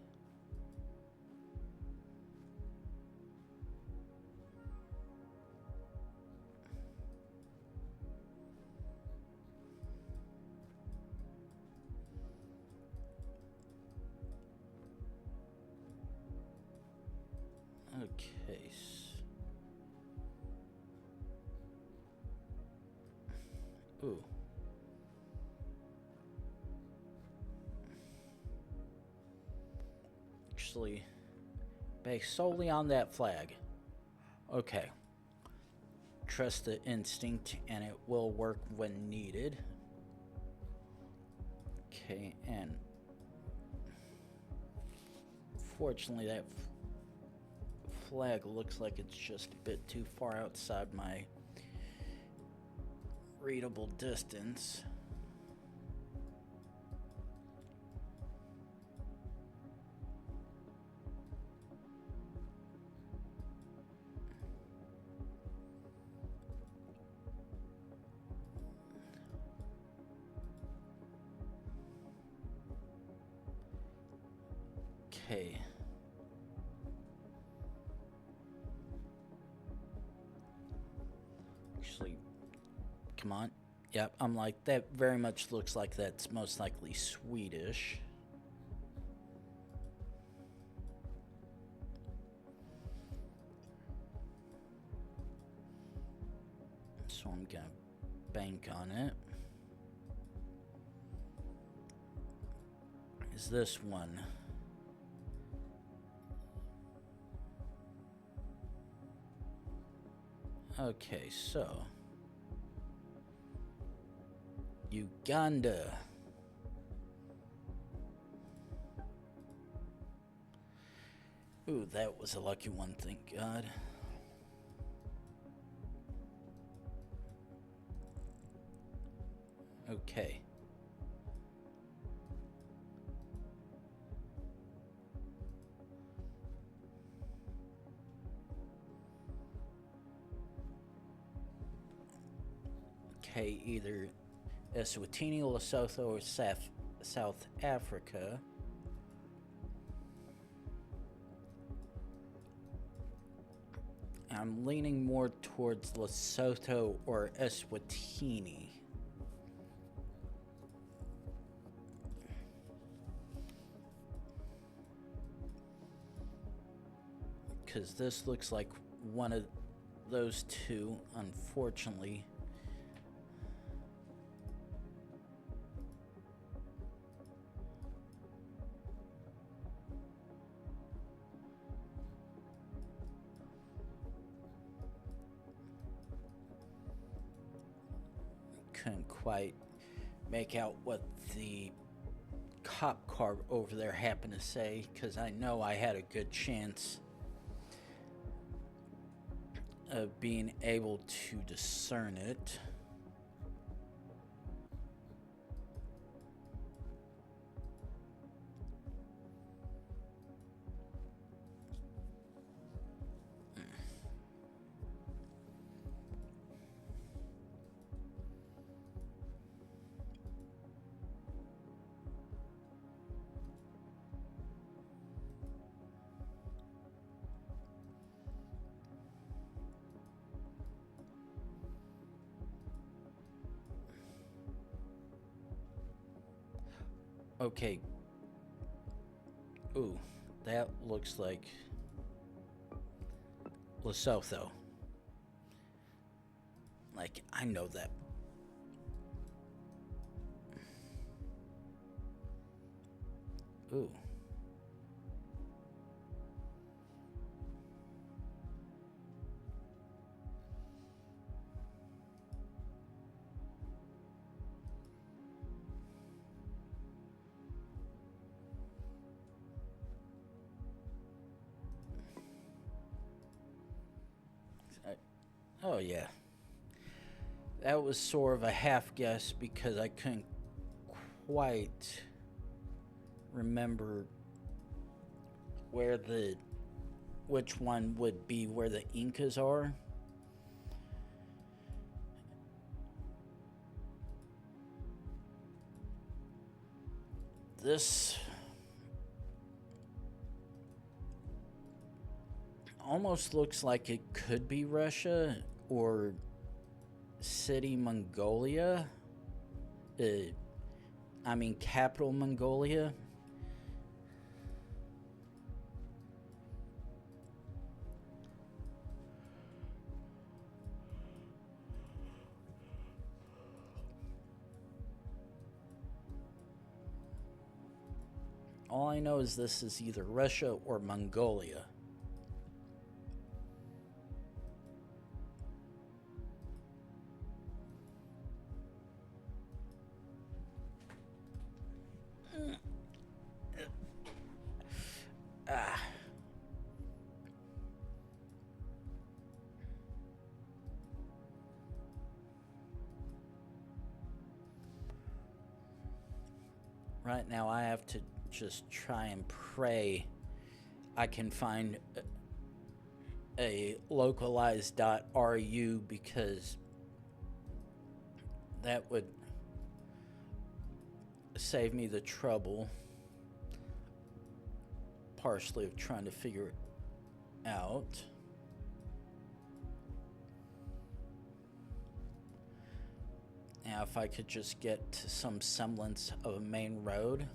Okay. Ooh. Actually, based solely on that flag. Okay. Trust the instinct and it will work when needed. Okay, and fortunately that flag looks like it's just a bit too far outside my readable distance. Okay. Actually, come on. Yep, I'm like, that very much looks like that's most likely Swedish. So I'm gonna bank on it. Is this one? Okay, so Uganda. Ooh, that was a lucky one, thank God. Okay. Okay, either Eswatini, Lesotho, or South Africa. I'm leaning more towards Lesotho or Eswatini. Because this looks like one of those two, unfortunately. Couldn't quite make out what the cop car over there happened to say, because I know I had a good chance of being able to discern it. Okay. Ooh, that looks like Lesotho. Like, I know that. Ooh. Oh, yeah. That was sort of a half guess because I couldn't quite remember which one would be where the Incas are. This almost looks like it could be Russia or City Mongolia. I mean, capital Mongolia. All I know is this is either Russia or Mongolia. Ah. Right now I have to just try and pray I can find a localized .ru because that would save me the trouble partially of trying to figure it out. Now if I could just get to some semblance of a main road,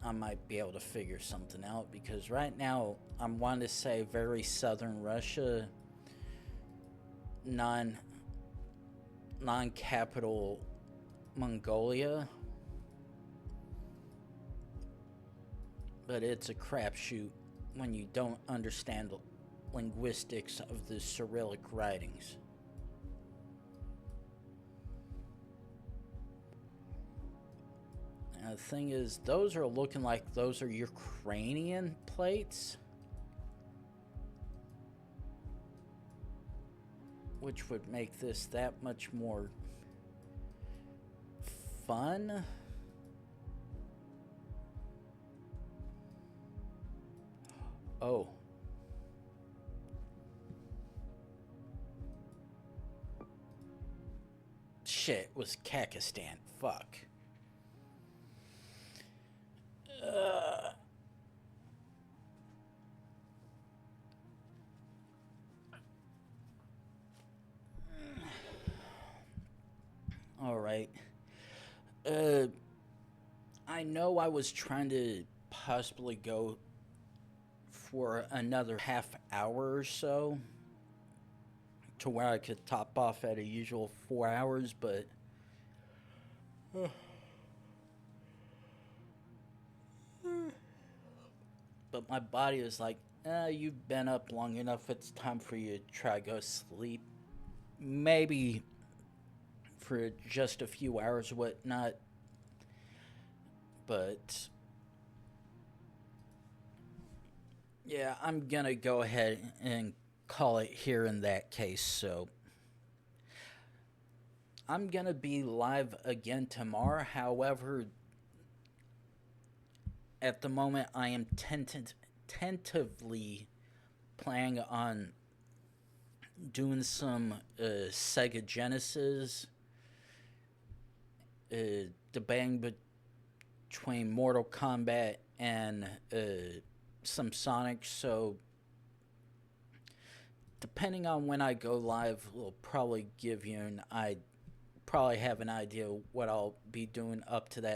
I might be able to figure something out, because right now I'm wanting to say very southern Russia, non-capital Mongolia, but it's a crapshoot when you don't understand linguistics of the Cyrillic writings. The thing is, those are looking like those are Ukrainian plates, which would make this that much more fun. Oh. Shit, it was Kakistan. Fuck. All right. I know I was trying to possibly go for another half hour or so to where I could top off at a usual 4 hours, but my body is like, you've been up long enough, it's time for you to try to go sleep. Maybe for just a few hours or whatnot, but yeah, I'm gonna go ahead and call it here in that case. So I'm gonna be live again tomorrow. However, at the moment I am tentatively planning on doing some Sega Genesis, debating between Mortal Kombat and some Sonic. So depending on when I go live, we'll probably give you probably have an idea what I'll be doing up to that